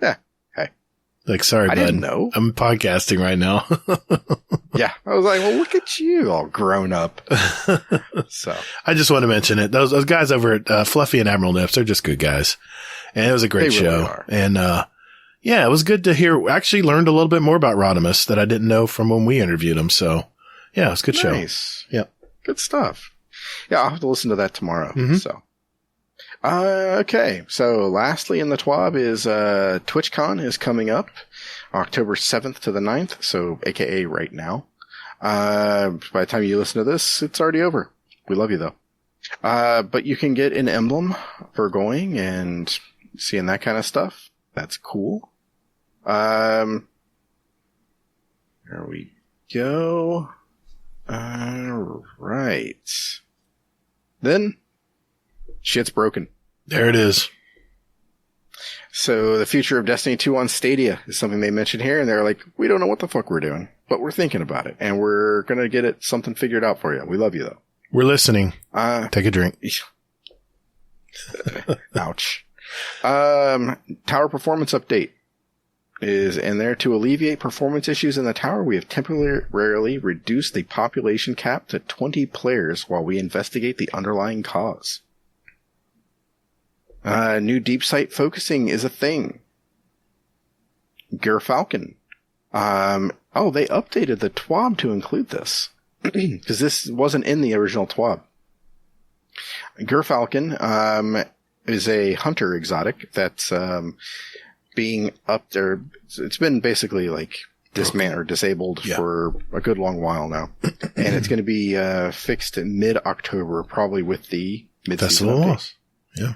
Speaker 3: hey.
Speaker 2: Sorry,
Speaker 3: I
Speaker 2: bud.
Speaker 3: didn't know.
Speaker 2: I'm podcasting right now.
Speaker 3: Yeah. I was like, well, look at you all grown up. So
Speaker 2: I just want to mention it. Those guys over at Fluffy and Admiral Nips, they're just good guys. And it was a great show.
Speaker 3: Really are.
Speaker 2: And it was good to hear. Actually learned a little bit more about Rodimus that I didn't know from when we interviewed him. So yeah, it was a good show.
Speaker 3: Nice.
Speaker 2: Yep.
Speaker 3: Good stuff. Yeah, I'll have to listen to that tomorrow.
Speaker 2: Mm-hmm.
Speaker 3: So. Okay. So lastly in the TWAB is, TwitchCon is coming up October 7th to the 9th. So AKA right now. By the time you listen to this, it's already over. We love you though. But you can get an emblem for going and seeing that kind of stuff. That's cool. There we go. All right. Then shit's broken.
Speaker 2: There it is.
Speaker 3: So the future of Destiny 2 on Stadia is something they mentioned here, and they're like, we don't know what the fuck we're doing, but we're thinking about it, and we're going to get it something figured out for you. We love you, though.
Speaker 2: We're listening. Take a drink.
Speaker 3: Ouch. Tower performance update is in there. To alleviate performance issues in the tower, we have temporarily reduced the population cap to 20 players while we investigate the underlying cause. New deep sight focusing is a thing. Gerfalcon. They updated the TWAB to include this. because this wasn't in the original TWAB. Gerfalcon is a hunter exotic that's being up there. It's been basically like dismantled or disabled for a good long while now, and it's going to be fixed in mid-October, probably with the mid-season update.
Speaker 2: Yeah.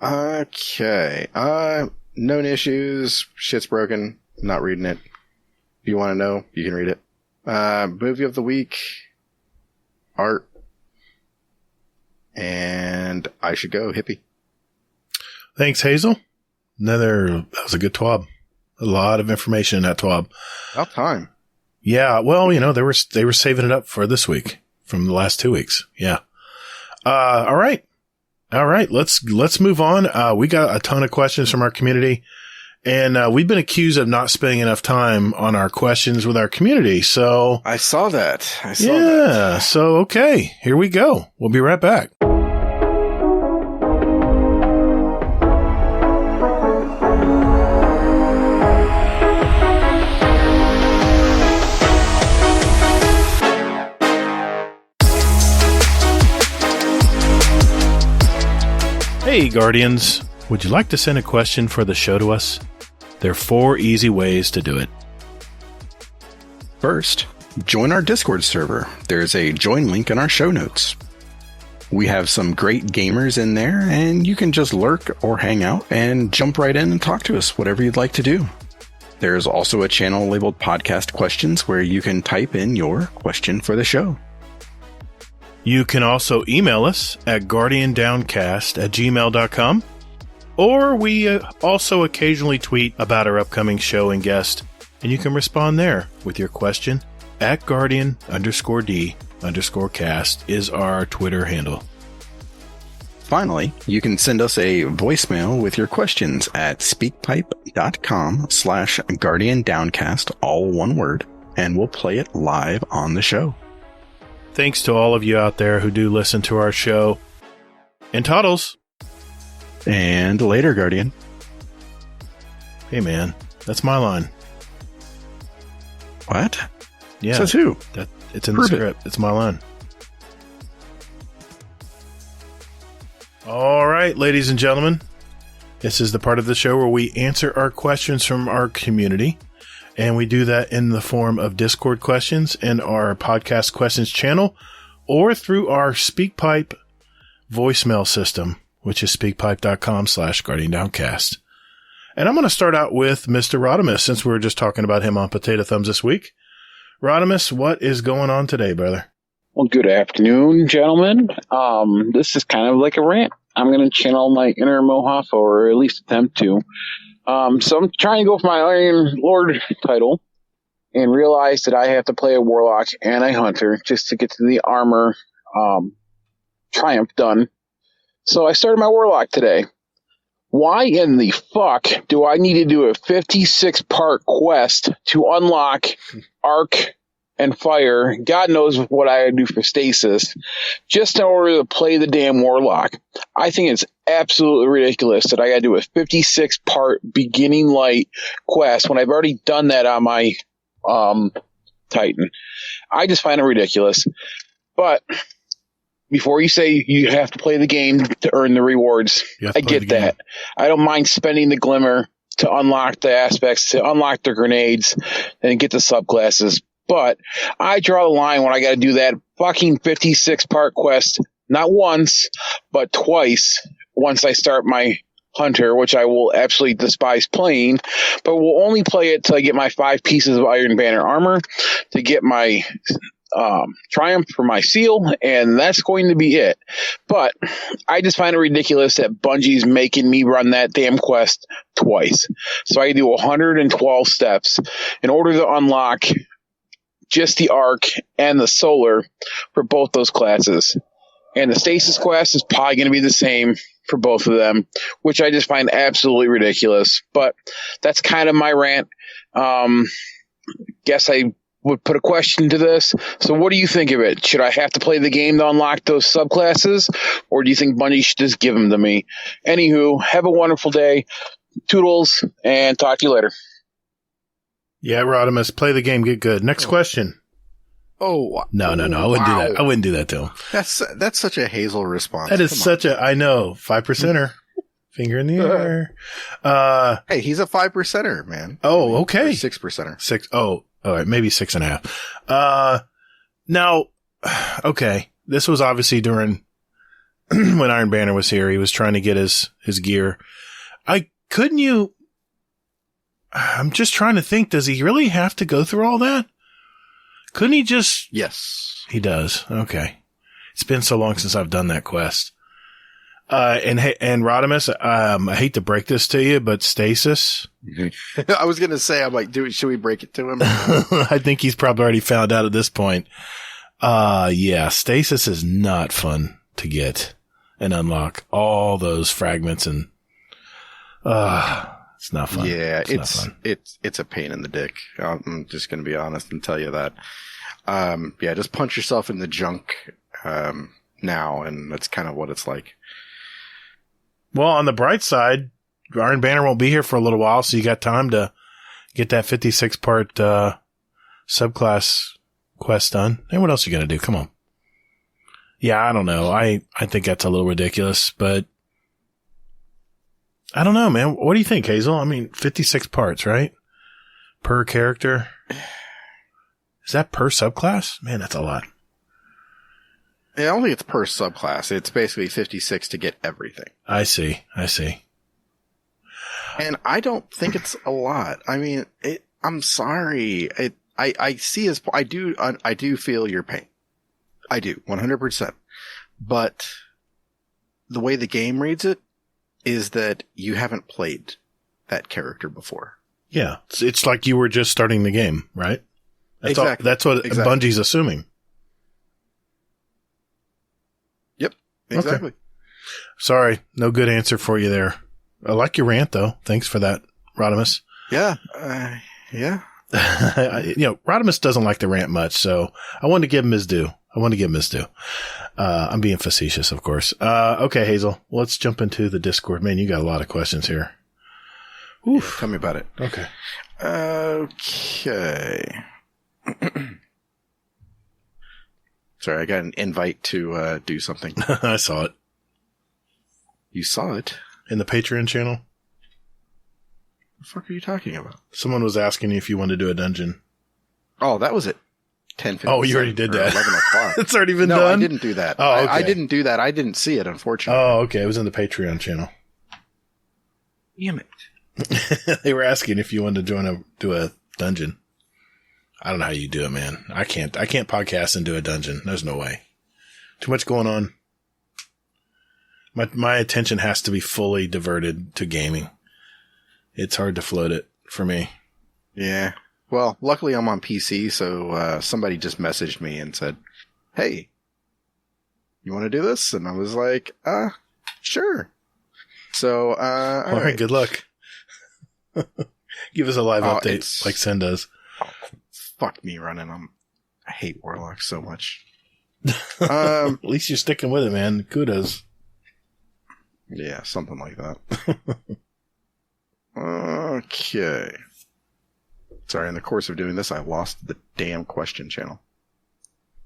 Speaker 3: Okay. Known issues. Shit's broken. Not reading it. If you want to know, you can read it. Movie of the week. Art. And I should go, hippie.
Speaker 2: Thanks, Hazel. That was a good TWAB. A lot of information in that TWAB.
Speaker 3: About time.
Speaker 2: Yeah. Well, you know, they were saving it up for this week from the last 2 weeks. Yeah. All right. Let's move on. We got a ton of questions from our community, and we've been accused of not spending enough time on our questions with our community. So
Speaker 3: I saw that.
Speaker 2: So, okay, here we go. We'll be right back. Hey, Guardians. Would you like to send a question for the show to us? There are 4 easy ways to do it.
Speaker 3: First, join our Discord server. There's a join link in our show notes. We have some great gamers in there, and you can just lurk or hang out and jump right in and talk to us, whatever you'd like to do. There's also a channel labeled Podcast Questions where you can type in your question for the show.
Speaker 2: You can also email us at guardiandowncast@gmail.com, or we also occasionally tweet about our upcoming show and guest, and you can respond there with your question at Guardian_D_cast is our Twitter handle.
Speaker 3: Finally, you can send us a voicemail with your questions at speakpipe.com/guardiandowncast, all one word, and we'll play it live on the show.
Speaker 2: Thanks to all of you out there who do listen to our show. And Toddles.
Speaker 3: And later, Guardian.
Speaker 2: Hey, man. That's my line.
Speaker 3: What?
Speaker 2: Yeah.
Speaker 3: Says who?
Speaker 2: It's in the script. It's my line. All right, ladies and gentlemen. This is the part of the show where we answer our questions from our community. And we do that in the form of Discord questions in our podcast questions channel or through our SpeakPipe voicemail system, which is speakpipe.com/guardiandowncast. And I'm going to start out with Mr. Rodimus, since we were just talking about him on Potato Thumbs this week. Rodimus, what is going on today, brother?
Speaker 5: Well, good afternoon, gentlemen. This is kind of like a rant. I'm going to channel my inner Mohawk, or at least attempt to. So I'm trying to go for my Iron Lord title and realize that I have to play a Warlock and a Hunter just to get to the armor triumph done. So I started my Warlock today. Why in the fuck do I need to do a 56-part quest to unlock Arc and Fire? God knows what I do for Stasis, just in order to play the damn Warlock. I think it's absolutely ridiculous that I got to do a 56-part beginning light quest when I've already done that on my Titan. I just find it ridiculous. But before you say you have to play the game to earn the rewards, I get that. I don't mind spending the glimmer to unlock the aspects, to unlock the grenades, and get the subclasses. But I draw the line when I got to do that fucking 56-part quest, not once, but twice, once I start my Hunter, which I will absolutely despise playing, but will only play it till I get my 5 pieces of Iron Banner armor, to get my Triumph for my seal, and that's going to be it. But I just find it ridiculous that Bungie's making me run that damn quest twice. So I do 112 steps in order to unlock just the Arc and the Solar for both those classes. And the Stasis quest is probably going to be the same for both of them, which I just find absolutely ridiculous. But that's kind of my rant. Guess I would put a question to this. So what do you think of it? Should I have to play the game to unlock those subclasses, or do you think Bungie should just give them to me? Anywho, have a wonderful day. Toodles, and talk to you later.
Speaker 2: Yeah, Rodimus, play the game, get good. Next question.
Speaker 4: Oh
Speaker 2: No. I wouldn't do that. I wouldn't do that to him.
Speaker 4: That's such a Hazel response.
Speaker 2: That is I know, 5%er. Finger in the air.
Speaker 4: Hey, he's a 5%er, man.
Speaker 2: Oh, okay.
Speaker 4: 6%er.
Speaker 2: 6. Oh, all right. Maybe 6.5. Now, okay. This was obviously during when Iron Banner was here. He was trying to get his gear. I'm just trying to think, does he really have to go through all that? Couldn't he just?
Speaker 4: Yes.
Speaker 2: He does. Okay. It's been so long since I've done that quest. And Rodimus, I hate to break this to you, but Stasis.
Speaker 4: I was going to say, I'm like, should we break it to him?
Speaker 2: I think he's probably already found out at this point. Yeah, Stasis is not fun to get and unlock all those fragments and, it's not fun.
Speaker 4: Yeah,
Speaker 2: it's
Speaker 4: a pain in the dick. I'm just going to be honest and tell you that. Yeah, just punch yourself in the junk, now, and that's kind of what it's like.
Speaker 2: Well, on the bright side, Iron Banner won't be here for a little while, so you got time to get that 56-part subclass quest done. And what else are you going to do? Come on. Yeah, I don't know. I think that's a little ridiculous, but I don't know, man. What do you think, Hazel? I mean, 56 parts, right? Per character. Is that per subclass? Man, that's a lot.
Speaker 4: Yeah, I don't think it's per subclass. It's basically 56 to get everything.
Speaker 2: I see.
Speaker 4: And I don't think it's a lot. I mean, I'm sorry. I see I do feel your pain. I do, 100%. But the way the game reads it is that you haven't played that character before.
Speaker 2: Yeah. It's like you were just starting the game, right?
Speaker 4: Exactly.
Speaker 2: That's what Bungie's assuming.
Speaker 4: Yep. Exactly.
Speaker 2: Okay. Sorry. No good answer for you there. I like your rant, though. Thanks for that, Rodimus.
Speaker 4: Yeah. Yeah.
Speaker 2: Rodimus doesn't like the rant much, so I wanted to give him his due. I'm being facetious, of course. Okay, Hazel, let's jump into the Discord. Man, you got a lot of questions here.
Speaker 4: Oof. Yeah, tell me about it.
Speaker 2: Okay.
Speaker 4: Okay. Sorry, I got an invite to do something.
Speaker 2: I saw it.
Speaker 4: You saw it?
Speaker 2: In the Patreon channel?
Speaker 4: What the fuck are you talking about?
Speaker 2: Someone was asking you if you wanted to do a dungeon.
Speaker 4: Oh, that was it. 10:50.
Speaker 2: Oh, you already did that.
Speaker 4: 11 o'clock.
Speaker 2: It's already been done?
Speaker 4: No, I didn't do that.
Speaker 2: Oh, okay.
Speaker 4: I didn't do that. I didn't see it, unfortunately.
Speaker 2: Oh, okay. It was in the Patreon channel.
Speaker 4: Damn it.
Speaker 2: They were asking if you wanted to do a dungeon. I don't know how you do it, man. I can't podcast and do a dungeon. There's no way. Too much going on. My attention has to be fully diverted to gaming. It's hard to float it for me.
Speaker 4: Yeah. Well, luckily I'm on PC, so somebody just messaged me and said, "Hey, you want to do this?" And I was like, sure. So, all right.
Speaker 2: Good luck. Give us a live update
Speaker 4: it's
Speaker 2: like Sen does.
Speaker 4: Fuck me running. I hate Warlock so much.
Speaker 2: At least you're sticking with it, man. Kudos.
Speaker 4: Yeah, something like that. Okay. Sorry, in the course of doing this, I lost the damn question channel.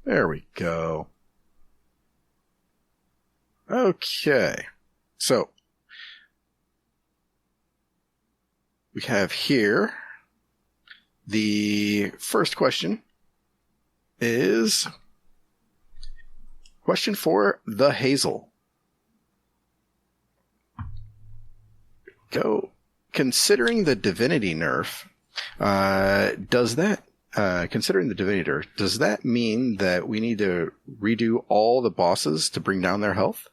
Speaker 4: There we go. Okay. So, we have here, the first question is question for the Hazel. Go. Considering the divinity nerf, does that mean that we need to redo all the bosses to bring down their health?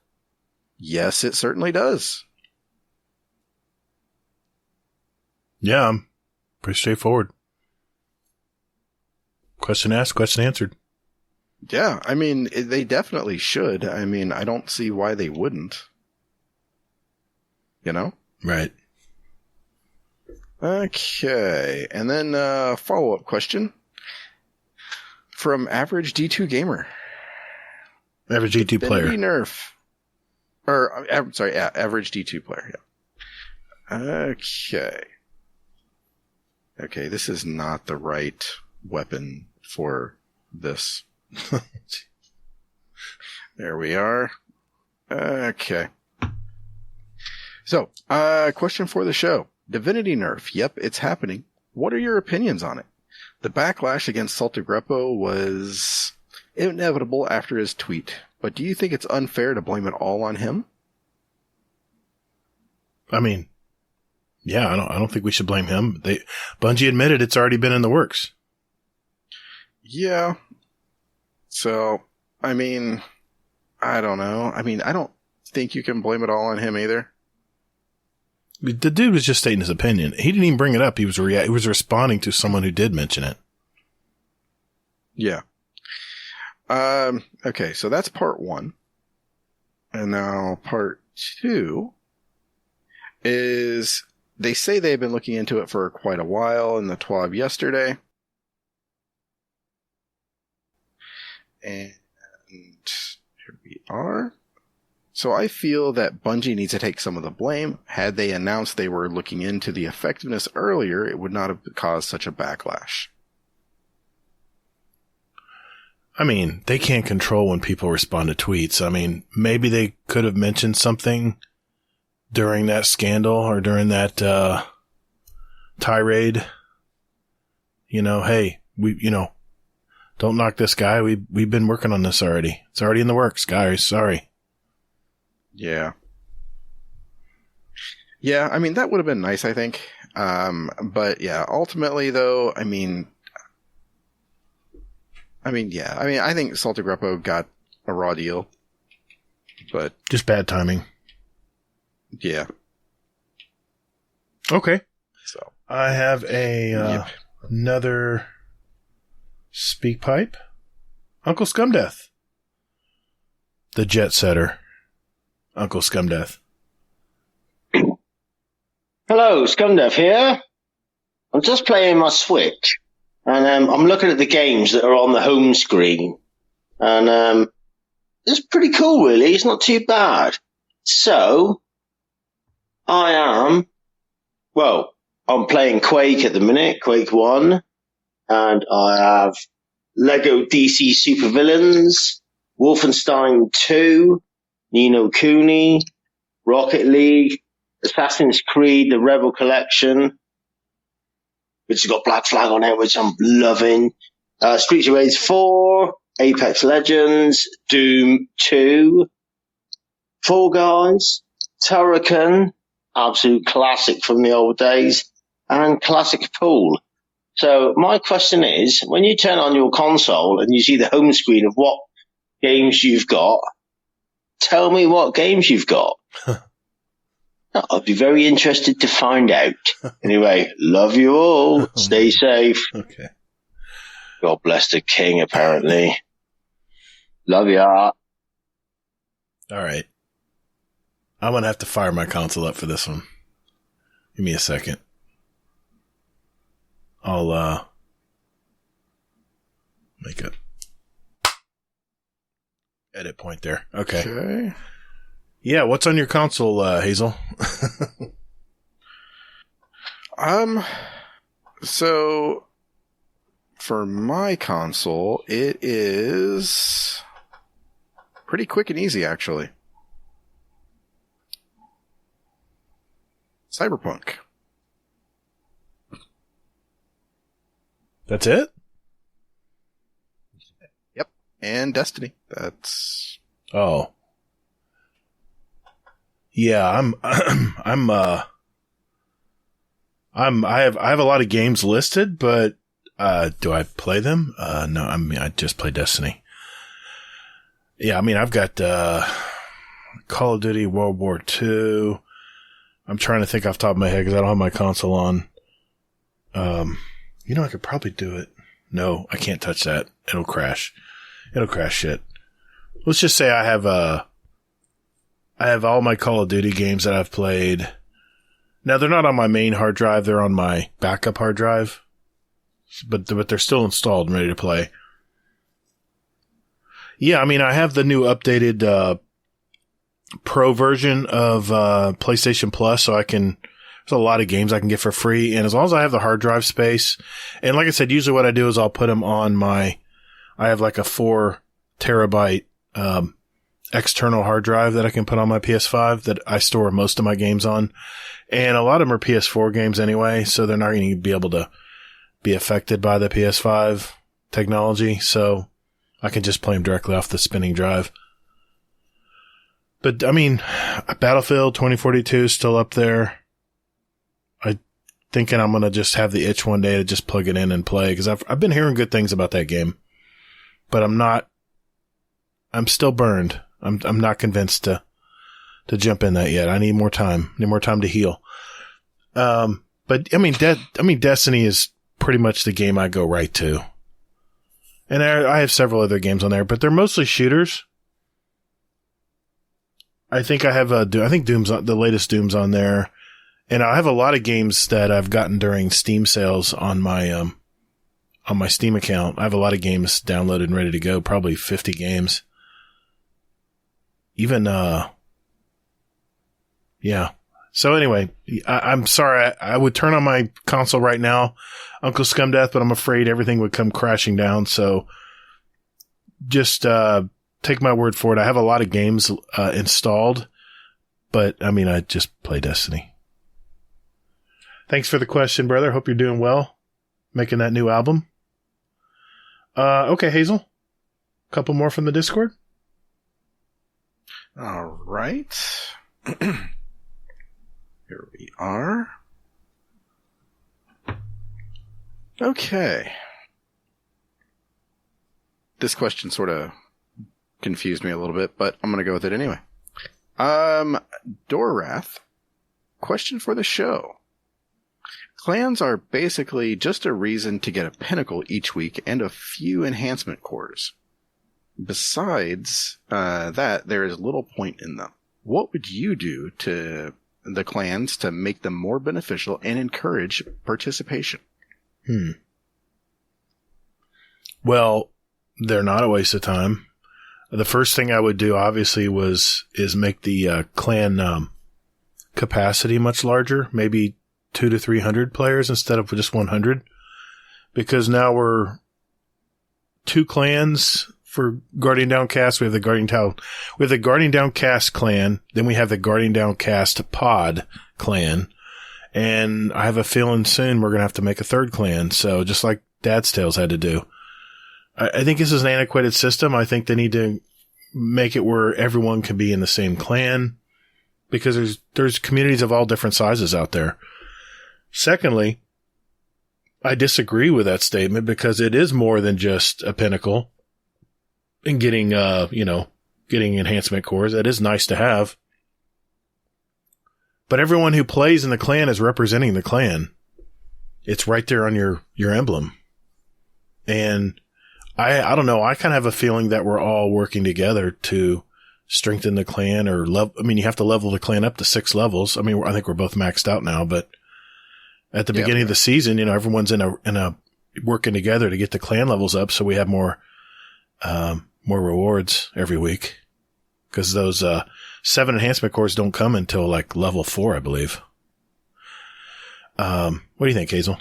Speaker 4: Yes, it certainly does.
Speaker 2: Yeah, pretty straightforward. Question asked, question answered.
Speaker 4: Yeah, I mean, they definitely should. I mean, I don't see why they wouldn't. You know?
Speaker 2: Right.
Speaker 4: Okay, and then follow-up question from Average D2 Gamer.
Speaker 2: Average D2 player.
Speaker 4: Nerf. Or, sorry, yeah, Average D2 player, yeah. Okay. Okay, this is not the right weapon for
Speaker 3: this. There we are. Okay. So, question for the show. Divinity nerf. Yep, it's happening. What are your opinions on it? The backlash against Salted Greppo was inevitable after his tweet, but do you think it's unfair to blame it all on him?
Speaker 2: I mean, yeah, I don't think we should blame him. Bungie admitted it's already been in the works.
Speaker 3: Yeah. So, I mean, I don't know. I mean, I don't think you can blame it all on him either.
Speaker 2: The dude was just stating his opinion. He didn't even bring it up. He was responding to someone who did mention it.
Speaker 3: Yeah. Okay, so that's part one. And now part two is they say they've been looking into it for quite a while in the TWAB yesterday. And here we are. So I feel that Bungie needs to take some of the blame. Had they announced they were looking into the effectiveness earlier, it would not have caused such a backlash.
Speaker 2: I mean, they can't control when people respond to tweets. I mean, maybe they could have mentioned something during that scandal or during that tirade. You know, hey, don't knock this guy. We've been working on this already. It's already in the works, guys. Sorry.
Speaker 3: Yeah. Yeah, I mean, that would have been nice, I think. But yeah, ultimately though, I think Salted Greppo got a raw deal, but
Speaker 2: just bad timing.
Speaker 3: Yeah.
Speaker 2: Okay.
Speaker 3: So
Speaker 2: I have another speak pipe. Uncle Scumdeath. The jet setter. Uncle Scumdeath.
Speaker 6: Hello, Scumdeath here. I'm just playing my Switch, and I'm looking at the games that are on the home screen, and it's pretty cool, really. It's not too bad. So, I'm playing Quake at the minute, Quake 1, and I have Lego DC Supervillains, Wolfenstein 2, Ni no Kuni, Rocket League, Assassin's Creed, the Rebel Collection, which has got Black Flag on it, which I'm loving, Streets of Rage 4, Apex Legends, Doom 2, Fall Guys, Turrican, absolute classic from the old days, and Classic Pool. So my question is, when you turn on your console and you see the home screen of what games you've got, tell me what games you've got. I'd be very interested to find out. Anyway, love you all. Stay safe.
Speaker 2: Okay.
Speaker 6: God bless the king, apparently. Love ya.
Speaker 2: All right. I'm going to have to fire my console up for this one. Give me a second. I'll make a edit point there. Okay. Yeah, what's on your console, Hazel?
Speaker 3: So for my console, it is pretty quick and easy, actually. Cyberpunk.
Speaker 2: That's it?
Speaker 3: Yep. And Destiny. That's...
Speaker 2: Oh. Yeah, I have a lot of games listed, but do I play them? No, I just play Destiny. Yeah, I mean, I've got Call of Duty World War II. I'm trying to think off the top of my head because I don't have my console on. I could probably do it. No, I can't touch that. It'll crash. It'll crash shit. Let's just say I have all my Call of Duty games that I've played. Now, they're not on my main hard drive. They're on my backup hard drive. But they're still installed and ready to play. Yeah, I mean, I have the new updated Pro version of PlayStation Plus, so there's a lot of games I can get for free. And as long as I have the hard drive space, and like I said, usually what I do is I'll put them on my I have like a 4 terabyte, external hard drive that I can put on my PS5 that I store most of my games on. And a lot of them are PS4 games anyway, so they're not going to be able to be affected by the PS5 technology. So I can just play them directly off the spinning drive. But I mean, Battlefield 2042 is still up there. Thinking I'm going to just have the itch one day to just plug it in and play, because I've been hearing good things about that game, but I'm still burned. I'm not convinced to jump in that yet. I need more time. Need more time to heal. But I mean, Destiny is pretty much the game I go right to. And I have several other games on there, but they're mostly shooters. I think I have Doom's the latest Doom's on there. And I have a lot of games that I've gotten during Steam sales on my Steam account. I have a lot of games downloaded and ready to go, probably 50 games. Even, yeah. So anyway, I'm sorry. I would turn on my console right now, Uncle Scumdeath, but I'm afraid everything would come crashing down. So just, take my word for it. I have a lot of games, installed, but I mean, I just play Destiny. Thanks for the question, brother. Hope you're doing well. Making that new album. Okay, Hazel. A couple more from the Discord.
Speaker 3: All right. Here we are. Okay. This question sort of confused me a little bit, but I'm going to go with it anyway. Dorath, question for the show. Clans are basically just a reason to get a pinnacle each week and a few enhancement cores. Besides that, there is little point in them. What would you do to the clans to make them more beneficial and encourage participation?
Speaker 2: Well, they're not a waste of time. The first thing I would do, obviously, is make the clan capacity much larger, maybe 200 to 300 players instead of just 100, because now we're 2 clans for Guardian Downcast. We have the Guardian Downcast clan, then we have the Guardian Downcast pod clan, and I have a feeling soon we're going to have to make a 3rd clan. So just like Dad's Tales had to do. I think this is an antiquated system. I think they need to make it where everyone can be in the same clan, because there's communities of all different sizes out there. Secondly, I disagree with that statement, because it is more than just a pinnacle and getting enhancement cores. That is nice to have. But everyone who plays in the clan is representing the clan. It's right there on your emblem. And I don't know. I kind of have a feeling that we're all working together to strengthen the clan, or you have to level the clan up to 6 levels. I mean, I think we're both maxed out now, but at the beginning of the season, everyone's in a working together to get the clan levels up, so we have more rewards every week. Because those 7 enhancement cores don't come until like level 4, I believe. What do you think, Hazel?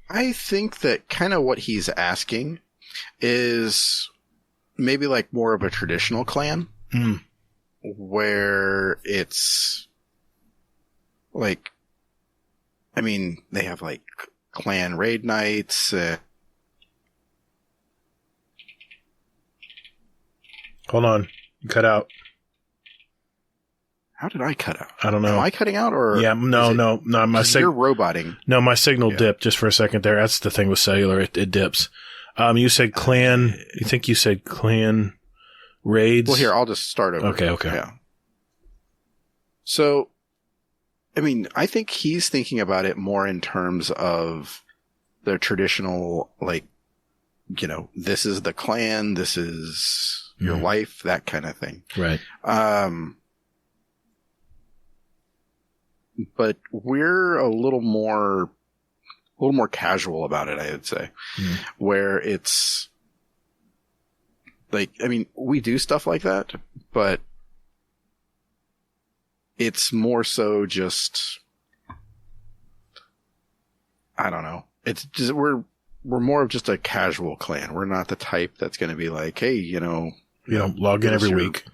Speaker 3: I think that kind of what he's asking is maybe like more of a traditional clan, where it's like, I mean, they have like clan raid nights.
Speaker 2: Hold on. You cut out.
Speaker 3: How did I cut out?
Speaker 2: I don't know.
Speaker 3: Am I cutting out, or?
Speaker 2: Yeah, no. My
Speaker 3: you're roboting.
Speaker 2: No, my signal dipped just for a second there. That's the thing with cellular. It dips. You said clan. You think you said clan raids?
Speaker 3: Well, here, I'll just start over.
Speaker 2: Okay.
Speaker 3: Yeah. So, I mean, I think he's thinking about it more in terms of the traditional, like, this is the clan, this is your life, that kind of thing.
Speaker 2: Right.
Speaker 3: But we're a little more casual about it, I would say, where it's like, I mean, we do stuff like that, but it's more so just, I don't know. It's just,
Speaker 4: we're more of just a casual clan. We're not the type that's going to be like, hey,
Speaker 2: log in every week.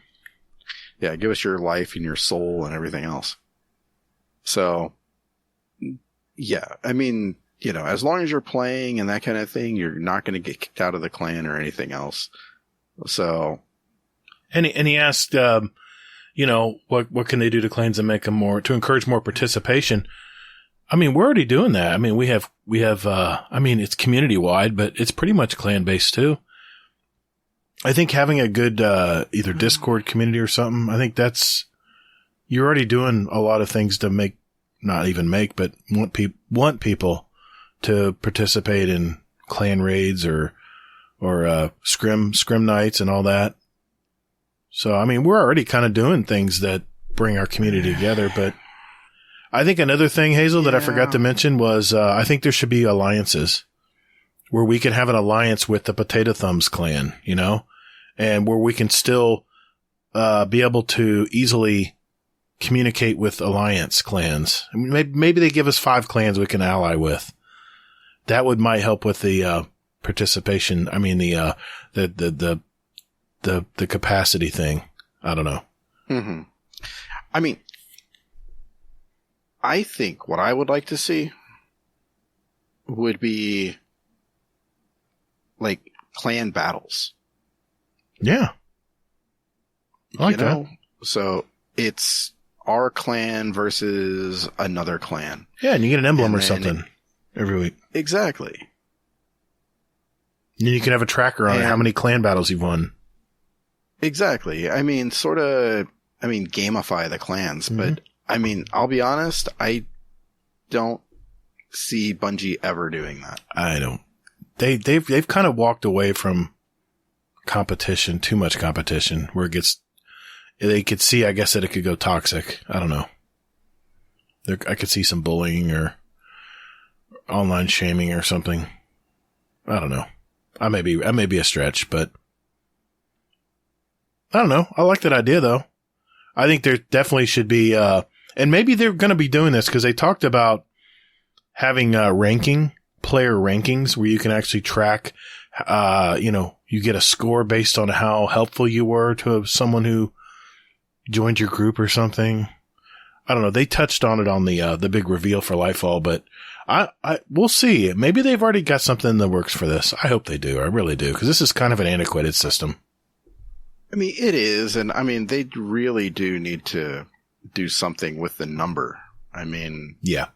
Speaker 4: Yeah, give us your life and your soul and everything else. So, yeah, I mean, as long as you're playing and that kind of thing, you're not going to get kicked out of the clan or anything else. So,
Speaker 2: and he asked, what can they do to clans and make them to encourage more participation? I mean, we're already doing that. I mean, we have, it's community wide, but it's pretty much clan based too. I think having a good, either Discord community or something, I think you're already doing a lot of things to but want people to participate in clan raids or scrim nights and all that. So, I mean, we're already kind of doing things that bring our community together, but I think another thing, Hazel, that I forgot to mention was, I think there should be alliances where we can have an alliance with the Potato Thumbs clan, and where we can still, be able to easily communicate with alliance clans. I mean, maybe they give us 5 clans we can ally with. That might help with the, participation. I mean, the capacity thing. I don't know.
Speaker 4: Mm-hmm. I mean, I think what I would like to see would be like clan battles.
Speaker 2: Yeah. I like that.
Speaker 4: So it's our clan versus another clan.
Speaker 2: Yeah, and you get an emblem or something every week.
Speaker 4: Exactly.
Speaker 2: And you can have a tracker on how many clan battles you've won.
Speaker 4: Exactly. I mean, gamify the clans, but I mean, I'll be honest, I don't see Bungie ever doing that.
Speaker 2: I don't. They've kind of walked away from competition, too much competition, where they could see, I guess, that it could go toxic. I don't know. I could see some bullying or online shaming or something. I don't know. I may be a stretch, but I don't know. I like that idea though. I think there definitely should be, and maybe they're going to be doing this because they talked about having player rankings where you can actually track, you get a score based on how helpful you were to someone who joined your group or something. I don't know. They touched on it on the big reveal for Lightfall, but we'll see. Maybe they've already got something in the works for this. I hope they do. I really do. Because this is kind of an antiquated system.
Speaker 4: I mean, it is. And I mean, they really do need to do something with the number. I mean,
Speaker 2: yeah,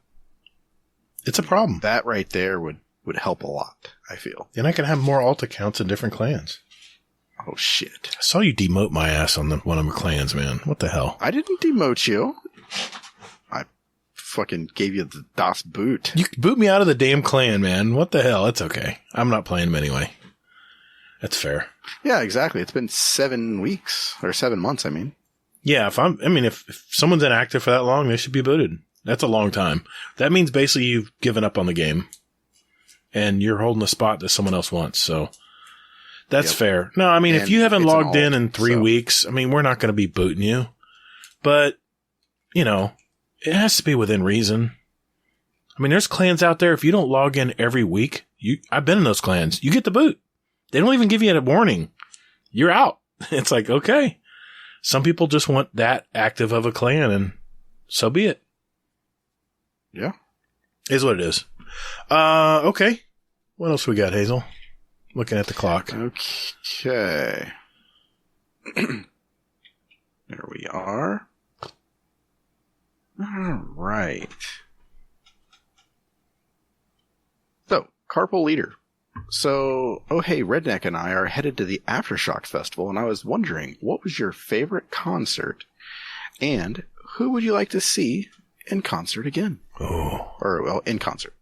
Speaker 2: it's a problem.
Speaker 4: That right there would help a lot, I feel.
Speaker 2: And I can have more alt accounts in different clans.
Speaker 4: Oh, shit.
Speaker 2: I saw you demote my ass on one of my clans, man. What the hell?
Speaker 4: I didn't demote you. I fucking gave you the DOS boot.
Speaker 2: You boot me out of the damn clan, man. What the hell? It's okay. I'm not playing them anyway. That's fair.
Speaker 4: Yeah, exactly. It's been 7 weeks or 7 months. I mean,
Speaker 2: yeah. If someone's inactive for that long, they should be booted. That's a long time. That means basically you've given up on the game and you're holding a spot that someone else wants. So that's fair. No, I mean, if you haven't logged in 3 weeks, I mean, we're not going to be booting you, but it has to be within reason. I mean, there's clans out there. If you don't log in every week, I've been in those clans. You get the boot. They don't even give you a warning. You're out. It's like, okay. Some people just want that active of a clan, and so be it.
Speaker 4: Yeah.
Speaker 2: Is what it is. Okay. What else we got, Hazel? Looking at the clock.
Speaker 4: Okay. There we are. All right. So, Carpal Leader. So, oh hey, Redneck and I are headed to the Aftershocks Festival, and I was wondering, what was your favorite concert, and who would you like to see in concert again?
Speaker 2: Oh.
Speaker 4: Or, well, in concert.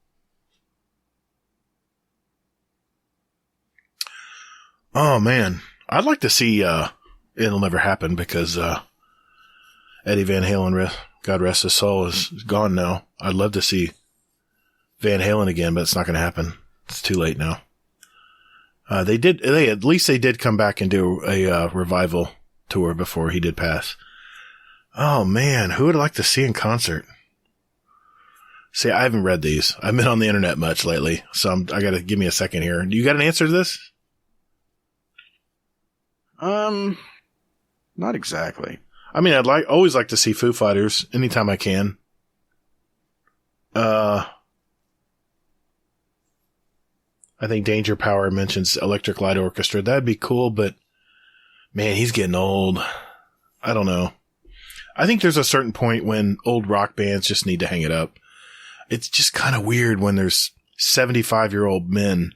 Speaker 2: Oh, man. I'd like to see, it'll never happen because, Eddie Van Halen, God rest his soul, is gone now. I'd love to see Van Halen again, but it's not going to happen. It's too late now. At least they did come back and do a revival tour before he did pass. Oh man, who would I like to see in concert? See, I haven't read these. I've been on the internet much lately, so I got to give me a second here. Do you got an answer to this?
Speaker 3: Not exactly.
Speaker 2: I mean, always like to see Foo Fighters anytime I can. I think Danger Power mentions Electric Light Orchestra. That'd be cool, but man, he's getting old. I don't know. I think there's a certain point when old rock bands just need to hang it up. It's just kind of weird when there's 75-year-old men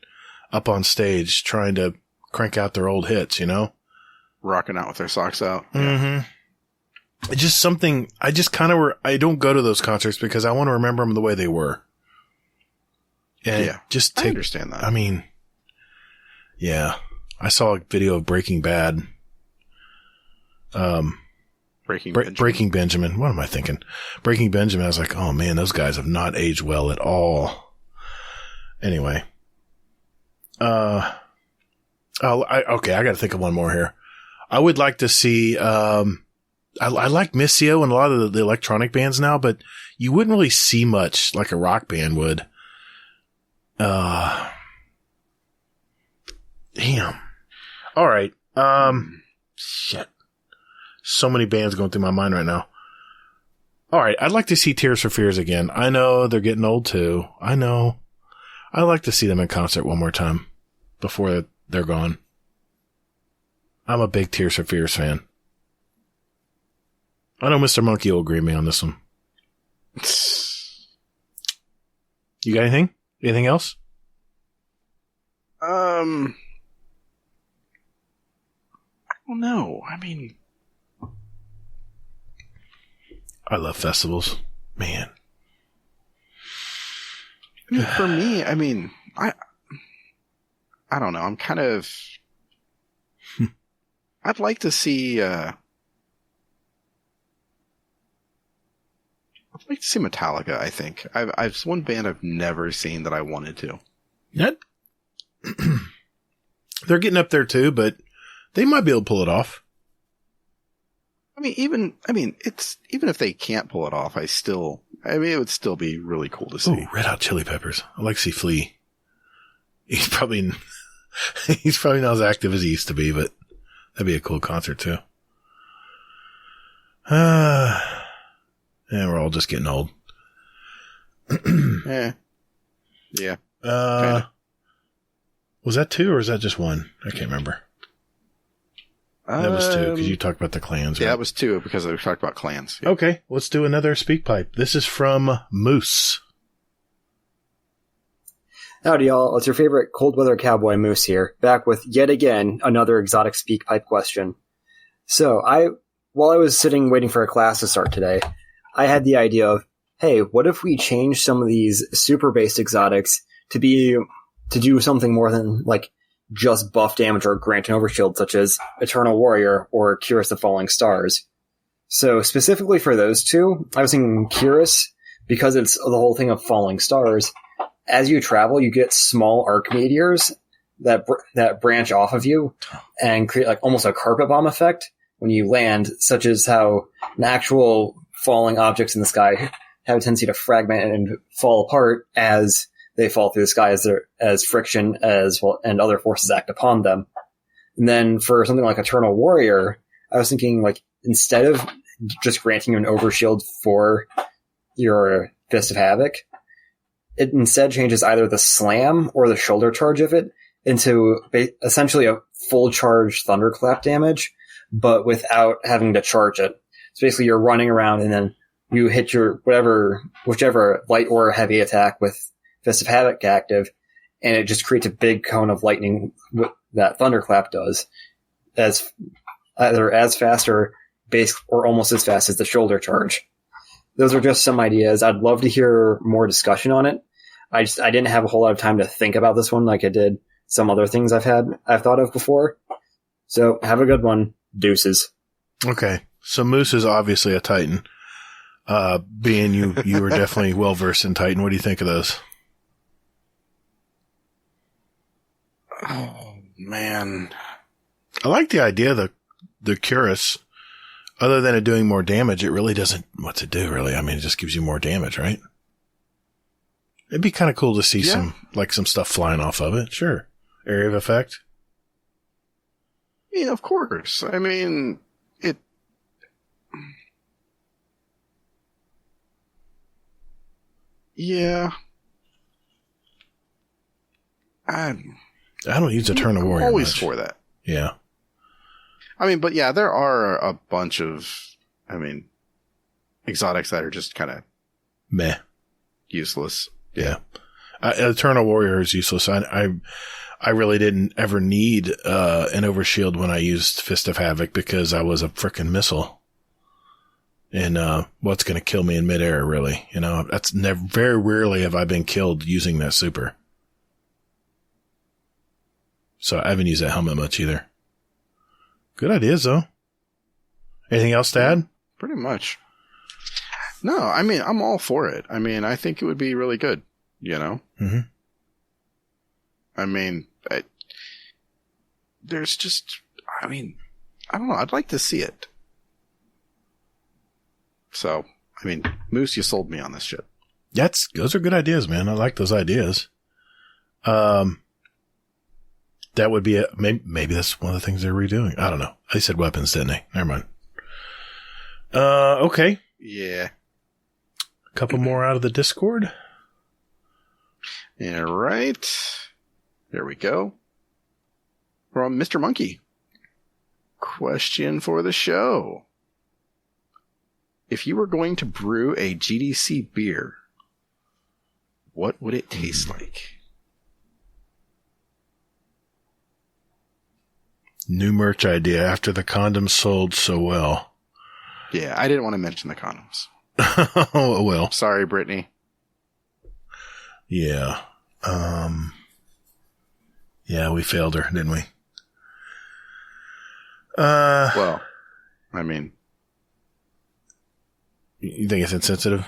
Speaker 2: up on stage trying to crank out their old hits, you know?
Speaker 3: Rocking out with their socks out.
Speaker 2: Mm-hmm. It's just something, I don't go to those concerts because I want to remember them the way they were. And
Speaker 3: yeah,
Speaker 2: I
Speaker 3: understand that.
Speaker 2: I mean, yeah. I saw a video of Breaking Bad. Breaking Benjamin. What am I thinking? Breaking Benjamin. I was like, oh man, those guys have not aged well at all. Anyway. Okay, I got to think of one more here. I would like to see, I like Missio and a lot of the electronic bands now, but you wouldn't really see much like a rock band would. Damn. All right. Shit. So many bands going through my mind right now. All right. I'd like to see Tears for Fears again. I know they're getting old too. I know. I'd like to see them in concert one more time before they're gone. I'm a big Tears for Fears fan. I know Mr. Monkey will agree with me on this one. You got anything? Anything else?
Speaker 3: I don't know. I mean,
Speaker 2: I love festivals. Man.
Speaker 3: For me, I mean, I don't know. I'm kind of, I'd like to see, Metallica, I think. It's one band I've never seen that I wanted to.
Speaker 2: That they're getting up there too, but they might be able to pull it off.
Speaker 3: Even if they can't pull it off, it would still be really cool to see.
Speaker 2: Ooh, Red Hot Chili Peppers. I like to see Flea. He's probably not as active as he used to be, but that'd be a cool concert too. Yeah, we're all just getting old.
Speaker 3: Yeah.
Speaker 2: Was that 2 or is that just 1? I can't remember. That was 2 because you talked about the clans. Right?
Speaker 3: Yeah, that was 2 because we talked about clans. Yeah.
Speaker 2: Okay, let's do another speak pipe. This is from Moose.
Speaker 7: Howdy, y'all. It's your favorite cold weather cowboy Moose here, back with yet again another exotic speak pipe question. So, while I was sitting waiting for a class to start today, I had the idea of, hey, what if we change some of these super based exotics to do something more than like just buff damage or grant an overshield, such as Eternal Warrior or Curus the Falling Stars. So specifically for those two, I was thinking Curus, because it's the whole thing of Falling Stars. As you travel, you get small arc meteors that branch off of you and create like almost a carpet bomb effect when you land, such as how an actual falling objects in the sky have a tendency to fragment and fall apart as they fall through the sky as friction as well and other forces act upon them. And then for something like Eternal Warrior, I was thinking like instead of just granting you an overshield for your Fist of Havoc, it instead changes either the slam or the shoulder charge of it into essentially a full charge thunderclap damage, but without having to charge it. So basically you're running around and then you hit your whichever light or heavy attack with Fist of Havoc active, and it just creates a big cone of lightning that Thunderclap does, as either as fast or almost as fast as the shoulder charge. Those are just some ideas. I'd love to hear more discussion on it. I didn't have a whole lot of time to think about this one like I did some other things I've thought of before. So have a good one. Deuces.
Speaker 2: Okay. So Moose is obviously a Titan. Being you were definitely well versed in Titan. What do you think of those?
Speaker 3: Oh man,
Speaker 2: I like the idea of the Curus. Other than it doing more damage, it really doesn't what to do. Really, I mean, it just gives you more damage, right? It'd be kind of cool to see some stuff flying off of it. Sure. Area of effect.
Speaker 4: Yeah, of course. I mean, it. Yeah. I
Speaker 2: don't use Eternal Warrior
Speaker 4: always
Speaker 2: much.
Speaker 4: for that.
Speaker 2: Yeah.
Speaker 4: I mean, but yeah, there are a bunch of, exotics that are just kind of
Speaker 2: meh,
Speaker 4: useless.
Speaker 2: Yeah. Eternal Warrior is useless. I really didn't ever need an overshield when I used Fist of Havoc because I was a frickin' missile. And what's going to kill me in midair, really? You know, that's very rarely have I been killed using that super. So I haven't used that helmet much either. Good ideas, though. Anything else to add?
Speaker 4: Pretty much. No, I mean, I'm all for it. I mean, I think it would be really good, you know?
Speaker 2: Mm-hmm.
Speaker 4: I mean, there's just, I don't know. I'd like to see it. So, I mean, Moose, you sold me on this shit.
Speaker 2: Those are good ideas, man. I like those ideas. That would be maybe that's one of the things they're redoing. I don't know. They said weapons, didn't they? Never mind. Okay.
Speaker 4: Yeah.
Speaker 2: A couple more out of the Discord.
Speaker 4: Yeah, right. There we go. From Mr. Monkey. Question for the show. If you were going to brew a GDC beer, what would it taste like?
Speaker 2: New merch idea after the condoms sold so well.
Speaker 4: Yeah, I didn't want to mention the condoms.
Speaker 2: Oh, well.
Speaker 4: Sorry, Brittany.
Speaker 2: Yeah. Yeah, we failed her, didn't we?
Speaker 4: Well, I mean,
Speaker 2: you think it's insensitive?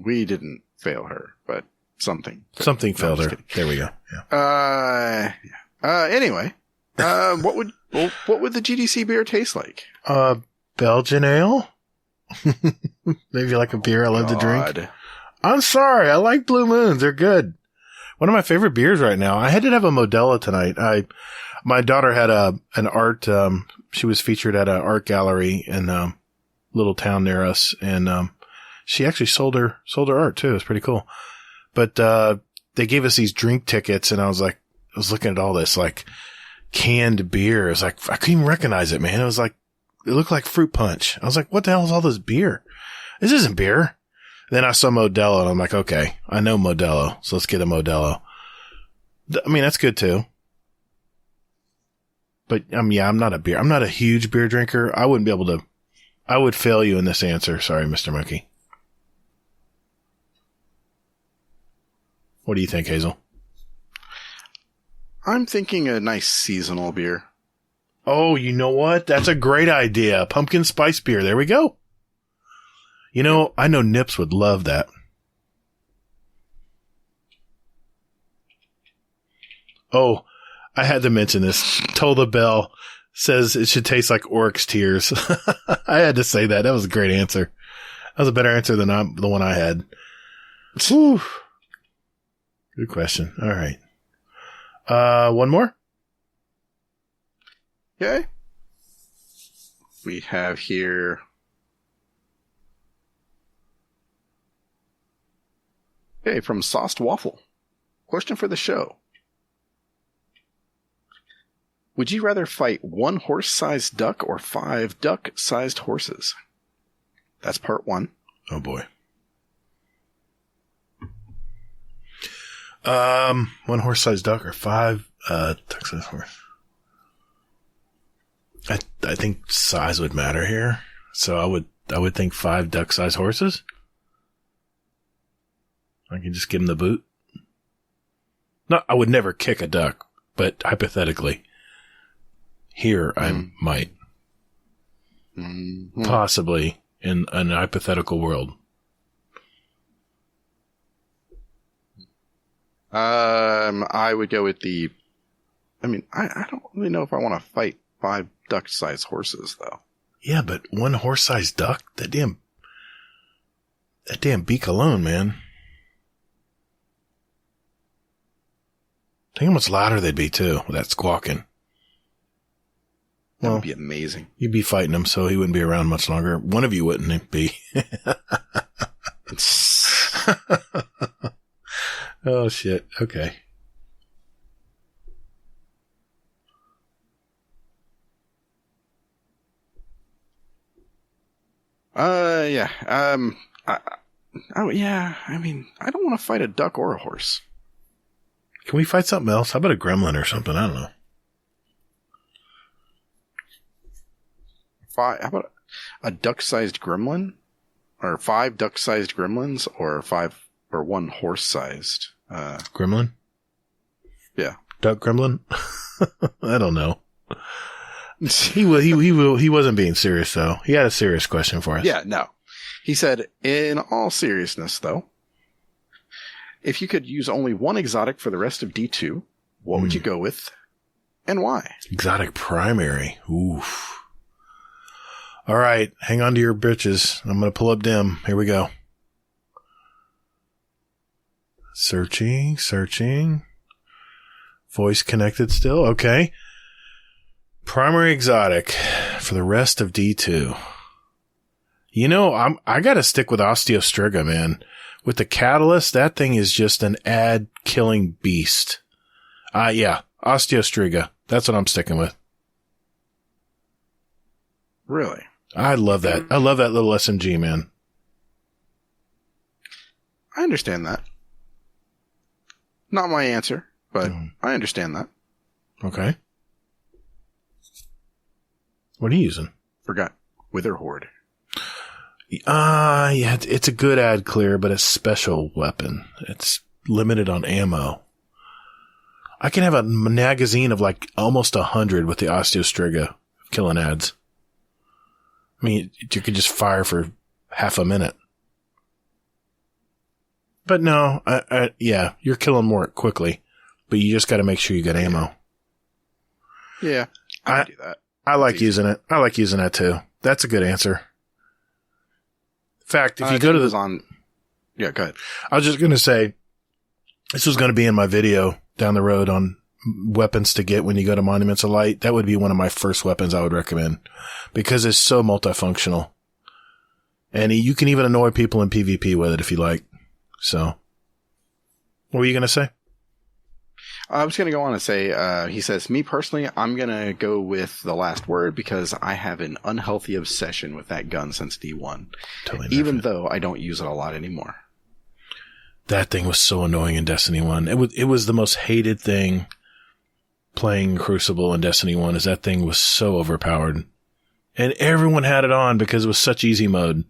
Speaker 4: We didn't fail her, but something
Speaker 2: failed her. There we go. Yeah.
Speaker 4: Anyway, what would the GDC beer taste like?
Speaker 2: Belgian ale? Maybe like a beer I love to drink. I'm sorry. I like Blue Moons. They're good. One of my favorite beers right now. I had to have a Modelo tonight. My daughter had an art, she was featured at an art gallery in a little town near us, and she actually sold her art too. It was pretty cool. But they gave us these drink tickets, and I was looking at all this like canned beer. It was like, I couldn't even recognize it, man. It looked like fruit punch. I was like, what the hell is all this beer? This isn't beer. Then I saw Modelo, and I'm like, okay, I know Modelo, so let's get a Modelo. I mean, that's good too. But I'm not a huge beer drinker. I wouldn't be able to. I would fail you in this answer. Sorry, Mr. Monkey. What do you think, Hazel?
Speaker 4: I'm thinking a nice seasonal beer.
Speaker 2: Oh, you know what? That's a great idea. Pumpkin spice beer. There we go. You know, I know Nips would love that. Oh, I had to mention this. Toll the Bell says it should taste like Oryx tears. I had to say that. That was a great answer. That was a better answer than the one I had. Whew. Good question. All right. One more?
Speaker 4: Okay. We have here. Okay, from Sauced Waffle. Question for the show. Would you rather fight one horse-sized duck or 5 duck-sized horses? That's part 1.
Speaker 2: Oh boy. One horse-sized duck or 5 duck-sized horse. I think size would matter here. So I would think 5 duck-sized horses. I can just give him the boot. No, I would never kick a duck, but hypothetically, here I might.
Speaker 4: Mm-hmm.
Speaker 2: Possibly in an hypothetical world.
Speaker 4: I would go with the. I mean, I don't really know if I want to fight 5 duck-sized horses, though.
Speaker 2: Yeah, but one horse-sized duck? That damn beak alone, man. Think how much louder they'd be too with that squawking.
Speaker 3: That would be amazing.
Speaker 2: You'd be fighting him, so he wouldn't be around much longer. One of you wouldn't be. Oh, shit. Okay.
Speaker 3: Yeah. Yeah. I mean, I don't want to fight a duck or a horse.
Speaker 2: Can we fight something else? How about a gremlin or something? I don't know.
Speaker 3: How about a duck-sized gremlin? Or 5 duck-sized gremlins? Or 1 horse-sized?
Speaker 2: Gremlin?
Speaker 3: Yeah.
Speaker 2: Duck gremlin? I don't know. He wasn't being serious, though. He had a serious question for us.
Speaker 3: Yeah, no. He said, in all seriousness, though, if you could use only one exotic for the rest of D2, what would you go with, and why?
Speaker 2: Exotic primary. Oof. All right, hang on to your britches. I'm going to pull up Dim. Here we go. Searching. Voice connected still. Okay. Primary exotic for the rest of D2. You know, I got to stick with Osteostriga, man. With the catalyst, that thing is just an ad-killing beast. Yeah, Osteostriga. That's what I'm sticking with.
Speaker 3: Really?
Speaker 2: I love that. I love that little SMG, man.
Speaker 3: I understand that. Not my answer, but I understand that.
Speaker 2: Okay. What are you using?
Speaker 3: Forgot. Wither Horde.
Speaker 2: Yeah, it's a good ad clear, but a special weapon. It's limited on ammo. I can have a magazine of like almost 100 with the Osteostriga killing ads. I mean, you could just fire for half a minute. But no, yeah, you're killing more quickly, but you just got to make sure you get ammo.
Speaker 3: Yeah, I can do that.
Speaker 2: I like using it. I like using that too. That's a good answer. In fact, if you go to the...
Speaker 3: Yeah, go ahead.
Speaker 2: I was just going to say, this was going to be in my video down the road on weapons to get when you go to Monuments of Light. That would be one of my first weapons I would recommend because it's so multifunctional. And you can even annoy people in PvP with it if you like. So, what were you going to say?
Speaker 3: I was going to go on and say, he says, me personally, I'm going to go with the last word because I have an unhealthy obsession with that gun since D1. Totally even though I don't use it a lot anymore.
Speaker 2: That thing was so annoying in Destiny 1. It was the most hated thing playing Crucible in Destiny 1 is that thing was so overpowered. And everyone had it on because it was such easy mode.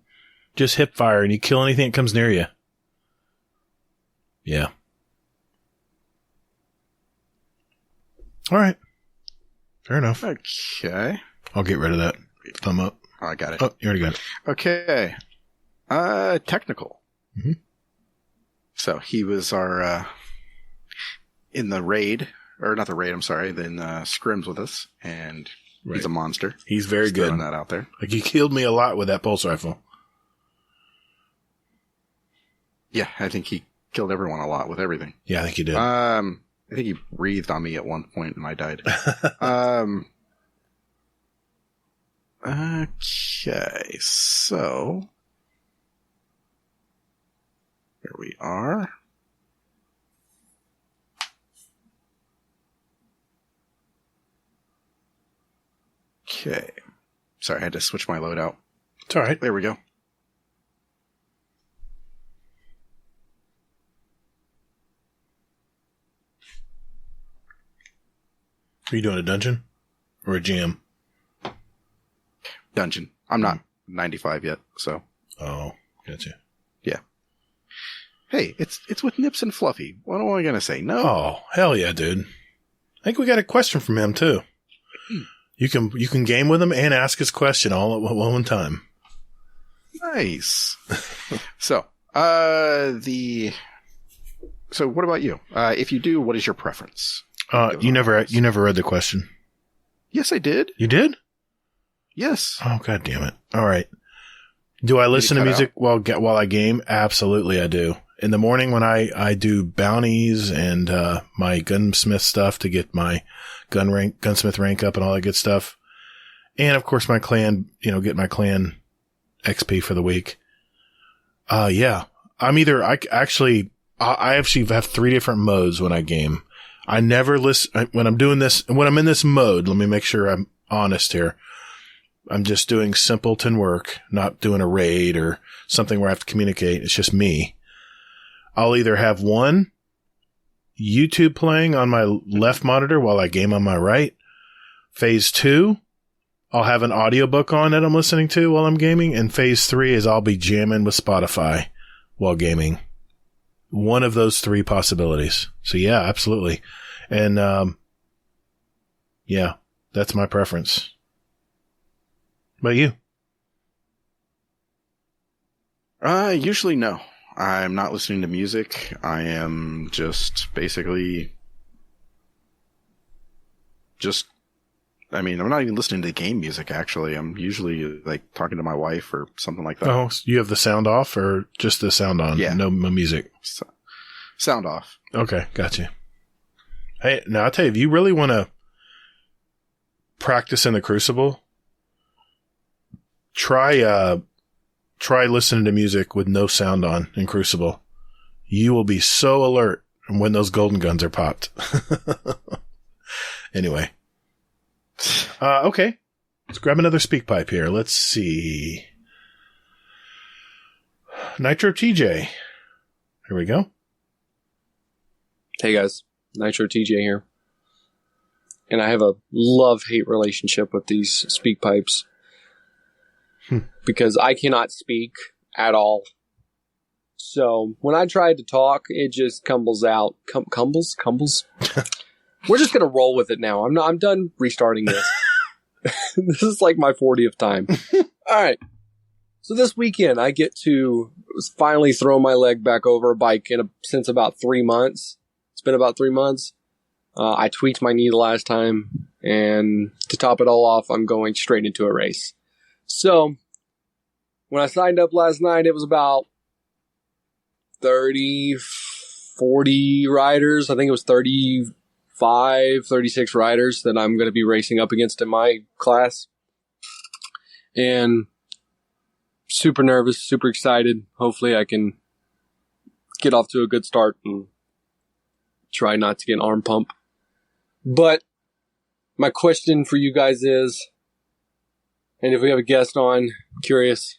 Speaker 2: Just hip fire and you kill anything that comes near you. Yeah. All right. Fair enough.
Speaker 3: Okay.
Speaker 2: I'll get rid of that. Thumb up.
Speaker 3: Oh, I got it.
Speaker 2: Oh, you already got it.
Speaker 3: Okay. Technical.
Speaker 2: Mm-hmm.
Speaker 3: So he was our, in the raid, or not the raid, I'm sorry, then scrims with us, and he's a monster.
Speaker 2: He's very good.
Speaker 3: Throwing that out there.
Speaker 2: Like, he killed me a lot with that pulse rifle.
Speaker 3: Yeah, I think he killed everyone a lot with everything.
Speaker 2: Yeah, I think he did.
Speaker 3: I think he breathed on me at one point and I died. Okay, so here we are. Okay. Sorry, I had to switch my loadout.
Speaker 2: It's all right.
Speaker 3: There we go.
Speaker 2: Are you doing a dungeon or a GM?
Speaker 3: Dungeon. I'm not 95 yet, so.
Speaker 2: Oh, gotcha.
Speaker 3: Yeah. Hey, it's with Nips and Fluffy. What am I going to say? No.
Speaker 2: Oh, hell yeah, dude. I think we got a question from him too. You can game with him and ask his question all at one time.
Speaker 3: Nice. So what about you? If you do, what is your preference?
Speaker 2: You never read the question.
Speaker 3: Yes, I did.
Speaker 2: You did?
Speaker 3: Yes.
Speaker 2: Oh, God damn it. All right. Do I listen to music while I game? Absolutely, I do. in the morning when I do bounties and my gunsmith stuff to get my gunsmith rank up and all that good stuff. And of course my clan, get my clan XP for the week. Yeah. I actually have 3 different modes when I game. I never listen when I'm doing this, when I'm in this mode. Let me make sure I'm honest here. I'm just doing simpleton work, not doing a raid or something where I have to communicate. It's just me. I'll either have one YouTube playing on my left monitor while I game on my right. Phase 2, I'll have an audiobook on that I'm listening to while I'm gaming. And phase 3 is I'll be jamming with Spotify while gaming. One of those 3 possibilities. So yeah, absolutely. And, yeah, that's my preference. What about you?
Speaker 3: Usually no. I'm not listening to music. I am just basically I'm not even listening to game music, actually. I'm usually like talking to my wife or something like that.
Speaker 2: Oh, so you have the sound off or just the sound on?
Speaker 3: Yeah.
Speaker 2: No music.
Speaker 3: Sound off.
Speaker 2: Okay, gotcha. Hey, now I'll tell you, if you really want to practice in the Crucible, try listening to music with no sound on in Crucible. You will be so alert when those golden guns are popped. Anyway. Okay. Let's grab another speak pipe here. Let's see. Nitro TJ. Here we go.
Speaker 8: Hey guys, Nitro TJ here. And I have a love-hate relationship with these speak pipes. Because I cannot speak at all. So when I try to talk, it just cumbles out. Cumbles? We're just gonna roll with it now. I'm done restarting this. This is like my 40th time. All right. So this weekend, I get to finally throw my leg back over a bike since about 3 months. It's been about 3 months. I tweaked my knee the last time, and to top it all off, I'm going straight into a race. So, when I signed up last night, it was about 30, 40 riders. I think it was 35, 36 riders that I'm going to be racing up against in my class. And super nervous, super excited. Hopefully I can get off to a good start and try not to get an arm pump. But my question for you guys is, and if we have a guest on, curious,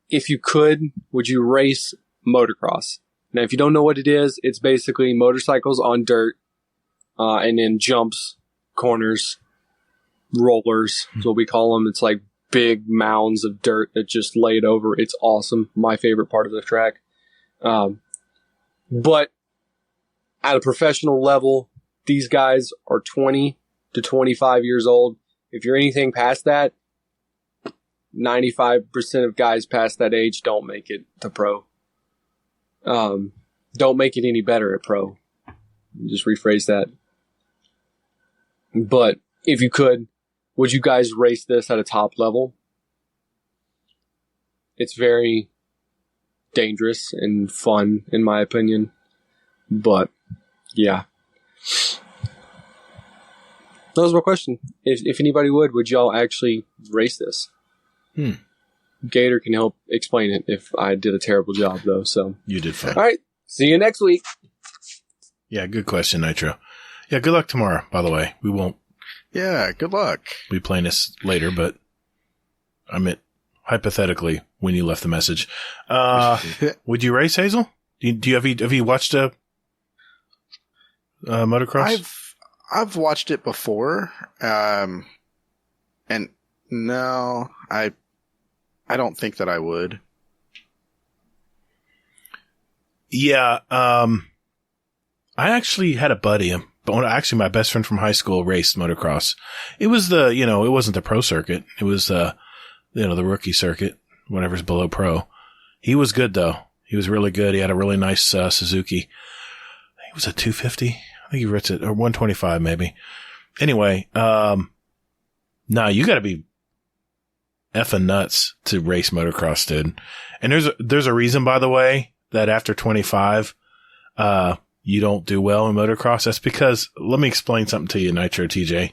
Speaker 8: if you could, would you race motocross? Now, if you don't know what it is, it's basically motorcycles on dirt, and then jumps, corners, rollers is what we call them. It's like big mounds of dirt that just laid over. It's awesome. My favorite part of the track. But at a professional level, these guys are 20 to 25 years old. If you're anything past that, 95% of guys past that age don't make it to pro. Don't make it any better at pro. Just rephrase that. But if you could, would you guys race this at a top level? It's very dangerous and fun, in my opinion. But, yeah. That was my question. If anybody would y'all actually race this? Gatr can help explain it if I did a terrible job, though. So
Speaker 2: you did fine.
Speaker 8: All right. See you next week.
Speaker 2: Yeah, good question, Nitro. Yeah, good luck tomorrow, by the way. We won't
Speaker 3: Yeah, good luck.
Speaker 2: be playing this later, but I meant hypothetically when you left the message. Would you race, Hazel? Have you watched a motocross?
Speaker 3: I've watched it before, and no, I don't think that I would.
Speaker 2: Yeah, I actually had a buddy, actually my best friend from high school raced motocross. It was it wasn't the pro circuit. It was, the rookie circuit, whatever's below pro. He was good though. He was really good. He had a really nice, Suzuki. I think it was a 250. I think he ripped it, or 125 maybe. Anyway, you gotta be effing nuts to race motocross, dude. And there's a reason, by the way, that after 25, you don't do well in motocross. That's because, let me explain something to you, Nitro TJ.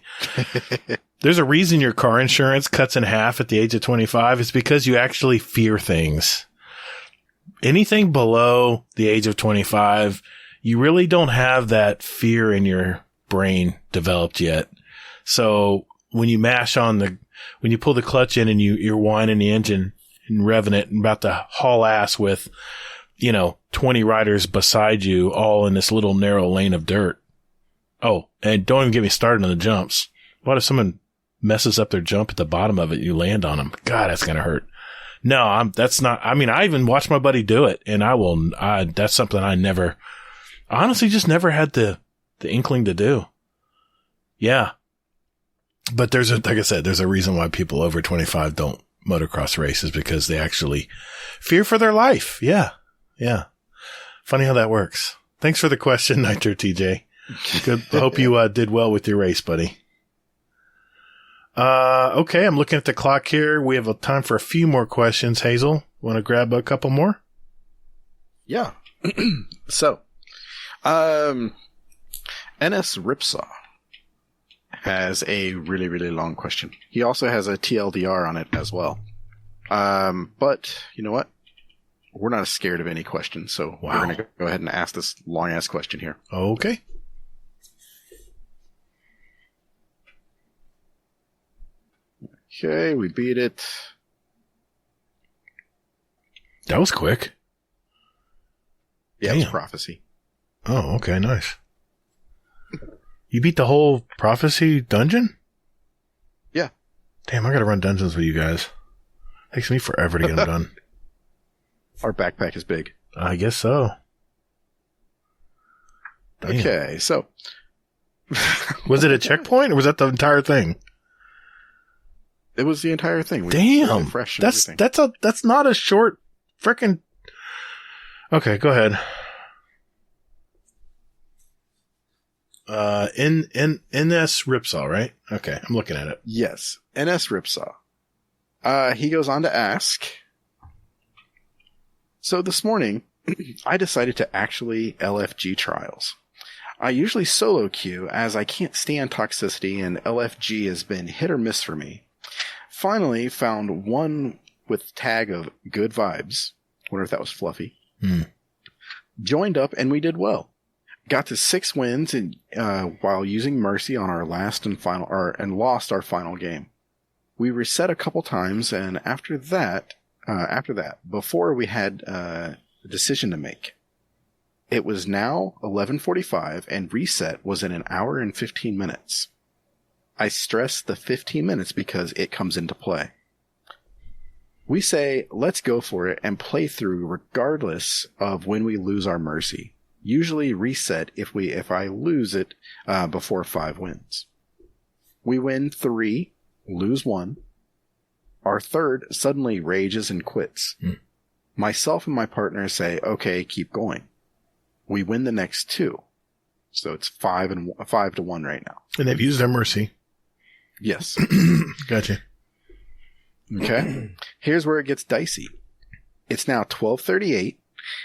Speaker 2: There's a reason your car insurance cuts in half at the age of 25. It's because you actually fear things. Anything below the age of 25, you really don't have that fear in your brain developed yet. So when you when you pull the clutch in and you're whining the engine and revving it and about to haul ass with, 20 riders beside you all in this little narrow lane of dirt. Oh, and don't even get me started on the jumps. What if someone messes up their jump at the bottom of it, you land on them? God, that's going to hurt. No, I even watched my buddy do it, and that's something I honestly just never had the inkling to do. Yeah. But like I said, there's a reason why people over 25 don't motocross races, because they actually fear for their life. Yeah. Yeah. Funny how that works. Thanks for the question, Nitro TJ. Good. I hope you did well with your race, buddy. Okay, I'm looking at the clock here. We have time for a few more questions. Hazel, want to grab a couple more?
Speaker 3: Yeah. So, NS Ripsaw has a really, really long question. He also has a TLDR on it as well. But you know what? We're not scared of any questions, so we're going to go ahead and ask this long-ass question here.
Speaker 2: Okay.
Speaker 3: Okay, we beat it.
Speaker 2: That was quick.
Speaker 3: Yeah, it was Prophecy.
Speaker 2: Oh, okay, nice. You beat the whole Prophecy dungeon?
Speaker 3: Yeah.
Speaker 2: Damn, I gotta run dungeons with you guys. Takes me forever to get them done.
Speaker 3: Our backpack is big.
Speaker 2: I guess so. Damn.
Speaker 3: Okay, so.
Speaker 2: Was it a checkpoint, or was that the entire thing?
Speaker 3: It was the entire thing.
Speaker 2: Damn.
Speaker 3: Fresh
Speaker 2: that's not a short frickin'. Okay, go ahead. NS Ripsaw, right? Okay, I'm looking at it.
Speaker 3: Yes, NS Ripsaw. He goes on to ask, so this morning, I decided to actually LFG trials. I usually solo queue as I can't stand toxicity, and LFG has been hit or miss for me. Finally found one with tag of good vibes. Wonder if that was Fluffy. Joined up and we did well. Got to 6 wins while using Mercy on our last and final, and lost our final game. We reset a couple times, and after that, before we had a decision to make. It was now 11:45, and reset was in an hour and 15 minutes. I stress the 15 minutes because it comes into play. We say, let's go for it and play through regardless of when we lose our Mercy. Usually reset if I lose it before 5 wins. We win 3, lose 1. Our third suddenly rages and quits. Myself and my partner say, okay, keep going. We win the next 2. So it's 5 to 1 right now.
Speaker 2: And they've used their Mercy.
Speaker 3: Yes.
Speaker 2: Gotcha.
Speaker 3: Okay. Here's where it gets dicey. It's now 12:38.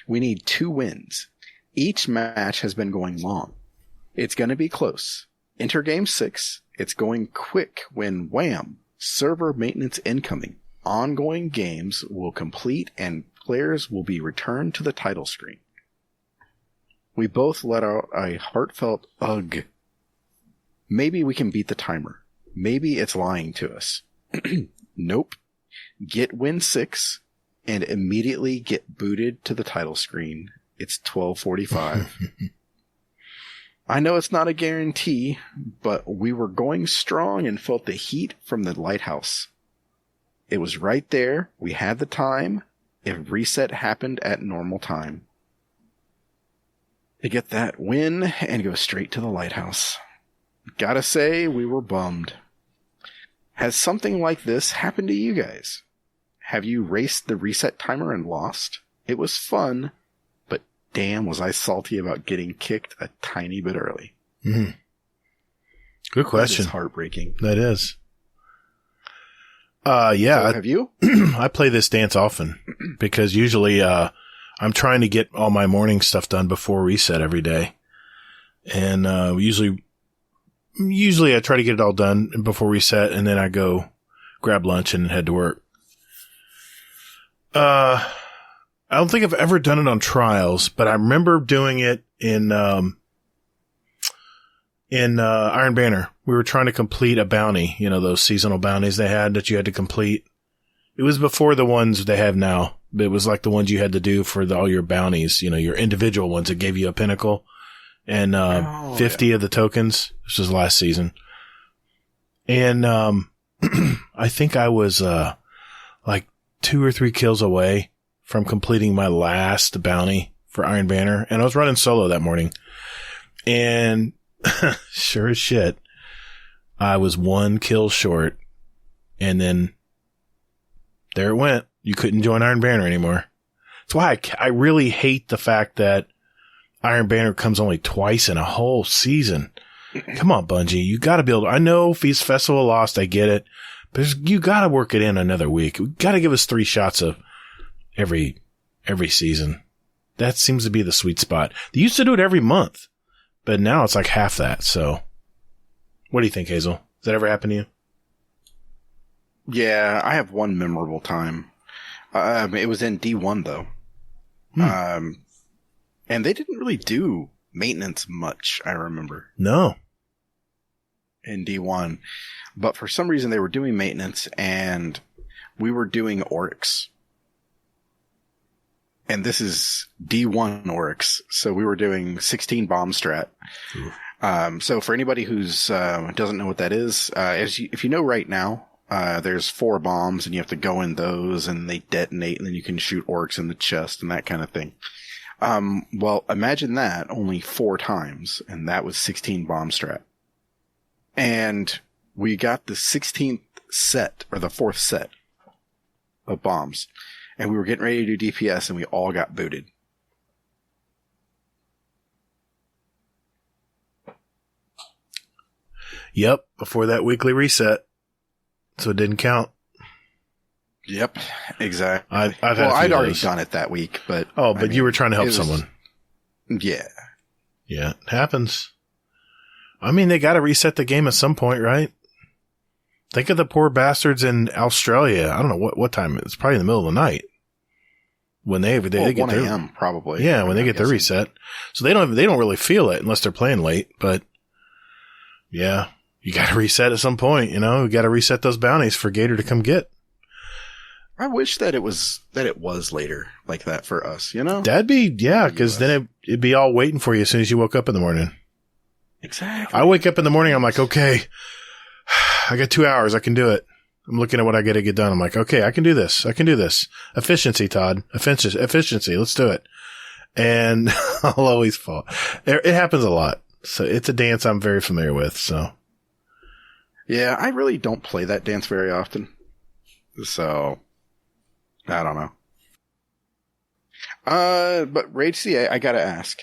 Speaker 3: We need 2 wins. Each match has been going long. It's going to be close. Enter game 6. It's going quick when wham, server maintenance incoming. Ongoing games will complete and players will be returned to the title screen. We both let out a heartfelt ugh. Maybe we can beat the timer. Maybe it's lying to us. Nope. Get win 6 and immediately get booted to the title screen. It's 12:45. I know it's not a guarantee, but we were going strong and felt the heat from the lighthouse. It was right there. We had the time. If reset happened at normal time. To get that win and go straight to the lighthouse. Gotta say, we were bummed. Has something like this happened to you guys? Have you raced the reset timer and lost? It was fun, but damn was I salty about getting kicked a tiny bit early.
Speaker 2: Good question.
Speaker 3: That is heartbreaking.
Speaker 2: That is. Yeah.
Speaker 3: So have you?
Speaker 2: I play this dance often because usually, I'm trying to get all my morning stuff done before reset every day. And, usually I try to get it all done before reset, and then I go grab lunch and head to work. I don't think I've ever done it on trials, but I remember doing it in Iron Banner. We were trying to complete a bounty, those seasonal bounties they had that you had to complete. It was before the ones they have now. It was like the ones you had to do for all your bounties, your individual ones that gave you a pinnacle and 50 of the tokens. This was last season. And I think I was like 2 or 3 kills away from completing my last bounty for Iron Banner. And I was running solo that morning. And sure as shit, I was 1 kill short. And then there it went. You couldn't join Iron Banner anymore. That's why I really hate the fact that Iron Banner comes only twice in a whole season. Come on, Bungie. You got to be able to. I know Feast Festival lost. I get it. But you got to work it in another week. You got to give us 3 shots of every season. That seems to be the sweet spot. They used to do it every month, but now it's like half that. So what do you think, Hazel? Does that ever happen to you?
Speaker 3: Yeah, I have one memorable time. It was in D1 though. And they didn't really do maintenance much, I remember.
Speaker 2: No.
Speaker 3: In D1. But for some reason they were doing maintenance and we were doing Oryx. And this is D1 Oryx. So we were doing 16 bomb strat. So for anybody who's doesn't know what that is, if you know right now, there's 4 bombs and you have to go in those and they detonate and then you can shoot orcs in the chest and that kind of thing. Well, imagine that only 4 times, and that was 16 bomb strat. And we got the 16th set, or the 4th set of bombs, and we were getting ready to do DPS and we all got booted.
Speaker 2: Yep, before that weekly reset. So it didn't count.
Speaker 3: Yep, exactly.
Speaker 2: I'd
Speaker 3: already done it that week, but
Speaker 2: you were trying to help someone.
Speaker 3: Yeah,
Speaker 2: it happens. I mean, they got to reset the game at some point, right? Think of the poor bastards in Australia. I don't know what time. It's probably in the middle of the night when they get
Speaker 3: 1
Speaker 2: their
Speaker 3: a.m. probably.
Speaker 2: Yeah, when they get their reset, so they don't really feel it unless they're playing late. But yeah. You got to reset at some point, You got to reset those bounties for Gatr to come get.
Speaker 3: I wish that it was later like that for us,
Speaker 2: That'd be, because then it'd be all waiting for you as soon as you woke up in the morning.
Speaker 3: Exactly.
Speaker 2: I wake up in the morning, I'm like, okay, I got 2 hours, I can do it. I'm looking at what I got to get done. I'm like, okay, I can do this. Efficiency, Todd. Efficiency. Let's do it. And I'll always fall. It happens a lot. So it's a dance I'm very familiar with, so.
Speaker 3: Yeah, I really don't play that dance very often. So, I don't know. But Rage CA, I gotta ask.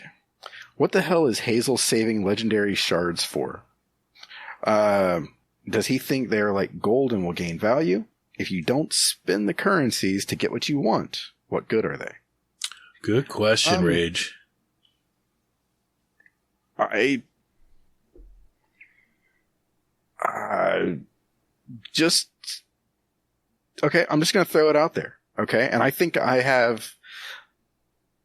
Speaker 3: What the hell is Hazel saving legendary shards for? Does he think they're like gold and will gain value? If you don't spend the currencies to get what you want, what good are they?
Speaker 2: Good question, Rage.
Speaker 3: Okay, I'm just going to throw it out there. Okay. And I think I have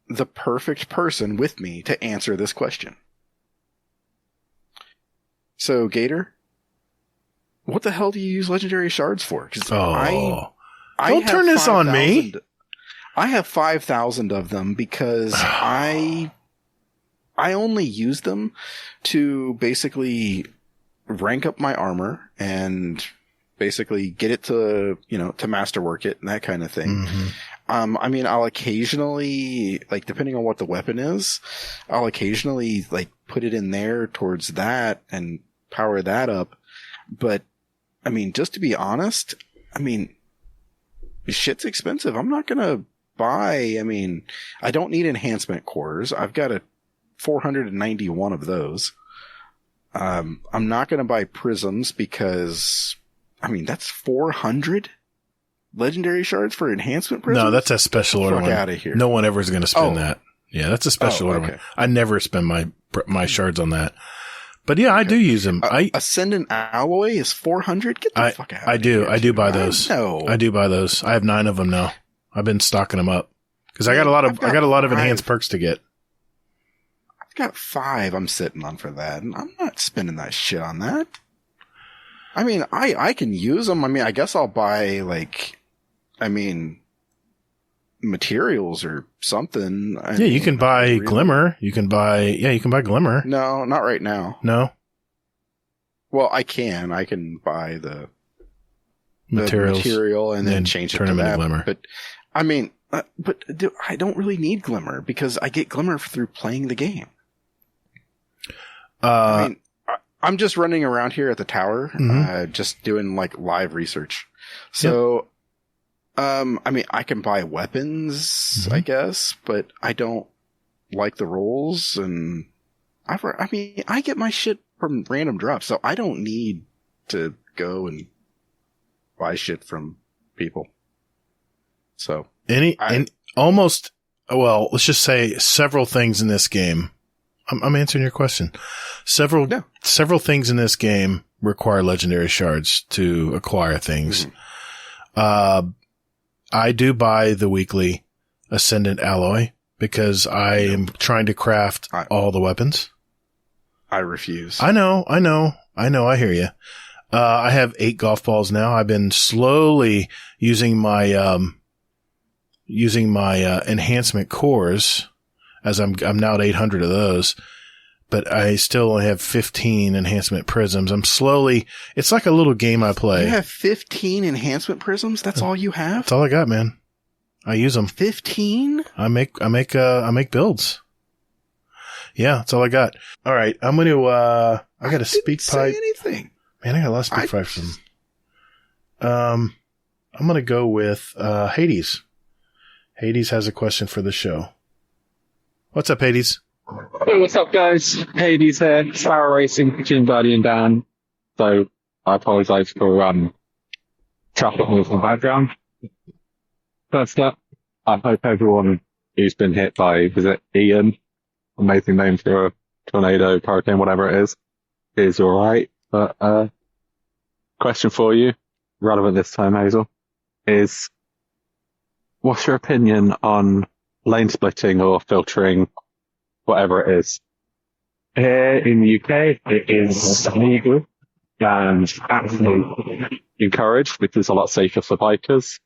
Speaker 3: the perfect person with me to answer this question. So, Gatr, what the hell do you use legendary shards for? Because
Speaker 2: don't turn this on me.
Speaker 3: I have 5,000 of them because I only use them to basically rank up my armor and basically get it to masterwork it and that kind of thing.
Speaker 2: Mm-hmm.
Speaker 3: I mean, I'll occasionally, like, depending on what the weapon is, I'll occasionally, like, put it in there towards that and power that up. But, I mean, just to be honest, I mean, shit's expensive. I'm not gonna buy, I don't need enhancement cores. I've got 491 of those. I'm not gonna buy prisms because, that's 400 legendary shards for enhancement prisms?
Speaker 2: No, that's a special order
Speaker 3: Fuck
Speaker 2: one.
Speaker 3: outta here.
Speaker 2: No one ever is going to spend
Speaker 3: Oh.
Speaker 2: that. Yeah, that's a special order
Speaker 3: okay.
Speaker 2: one. I never spend my shards on that. But yeah, I do use them.
Speaker 3: Ascendant Alloy is 400? Get the fuck out of here.
Speaker 2: I do buy those.
Speaker 3: No.
Speaker 2: I do buy those. I have 9 of them now. I've been stocking them up because I got a lot of enhanced perks to get.
Speaker 3: I've got 5 I'm sitting on for that, and I'm not spending that shit on that. I mean, I can use them. I mean, I guess I'll buy, materials or something.
Speaker 2: Yeah, you can buy Glimmer. You can buy Glimmer.
Speaker 3: No, not right now.
Speaker 2: No?
Speaker 3: Well, I can buy the
Speaker 2: Materials.
Speaker 3: material and then change it
Speaker 2: turn
Speaker 3: to
Speaker 2: them into
Speaker 3: that.
Speaker 2: Glimmer.
Speaker 3: But, I mean, I don't really need Glimmer because I get Glimmer through playing the game. I mean, I'm just running around here at the tower, just doing live research. So, I mean, I can buy weapons, I guess, but I don't like the rolls, and I get my shit from random drops, so I don't need to go and buy shit from people. So let's just say several things in this game. I'm answering your question. Several things in this game require legendary shards to acquire things. I do buy the weekly Ascendant Alloy because I am trying to craft all the weapons. I refuse.
Speaker 2: I know. I hear you. I have 8 golf balls now. I've been slowly using my enhancement cores as I'm now at 800 of those, but I still only have 15 enhancement prisms. It's like a little game I play.
Speaker 3: You have 15 enhancement prisms? That's all you have?
Speaker 2: That's all I got, man. I use them.
Speaker 3: 15?
Speaker 2: I make builds. Yeah, that's all I got. All right. I'm going to, I got a speak pipe.
Speaker 3: Say anything.
Speaker 2: Man, I got a lot of speak pipes from them. I'm going to go with, Hades. Hades has a question for the show. What's up, Hades?
Speaker 9: Hey, what's up, guys? Hades here, Sparrow Racing, Jim Guardian Dan. So, I apologise for chocolate noise in the background. First up, I hope everyone who's been hit by, was it Ian? Amazing name for a tornado, hurricane, whatever it is alright. But, question for you, relevant this time, Hazel, is what's your opinion on lane splitting or filtering, whatever it is? Here in the UK, it is legal and absolutely encouraged, which is a lot safer for bikers.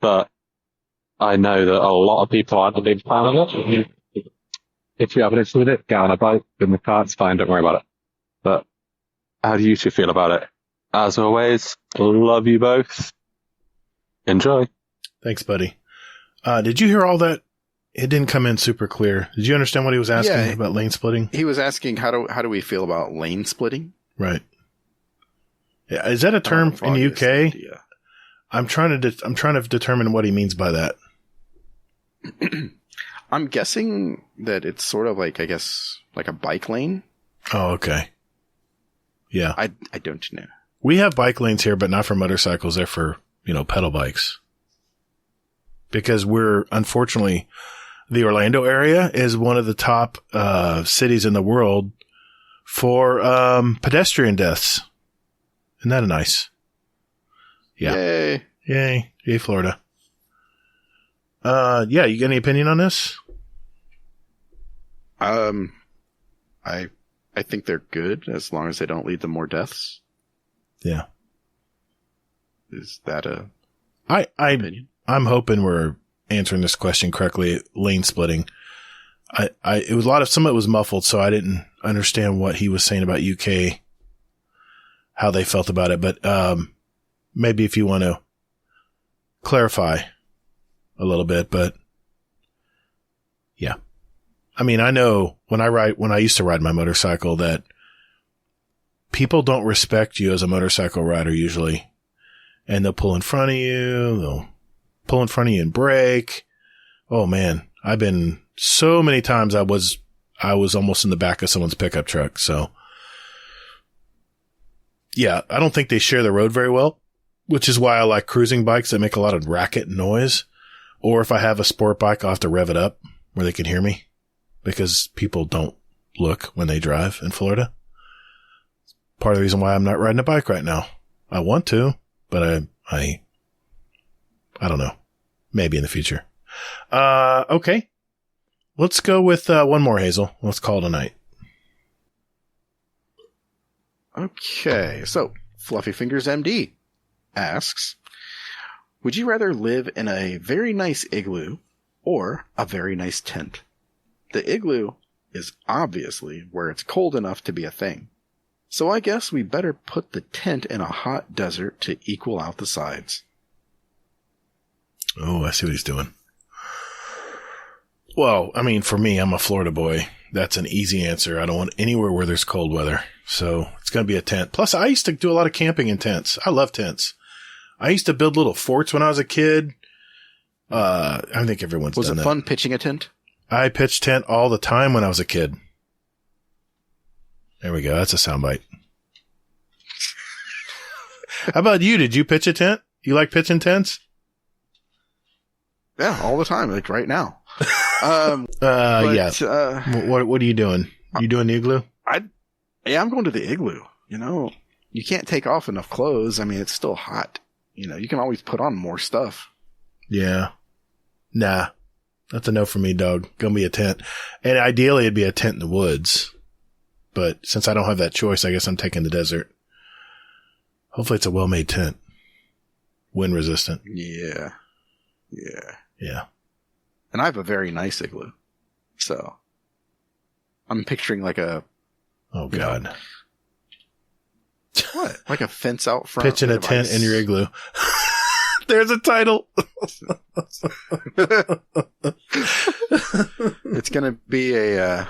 Speaker 9: But I know that a lot of people aren't a big fan of it. If you have an issue with it, get on a bike, in the car, it's fine, don't worry about it. But how do you two feel about it? As always, love you both. Enjoy.
Speaker 2: Thanks, buddy. Did you hear all that? It didn't come in super clear. Did you understand what he was asking about lane splitting?
Speaker 3: He was asking how do we feel about lane splitting?
Speaker 2: Right. Yeah, is that a term in the UK? Yeah. I'm trying to determine what he means by that.
Speaker 3: I'm guessing that it's sort of like, I guess, like a bike lane.
Speaker 2: Oh, okay. Yeah.
Speaker 3: I don't know.
Speaker 2: We have bike lanes here, but not for motorcycles. They're for, pedal bikes. Because unfortunately, the Orlando area is one of the top cities in the world for pedestrian deaths. Isn't that nice? Yeah. Yay, Florida. Yeah, you got any opinion on this?
Speaker 3: I think they're good as long as they don't lead to more deaths.
Speaker 2: Yeah.
Speaker 3: Is that a
Speaker 2: opinion? I'm hoping we're answering this question correctly. Lane splitting. It was some of it was muffled, so I didn't understand what he was saying about UK, how they felt about it. But maybe if you want to clarify a little bit, but yeah. I mean, I know when I used to ride my motorcycle that people don't respect you as a motorcycle rider usually, and they'll pull in front of you. They'll pull in front of you and brake. Oh man, I've been so many times I was almost in the back of someone's pickup truck. So yeah, I don't think they share the road very well. which is why I like cruising bikes that make a lot of racket and noise. Or if I have a sport bike, I'll have to rev it up where they can hear me because people don't look when they drive in Florida. Part of the reason why I'm not riding a bike right now. I want to, but I don't know. Maybe in the future. Okay. Let's go with one more, Hazel. Let's call it a night.
Speaker 3: Okay, so Fluffy Fingers MD asks, would you rather live in a very nice igloo or a very nice tent? The igloo is obviously where it's cold enough to be a thing. So I guess we better put the tent in a hot desert to equal out the sides.
Speaker 2: Oh, I see what he's doing. Well, I mean, for me, I'm a Florida boy. That's an easy answer. I don't want anywhere where there's cold weather. So it's going to be a tent. Plus, I used to do a lot of camping in tents. I love tents. I used to build little forts when I was a kid. I think everyone's done that.
Speaker 3: Was it fun pitching a tent?
Speaker 2: I pitched tent all the time when I was a kid. There we go. That's a soundbite. How about you? Did you pitch a tent? You like pitching tents?
Speaker 3: Yeah, all the time, like right now.
Speaker 2: Yeah. What are you doing? You doing the igloo?
Speaker 3: Yeah, I'm going to the igloo. You know, you can't take off enough clothes. I mean, it's still hot. You know, you can always put on more stuff.
Speaker 2: Yeah. Nah. That's a no for me, dog. Gonna be a tent. And ideally it'd be a tent in the woods. But since I don't have that choice, I guess I'm taking the desert. Hopefully it's a well-made tent. Wind resistant.
Speaker 3: Yeah.
Speaker 2: Yeah.
Speaker 3: And I have a very nice igloo. So I'm picturing like a...
Speaker 2: Oh, God.
Speaker 3: What? Like a fence out front?
Speaker 2: Pitching a tent in your igloo. There's a title.
Speaker 3: It's going to be a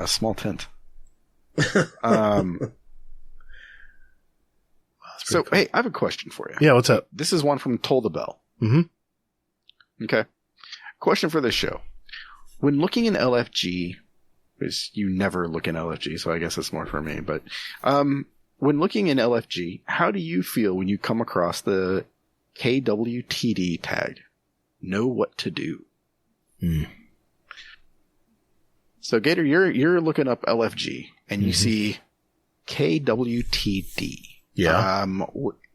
Speaker 3: small tent. So, cool. Hey, I have a question for you.
Speaker 2: Yeah, what's up?
Speaker 3: This is one from Toll the Bell.
Speaker 2: Mm-hmm.
Speaker 3: Okay. Question for this show. When looking in LFG, because you never look in LFG, so I guess it's more for me, but when looking in LFG, how do you feel when you come across the KWTD tag? Know what to do. So, Gator, you're looking up LFG, and you see KWTD.
Speaker 2: Yeah.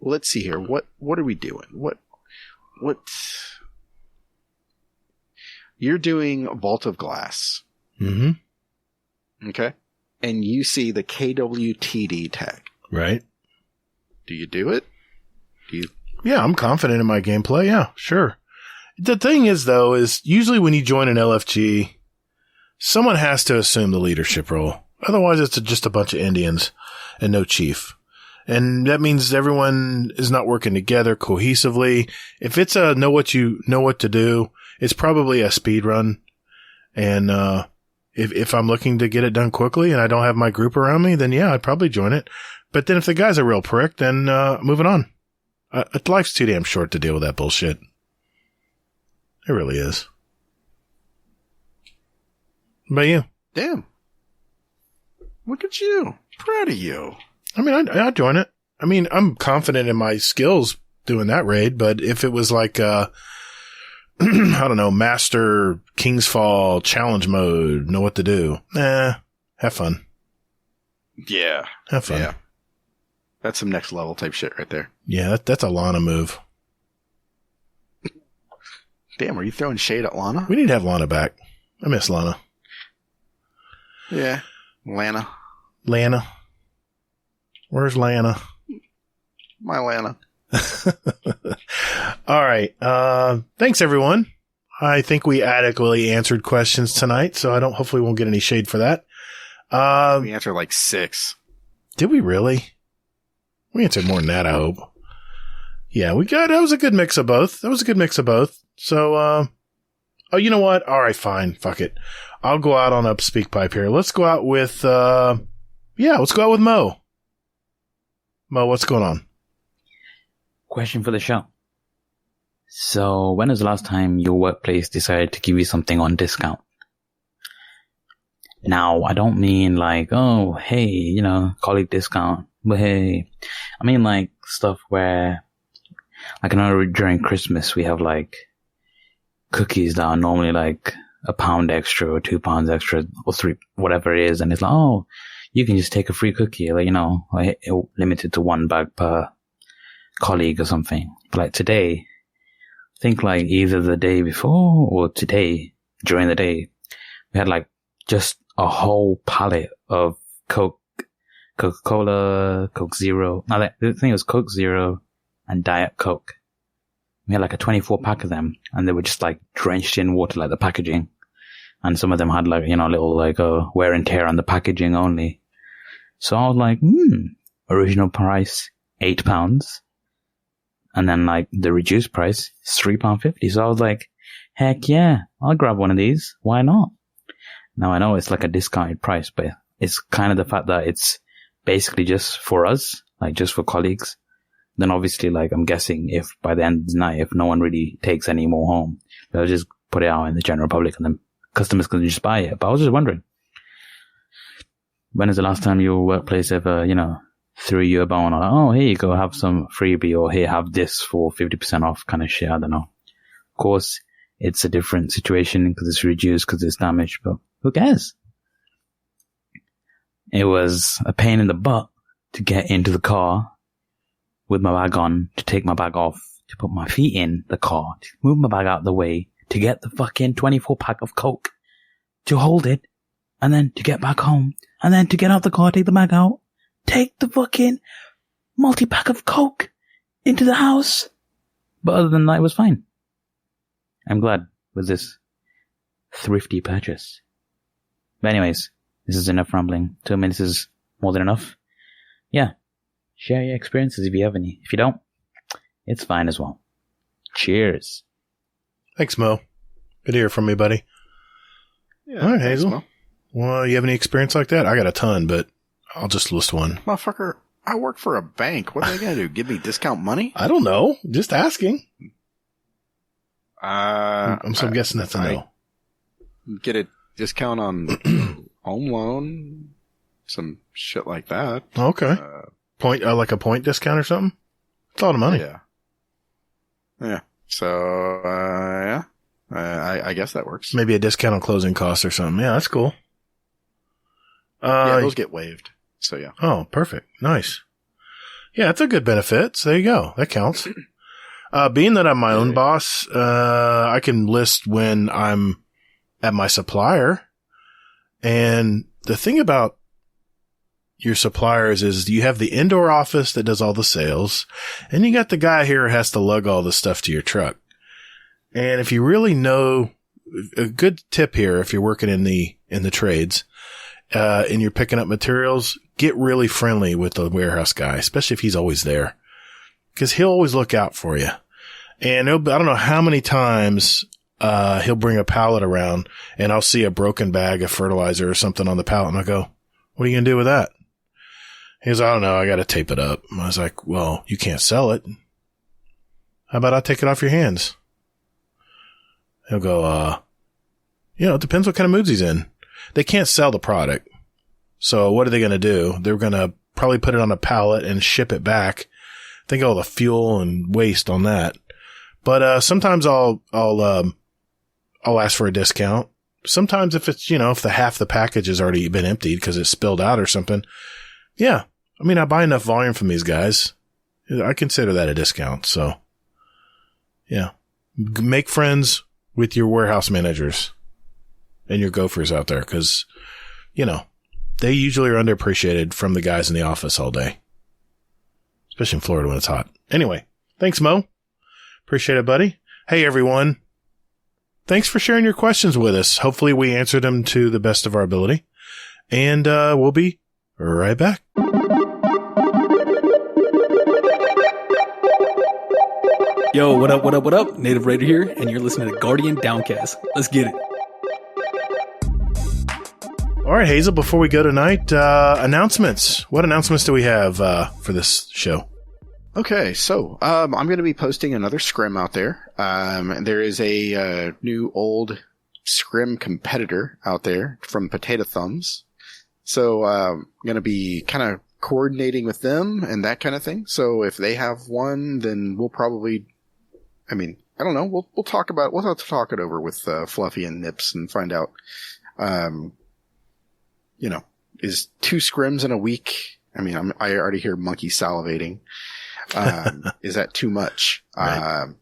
Speaker 3: Let's see here. What are we doing? What? You're doing Vault of Glass.
Speaker 2: Mm-hmm.
Speaker 3: Okay. And you see the KWTD tag.
Speaker 2: Right.
Speaker 3: Do you do it?
Speaker 2: Yeah, I'm confident in my gameplay. Yeah, sure. The thing is, though, is usually when you join an LFG, someone has to assume the leadership role. Otherwise, it's just a bunch of Indians and no chief. And that means everyone is not working together cohesively. If it's a know what to do, it's probably a speed run. And if I'm looking to get it done quickly and I don't have my group around me, then yeah, I'd probably join it. But then if the guy's a real prick, then moving on. Life's too damn short to deal with that bullshit. It really is. What about you?
Speaker 3: Damn. Look at you. Proud of you.
Speaker 2: I mean, I'd join it. I mean, I'm confident in my skills doing that raid, but if it was like, I don't know, Master King's Fall challenge mode, know what to do. Have fun.
Speaker 3: Yeah.
Speaker 2: Have fun.
Speaker 3: Yeah. That's some next level type shit right there.
Speaker 2: Yeah, that's a Lana move.
Speaker 3: Damn, are you throwing shade at Lana?
Speaker 2: We need to have Lana back. I miss Lana.
Speaker 3: Yeah. Lana.
Speaker 2: Where's Lana?
Speaker 3: My Lana.
Speaker 2: All right. Thanks, everyone. I think we adequately answered questions tonight, so hopefully won't get any shade for that.
Speaker 3: We answered like 6.
Speaker 2: Did we really? We answered more than that, I hope. Yeah, that was a good mix of both. So, oh, you know what? All right, fine. Fuck it. I'll go out on a speak pipe here. Let's go out with, let's go out with Mo. Mo, what's going on?
Speaker 10: Question for the show. So, when was the last time your workplace decided to give you something on discount? Now, I don't mean like, oh, hey, you know, colleague discount. But hey, I mean like stuff where, like I know during Christmas we have like cookies that are normally like £1 extra or £2 extra or 3, whatever it is. And it's like, oh, you can just take a free cookie, like, you know, like, limited to 1 bag per colleague or something. But like today, I think like either the day before or today, during the day, we had like just a whole pallet of Coca-Cola, Coke Zero. No, the thing was Coke Zero and Diet Coke. We had like a 24 pack of them, and they were just like drenched in water, like the packaging. And some of them had like, you know, little like wear and tear on the packaging only. So I was like, original price, £8. And then like the reduced price is £3.50. So I was like, heck yeah, I'll grab one of these. Why not? Now I know it's like a discounted price, but it's kind of the fact that it's basically just for us, like just for colleagues. Then obviously, like I'm guessing if by the end of the night, if no one really takes any more home, they'll just put it out in the general public and then customers can just buy it. But I was just wondering, when is the last time your workplace ever, you know, threw you a bone or like, oh, here you go, have some freebie, or here, have this for 50% off kind of shit? I don't know. Of course, it's a different situation because it's reduced, because it's damaged, but who cares? It was a pain in the butt to get into the car with my bag on, to take my bag off, to put my feet in the car, to move my bag out of the way, to get the fucking 24 pack of Coke, to hold it, and then to get back home, and then to get out the car, take the bag out, take the fucking multi-pack of Coke into the house. But other than that, it was fine. I'm glad with this thrifty purchase. But anyways, this is enough rambling. 2 minutes is more than enough. Yeah. Share your experiences if you have any. If you don't, it's fine as well. Cheers.
Speaker 2: Thanks, Mo. Good to hear from you, buddy.
Speaker 4: Yeah,
Speaker 2: all right,
Speaker 4: thanks,
Speaker 2: Hazel.
Speaker 4: Mo.
Speaker 2: Well, you have any experience like that? I got a ton, but I'll just list one.
Speaker 4: Motherfucker, I work for a bank. What are they going to do? Give me discount money?
Speaker 2: I don't know. Just asking.
Speaker 4: I'm
Speaker 2: guessing that's a no.
Speaker 4: Get a discount on home loan, some shit like that.
Speaker 2: Okay. Point, like a point discount or something? It's a lot of money.
Speaker 4: Yeah. Yeah. So, yeah. I guess that works.
Speaker 2: Maybe a discount on closing costs or something. Yeah, that's cool.
Speaker 4: Yeah, those get waived. So, yeah.
Speaker 2: Oh, perfect. Nice. Yeah, it's a good benefit. So there you go. That counts. Being that I'm my own boss, I can list when I'm at my supplier. And the thing about your suppliers is you have the indoor office that does all the sales, and you got the guy here who has to lug all the stuff to your truck. And if you really know, a good tip here, if you're working in the trades, and you're picking up materials, get really friendly with the warehouse guy, especially if he's always there, because he'll always look out for you. And I don't know how many times he'll bring a pallet around, and I'll see a broken bag of fertilizer or something on the pallet, and I'll go, what are you going to do with that? He goes, I don't know, I got to tape it up. I was like, well, you can't sell it. How about I take it off your hands? He'll go, it depends what kind of moods he's in. They can't sell the product. So what are they going to do? They're going to probably put it on a pallet and ship it back. Think of all the fuel and waste on that. But sometimes I'll ask for a discount. Sometimes if it's, if the half the package has already been emptied because it's spilled out or something. Yeah. I mean, I buy enough volume from these guys. I consider that a discount. So yeah, make friends with your warehouse managers and your gophers out there. 'Cause they usually are underappreciated from the guys in the office all day, especially in Florida when it's hot. Anyway, thanks, Mo. Appreciate it, buddy. Hey, everyone. Thanks for sharing your questions with us. Hopefully we answered them to the best of our ability. And we'll be right back.
Speaker 11: Yo, what up, what up, what up? Native Raider here, and you're listening to Guardian Downcast. Let's get it.
Speaker 2: All right, Hazel, before we go tonight, announcements. What announcements do we have for this show?
Speaker 4: Okay, so I'm going to be posting another scrim out there. There is a new old scrim competitor out there from Potato Thumbs. So I'm going to be kind of coordinating with them and that kind of thing. So if they have one, then we'll probably, I don't know. We'll talk about, we'll have to talk it over with Fluffy and Nips and find out, is 2 scrims in a week? I already hear Monkey salivating. Is that too much? Right.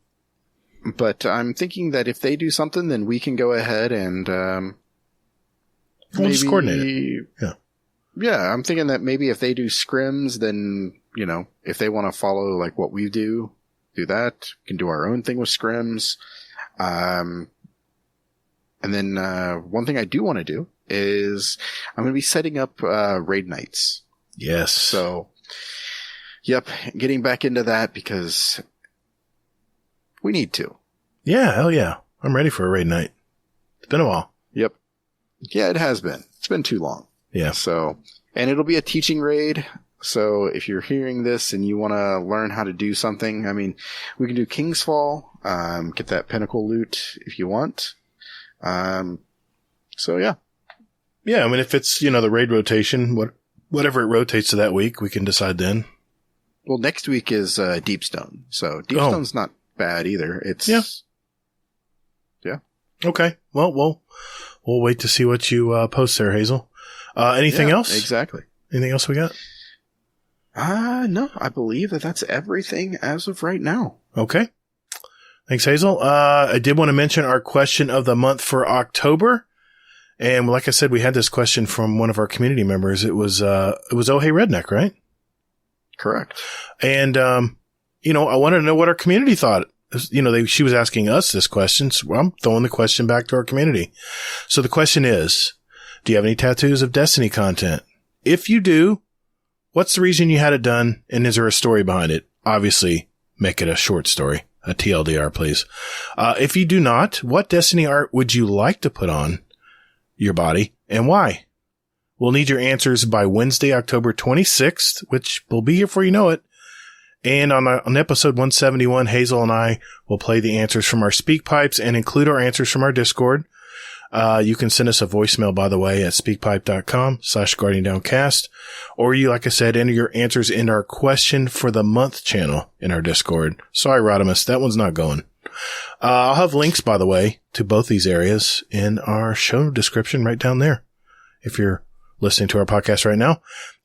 Speaker 4: But I'm thinking that if they do something, then we can go ahead and,
Speaker 2: we'll just coordinate it. Yeah.
Speaker 4: Yeah. I'm thinking that maybe if they do scrims, then, if they want to follow like what we do that. We can do our own thing with scrims. And then, one thing I do want to do is I'm going to be setting up, raid nights.
Speaker 2: Yes.
Speaker 4: So, yep. Getting back into that because we need to.
Speaker 2: Yeah. Hell yeah. I'm ready for a raid night. It's been a while.
Speaker 4: Yep. Yeah, it has been. It's been too long.
Speaker 2: Yeah.
Speaker 4: So, and it'll be a teaching raid. So if you're hearing this and you want to learn how to do something, we can do King's Fall, get that pinnacle loot if you want. So yeah.
Speaker 2: Yeah. If it's, the raid rotation, whatever it rotates to that week, we can decide then.
Speaker 4: Well, next week is, Deepstone. So Deepstone's not bad either. It's,
Speaker 2: yeah. Okay. Well, we'll wait to see what you, post there, Hazel. Anything else?
Speaker 4: Exactly.
Speaker 2: Anything else we got?
Speaker 4: No, I believe that's everything as of right now.
Speaker 2: Okay. Thanks, Hazel. I did want to mention our question of the month for October. And like I said, we had this question from one of our community members. It was Oh Hey Redneck, right?
Speaker 4: Correct.
Speaker 2: And, I wanted to know what our community thought. She was asking us this question. So I'm throwing the question back to our community. So the question is, do you have any tattoos of Destiny content? If you do, what's the reason you had it done? And is there a story behind it? Obviously, make it a short story, a TLDR, please. If you do not, what Destiny art would you like to put on your body and why? We'll need your answers by Wednesday, October 26th, which will be here before you know it. And on episode 171, Hazel and I will play the answers from our speak pipes and include our answers from our Discord. You can send us a voicemail, by the way, at speakpipe.com/guardiandowncast. Or you, like I said, enter your answers in our question for the month channel in our Discord. Sorry, Rodimus, that one's not going. I'll have links, by the way, to both these areas in our show description right down there if you're listening to our podcast right now.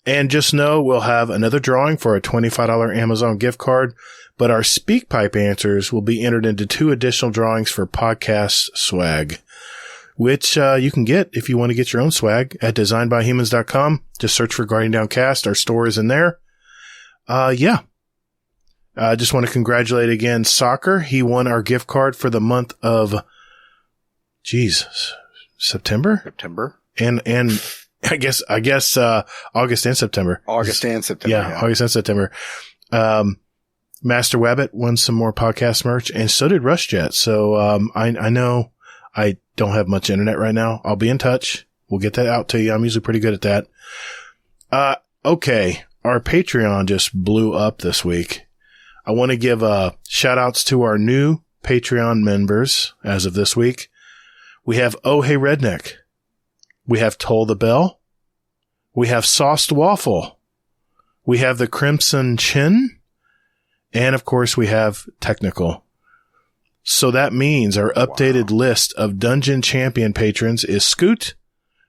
Speaker 2: And just know we'll have another drawing for a $25 Amazon gift card, but our SpeakPipe answers will be entered into 2 additional drawings for podcast swag, which you can get if you want to get your own swag at designedbyhumans.com. Just search for Guardian Downcast. Our store is in there. Yeah. I just want to congratulate again Soccer. He won our gift card for the month of, September?
Speaker 4: September.
Speaker 2: And I guess, August and September.
Speaker 4: August and September.
Speaker 2: Yeah, August and September. Master Wabbit won some more podcast merch, and so did RushJet. So, I know I don't have much internet right now. I'll be in touch. We'll get that out to you. I'm usually pretty good at that. Okay. Our Patreon just blew up this week. I want to give, shout outs to our new Patreon members as of this week. We have Oh Hey Redneck. We have Toll the Bell. We have Sauced Waffle. We have the Crimson Chin. And of course we have Technical. So that means our updated list of Dungeon Champion patrons is Scoot,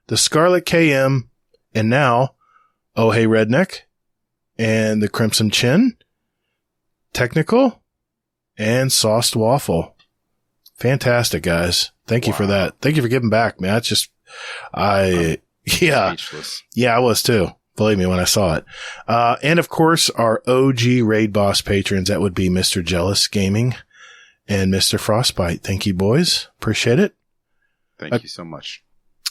Speaker 2: the Scarlet KM, and now Oh Hey Redneck, and the Crimson Chin, Technical, and Sauced Waffle. Fantastic, guys. Thank you for that. Thank you for giving back, man. It's just,
Speaker 4: Speechless.
Speaker 2: Yeah, I was too. Believe me when I saw it. And of course, our OG Raid Boss patrons, that would be Mr. Jealous Gaming and Mr. Frostbite. Thank you, boys. Appreciate it.
Speaker 4: Thank you so much.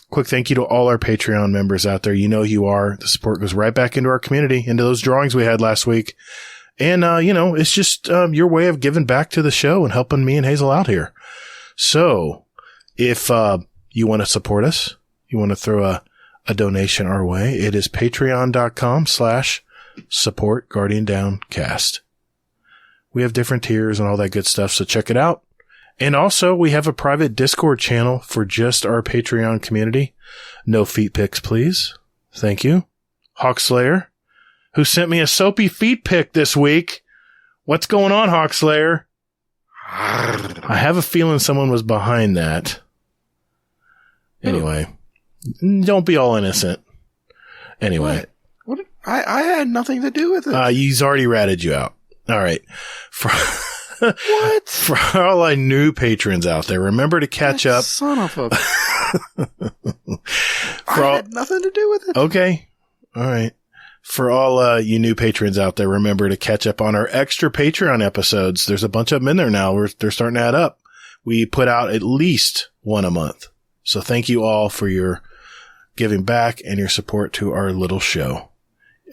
Speaker 2: Quick thank you to all our Patreon members out there. You know you are. The support goes right back into our community, into those drawings we had last week. And, it's just your way of giving back to the show and helping me and Hazel out here. So if you want to support us, you want to throw a donation our way, it is patreon.com/support Guardian Downcast. We have different tiers and all that good stuff, so check it out. And also, we have a private Discord channel for just our Patreon community. No feet pics, please. Thank you. Hawkslayer, who sent me a soapy feet pic this week. What's going on, Hawkslayer? I have a feeling someone was behind that. Anyway, don't be all innocent. Anyway.
Speaker 4: What? I had nothing to do with it.
Speaker 2: He's already ratted you out. All right.
Speaker 4: What?
Speaker 2: For all our new patrons out there, remember to catch up.
Speaker 4: Son of a... I had nothing to do with it.
Speaker 2: Okay. All right. For all you new patrons out there, remember to catch up on our extra Patreon episodes. There's a bunch of them in there now. They're starting to add up. We put out at least one a month. So thank you all for your giving back and your support to our little show.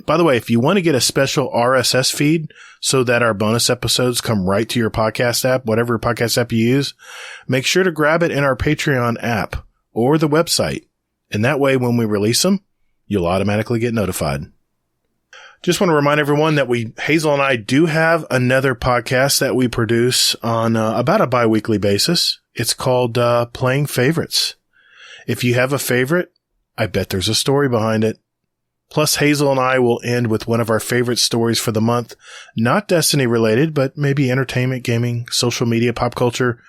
Speaker 2: By the way, if you want to get a special RSS feed so that our bonus episodes come right to your podcast app, whatever podcast app you use, make sure to grab it in our Patreon app or the website. And that way, when we release them, you'll automatically get notified. Just want to remind everyone that Hazel and I do have another podcast that we produce on about a bi-weekly basis. It's called Playing Favorites. If you have a favorite, I bet there's a story behind it. Plus, Hazel and I will end with one of our favorite stories for the month. Not Destiny related, but maybe entertainment, gaming, social media, pop culture,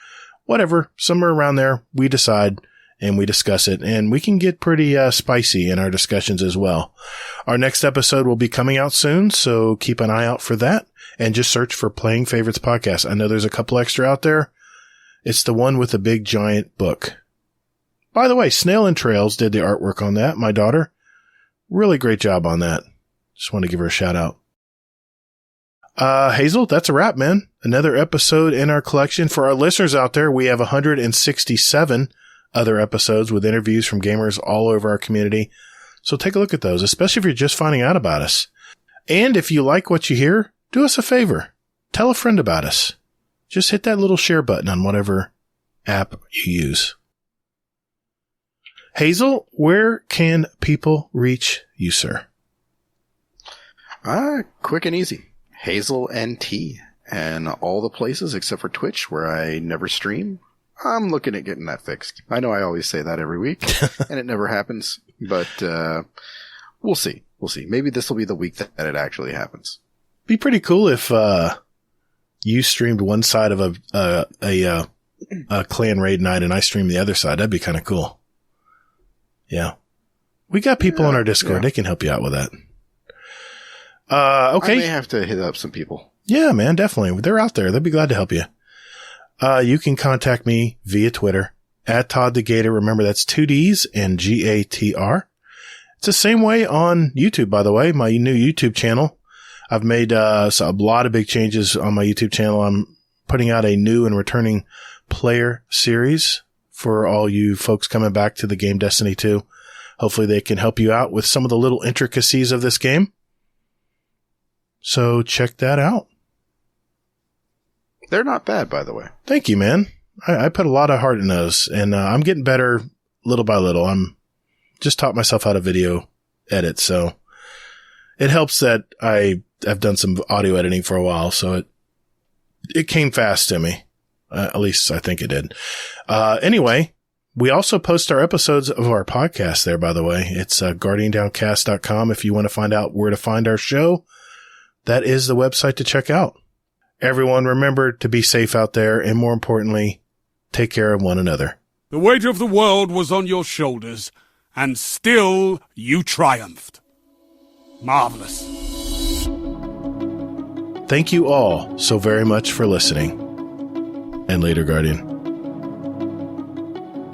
Speaker 2: whatever. Somewhere around there, we decide and we discuss it. And we can get pretty spicy in our discussions as well. Our next episode will be coming out soon, so keep an eye out for that. And just search for Playing Favorites Podcast. I know there's a couple extra out there. It's the one with the big giant book. By the way, Snail and Trails did the artwork on that, my daughter. Really great job on that. Just want to give her a shout out. Hazel, that's a wrap, man. Another episode in our collection. For our listeners out there, we have 167 other episodes with interviews from gamers all over our community. So take a look at those, especially if you're just finding out about us. And if you like what you hear, do us a favor. Tell a friend about us. Just hit that little share button on whatever app you use. Hazel, where can people reach you, sir?
Speaker 4: Quick and easy. Hazel NT. And all the places except for Twitch where I never stream. I'm looking at getting that fixed. I know I always say that every week, and it never happens. But we'll see. We'll see. Maybe this will be the week that it actually happens.
Speaker 2: Be pretty cool if you streamed one side of a clan raid night and I streamed the other side. That'd be kind of cool. Yeah. We got people on our Discord. They can help you out with that. Okay.
Speaker 4: I may have to hit up some people.
Speaker 2: Yeah, man, definitely. They're out there. They'll be glad to help you. You can contact me via Twitter at Todd the Gator. Remember, that's 2 D's and GATR. It's the same way on YouTube, by the way, my new YouTube channel. I've made a lot of big changes on my YouTube channel. I'm putting out a new and returning player series for all you folks coming back to the game Destiny 2. Hopefully they can help you out with some of the little intricacies of this game. So check that out.
Speaker 4: They're not bad, by the way.
Speaker 2: Thank you, man. I put a lot of heart in those, and I'm getting better little by little. I'm just taught myself how to video edit, so it helps that I've done some audio editing for a while, so it came fast to me. At least I think it did. Anyway, we also post our episodes of our podcast there, by the way. It's guardiandowncast.com. If you want to find out where to find our show, that is the website to check out. Everyone, remember to be safe out there, and more importantly, take care of one another.
Speaker 1: The weight of the world was on your shoulders, and still you triumphed. Marvelous.
Speaker 2: Thank you all so very much for listening. And later, Guardian.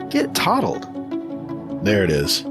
Speaker 4: Get toddled.
Speaker 2: There it is.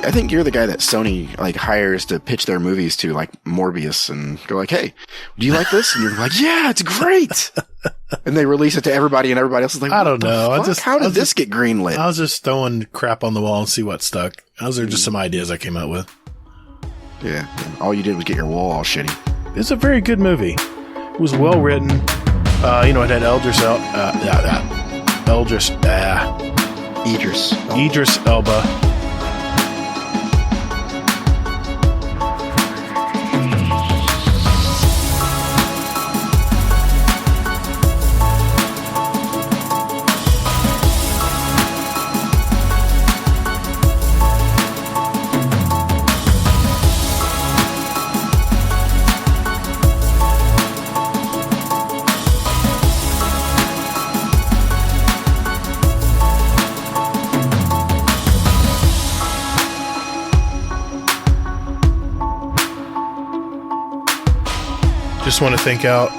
Speaker 4: I think you're the guy that Sony like hires to pitch their movies to, like Morbius, and go like, "Hey, do you like this?" And you're like, "Yeah, it's great." And they release it to everybody, and everybody else is like,
Speaker 2: I don't know.
Speaker 4: How did this get greenlit?
Speaker 2: I was just throwing crap on the wall and see what stuck. Those are just some ideas I came up with.
Speaker 4: Yeah, all you did was get your wall all shitty.
Speaker 2: It's a very good movie. It was well written. It had Idris Elba. Just want to think out.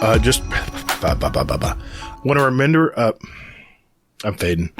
Speaker 2: Want to remember. I'm fading.